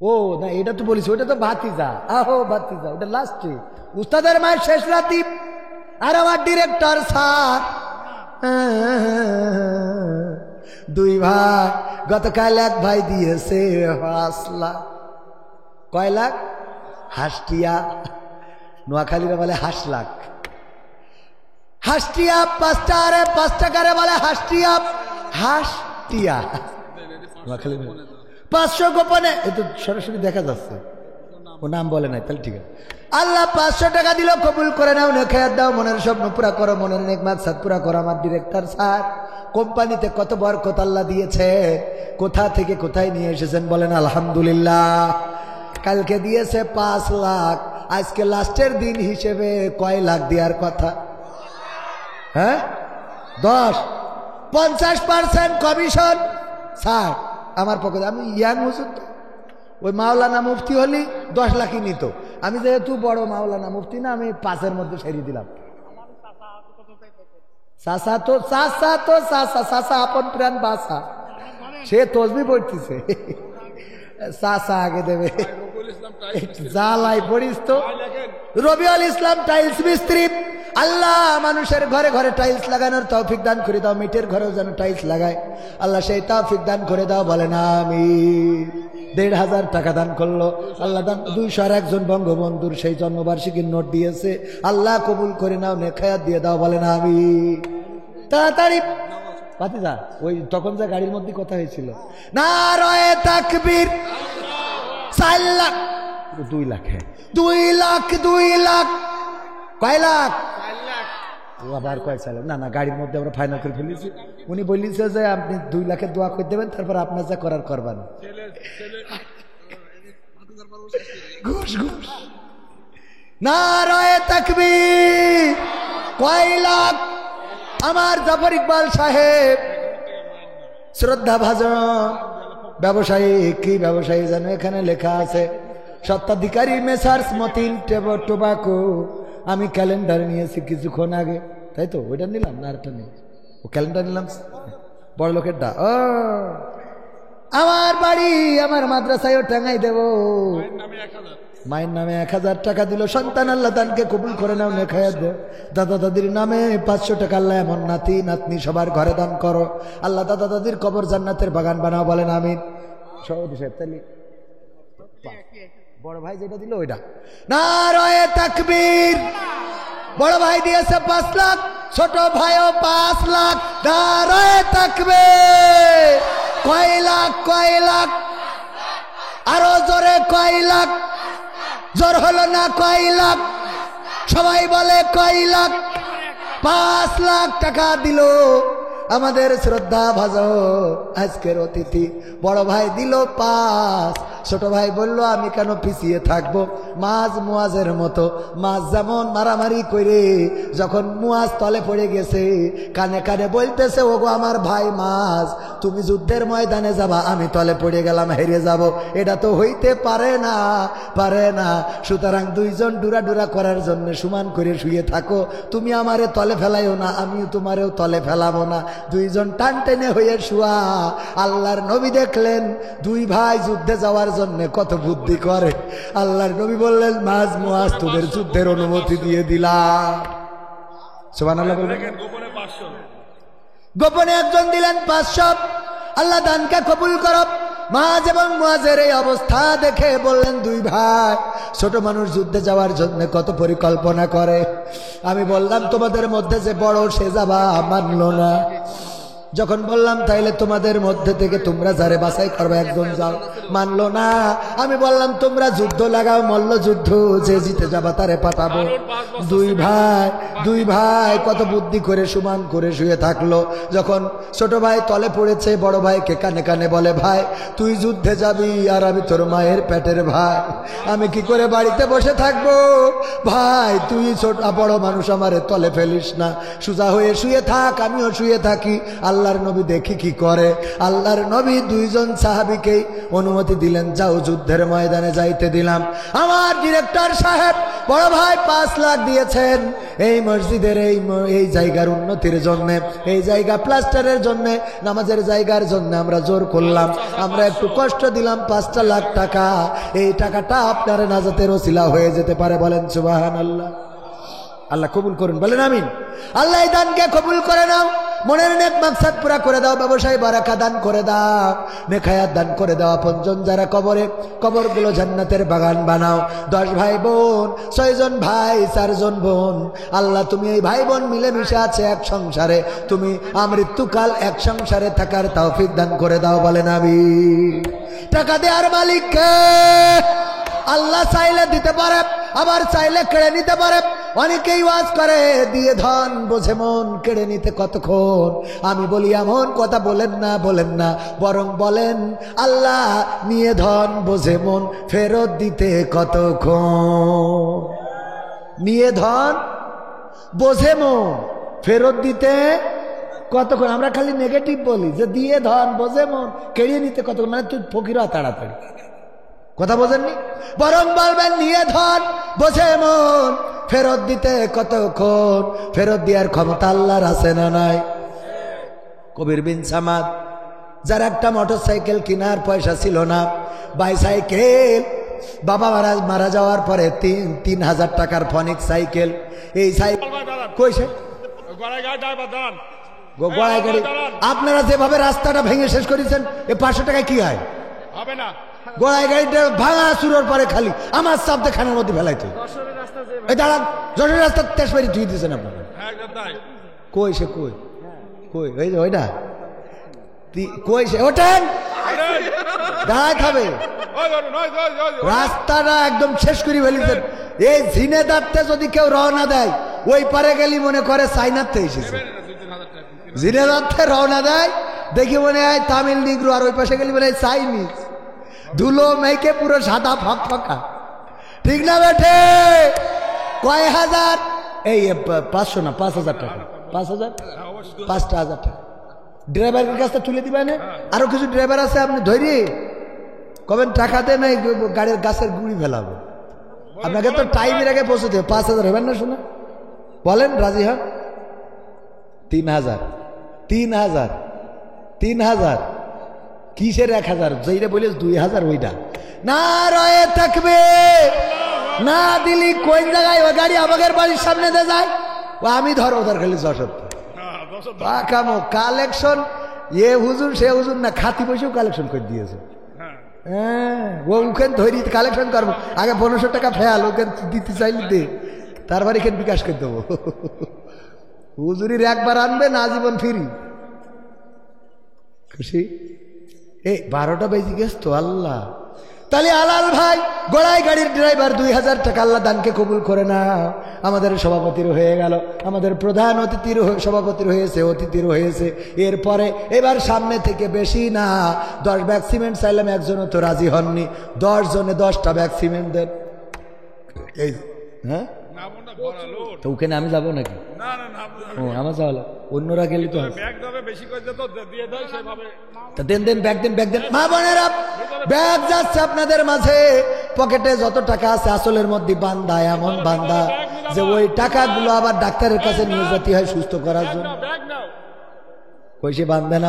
ও না, এটা তো বলিস, ওটা তো ভাতিজা। আহো ভাতিজা, ওটা লাস্টে উস্তাদের মায়ের শেষ রাতি। আর আমার ডিরেক্টর স্যার, 2 ভাই। গতকাল এক ভাই দিয়েছে 5 লাখ। কয় লাখ? হাসটিয়া, নোয়াখালীরা বলে হাস লাখ। হাসটিয়া 5 টাকারে বলে হাসটিয়া, হাসটিয়া নোয়াখালী 500 গোপনে। এ তো সরাসরি দেখা যাচ্ছে, ও নাম বলে নাই, তাহলে ঠিক আছে। আল্লাহ 500 টাকা দিল, কবুল করে নাও, নেখায়াত দাও, মনের স্বপ্ন পুরা করো, মনের নেক মাকসাদ পুরা করো। আমার ডিরেক্টর স্যার, কোম্পানিতে কত বরকত আল্লাহ দিয়েছে, কোথা থেকে কোথায় নিয়ে এসেছেন বলেন আলহামদুলিল্লাহ। কালকে দিয়েছে 5 লাখ, আজকে লাস্টের দিন হিসেবে কয় লাখ দেওয়ার কথা? হ্যাঁ 10, 50% কমিশন। স্যার আমার পক্ষে, আমি ইয়াং হুজুর, ওই মাওলানা মুফতি হলি 10 লাখই নিত। আমি যেহেতু বড় মাওলানা মুফতি না, আমি 5-এর মধ্যে সেরিয়ে দিলাম। চাচা আপন প্রাণ বাসা, সে তসবি পড়তেছে, চাচা আগে দেবে। জালাই পড়িস তো। রবিউল ইসলাম টাইলস মিস্ত্রি, আল্লাহ মানুষের ঘরে ঘরে টাইলস লাগানোর তৌফিক দান করে দাও, মিটের ঘরেও যেন টাইলস লাগায়, আল্লাহ সেই তৌফিক দান করে দাও, বলেন আমিন। 1,500 টাকা দান করলো, আল্লাহ দান 200 একজন বঙ্গবন্ধুর সেই জন্মবার্ষিকীর নোট দিয়েছে, আল্লাহ কবুল করে নাও, নেখায়াত দিয়ে দাও, বলেন আমিন। তাড়াতাড়ি ভাতিজা, ওই তখন যা গাড়ির মধ্যে কথা হয়েছিল, নারায়ে তাকবীর। 4 লাখ, 2 লাখ, 2 লাখ, 2 লাখ, কয় লাখ? আবার কয় চাল না, না গাড়ির মধ্যে আমরা ফাইনাল করে ফেলেছি। উনি বলিছে যে আপনি 2 লাখের দোয়া করে দেবেন, তারপর আপনার যা করার করবেন। ঘুষ ঘুষ নারায়ে তাকবীর। কয় লাখ? আমার জাফর ইকবাল সাহেব শ্রদ্ধা ভাজন ব্যবসায়ী, কি ব্যবসায়ী জানো এখানে লেখা আছে, স্বত্বাধিকারী মেসার্স মতিন টোবাকো। আমি ক্যালেন্ডার নিয়েছি কিছুক্ষণ আগে, তাই তো ওইটা নিলাম না আরেকটা নিয়ে, ও ক্যালেন্ডার নিলাম বড় লোকেরটা। ও আমার বাড়ি আমার মাদ্রাসায়ও টাঙাই দেব। মায়ের নামে 1000 টাকা দিল, সন্তান আল্লাহ দানকে কবুল করে নাও, নেখায়াত দেও। দাদা দাদির নামে 500 টাকা, আল্লাহ এমন নাতি নাতনি সবার ঘরে দান করো আল্লাহ। দাদা দাদির কবর জান্নাতের বাগান বানাও, বলেন আমিন। সভাপতি সাহেব তাহলে বড় ভাই যেটা দিল ওইটা। নারায়ে তাকবীর। বড় ভাই দিয়েছে 5 লাখ, ছোট ভাইও 5 লাখ। নারায়ে তাকবীর। কয় লাখ? কয় লাখ? আরো জোরে কয় লাখ? জোর হলো না? কয় লাখ? সবাই বলে কয় লাখ? 5 লাখ টাকা দিল আমাদের শ্রদ্ধা ভাজন আজকের অতিথি। বড় ভাই দিল 5, ছোট ভাই বলল আমি কেন পিছিয়ে থাকবো। মাঝ মুয়াজের মতো, মাঝ যেমন মারামারি করে যখন মুয়াজ তলে পড়ে গেছে, কানে কানে বলতেছে ওগো আমার ভাই মাঝ, তুমি যুদ্ধের ময়দানে যাবা, আমি তলে পড়ে গেলাম, হেরে যাব, এটা তো হইতে পারে না, পারে না। সুতরাং দুইজন ডুরা ডুরা করার জন্য সমান করে শুয়ে থাকো, তুমি আমারে তলে ফেলাইও না, আমিও তোমারেও তলে ফেলাবো না, দুইজন টান টেনে হয়ে শুয়া। আল্লাহর নবী দেখলেন 2 ভাই যুদ্ধে যাওয়ার জন্য কত বুদ্ধি করে। আল্লাহর নবী বললেন মাঝ মুয়াজ তোদের যুদ্ধের অনুমতি দিয়ে দিলাম। সুবহানাল্লাহ বলবেন। গোপনে একজন দিলেন 500। আল্লাহ দানকে কবুল করো। মাঝ এবং মুয়াজের এই অবস্থা দেখে বললেন 2 ভাই, ছোট মানুষ যুদ্ধে যাওয়ার জন্য কত পরিকল্পনা করে। আমি বললাম তোমাদের মধ্যে যে বড় সে যাবা, মানলো না। যখন বললাম তাইলে তোমাদের মধ্যে থেকে তোমরা যারে বাছাই করবে একজন যাও, মানলো না। আমি বললাম তোমরা যুদ্ধ লাগাও, মল্ল যুদ্ধ, যে জিতে যাবা তারে পাঠাবো। 2 ভাই কত বুদ্ধি করে সমান করে শুয়ে থাকলো। যখন ছোট ভাই তলে পড়েছে, বড় ভাইকে কানে কানে বলে ভাই তুই যুদ্ধে যাবি আর আমি তোর মায়ের পেটের ভাই, আমি কি করে বাড়িতে বসে থাকবো? ভাই তুই ছোট বড় মানুষ, আমারে তলে ফেলিস না, সোজা হয়ে শুয়ে থাক, আমিও শুয়ে থাকি। আল্লাহর নবী দেখি কি করে। আল্লাহর নবী 2 জন সাহাবীকে অনুমতি দিলেন, যাও যুদ্ধের ময়দানে যাইতে দিলাম। আমার ডিরেক্টর সাহেব বড় ভাই 5 লাখ দিয়েছেন এই মসজিদের এই জায়গার উন্নতির জন্য, এই জায়গা প্লাস্টারের জন্য, নামাজের জায়গার জন্য আমরা জোর করলাম, আমরা একটু কষ্ট দিলাম 5 লাখ টাকা। এই টাকাটা আপনার নাজাতের ওসিলা হয়ে যেতে পারে, বলেন সুবহানাল্লাহ। আল্লাহ কবুল করুন, বলেন আমিন। আল্লাহ এই দানকে কবুল করে নাও, মনের নেক মাকসাদ পুরা করে দাও, ব্যবসায় বারাকা দান করে দাও, নেখায়াত দান করে দাও। আপনজন যারা কবরে, কবরগুলো জান্নাতের বাগান বানাও। 10 ভাই বোন, 6 জন ভাই, 4 জন বোন। আল্লাহ তুমি এই ভাই বোন মিলেমিশে আছে এক সংসারে, তুমি আমৃত্যুকাল এক সংসারে থাকার তৌফিক দান করে দাও, বলেন আমিন। টাকা দেওয়ার মালিক কে? আল্লাহ চাইলে দিতে পারে, আবার চাইলে কেড়ে নিতে পারে। অনেকেই ওয়াজ করে দিয়ে ধন বোঝে মন, কেড়ে নিতে কতক্ষণ। আমি বলি এমন কথা বলেন না, বলেন না, বরং বলেন আল্লাহ নিয়ে ধন বোঝে মন, ফেরত দিতে কতক্ষণ। নিয়ে ধন বোঝে মন, ফেরত দিতে কতক্ষণ। আমরা খালি নেগেটিভ বলি যে দিয়ে ধন বোঝে মন, কেড়ে নিতে কতক্ষণ, মানে তুই ফকিরা তাড়াতাড়ি, কথা বোঝেননি। বরং বলবেন নিয়ে ধন বোঝে মন, ফেরত দিতে কতক্ষণ। ফেরত দেওয়ার ক্ষমতা আল্লাহর আছে না নাই? কবির বিন সামাদ, যার একটা মোটরসাইকেল কেনার পয়সা ছিল না, বাইসাইকেল, বাবা মারা যাওয়ার পরে 3,000 টাকার ফনিক সাইকেল। এই সাইকেল কইছে গোড়ায় গাড়ি। আপনারা যেভাবে রাস্তাটা ভেঙে শেষ করেছেন, এ 500 টাকায় কি হয়? হবে না। গোড়ায় গাড়িটা ভাঙা শুরুর পরে খালি আমার চাপতে খানের মধ্যে ফেলাইতে। এই দাঁড়ান, যশোরের রাস্তা তেজবাড়ি ধুয়ে দিয়েছেন আপনারা। কই সে কই কই ওইটা কই সে? ওঠেন, দাঁড়ায় খাবে। রাস্তাটা একদম শেষ করে ফেলেছেন। এই ঝিনেদারতে যদি কেউ রওনা দেয়, ওই পারে গেলি মনে করে চাইনাতে এসেছে। ঝিনেদারতে রওনা দেয় দেখি মনে হয় তামিল নিগ্রো, আর ওই পাশে গেলি মনে হয় চাইনিজ। ধুলো মেঘে পুরো সাদা ফকফকা, ঠিক না বেঠে? কয় হাজার? এই 500 না 5,000 টাকা। 5,000, 5,000 টাকা ড্রাইভারের কাছে তুলে দিবেন। আরো কিছু ড্রাইভার আছে, আপনি ধরি কবেন টাকা দেন, এই গাড়ির গাছের গুড়ি ফেলাবো। আপনাকে তো টাইমের আগে পৌঁছে দেবে। 5,000 হবেন না? শোনা বলেন, রাজি হন? 3,000, 3,000, 3,000 কিসের 1,000? যেইটা বলিস 2,000 ওইটা না রয়ে থাকবে। না দিলি কোন জায়গায় ওই গাড়ি আমাদের বাড়ির সামনে দিয়ে যায়, ও আমি ধরো ওদের খালি 10 কামো কালেকশন। এ হুজুর সে হুজুর না, খাতি পয়সাও কালেকশন করে দিয়েছে। হ্যাঁ, ও ওখানে ধরি কালেকশন করবো। আগে 1500 টাকা ফেয়াল ওখানে দিতে চাইলে দে, তারপর এখানে বিকাশ করে দেবো। হুজুরির একবার আনবে না জীবন ফিরি। খুশি? এই 12টা বেজে গেছ তো আল্লাহ। তাহলে আলাল ভাই গোড়াই গাড়ির ড্রাইভার 2,000 টাকা আল্লাহ দানকে কবুল করে না। আমাদের সভাপতির হয়ে গেল, আমাদের প্রধান অতিথির সভাপতির হয়েছে, অতিথির হয়েছে। এরপরে এবার সামনে থেকে বেশি না 10 ব্যাগ সিমেন্ট চাইলাম, একজনও তো রাজি হননি। 10 জনে 10টা ব্যাগ সিমেন্ট দেন। এই হ্যাঁ, তো ওখানে আমি যাবো নাকি? ও আমার যাওয়া, অন্যরা গেলে তো দেন দেন ব্যাগ দেন, ব্যাগ দেন। মা বোনেরা, ব্যাগ যাচ্ছে আপনাদের মাঝে। পকেটে যত টাকা আছে আসলের মধ্যে বান্দা, এমন বান্দা যে ওই টাকাগুলো আবার ডাক্তারের কাছে নিয়ে যেতে হয় সুস্থ করার জন্য। কইসে বান্দা না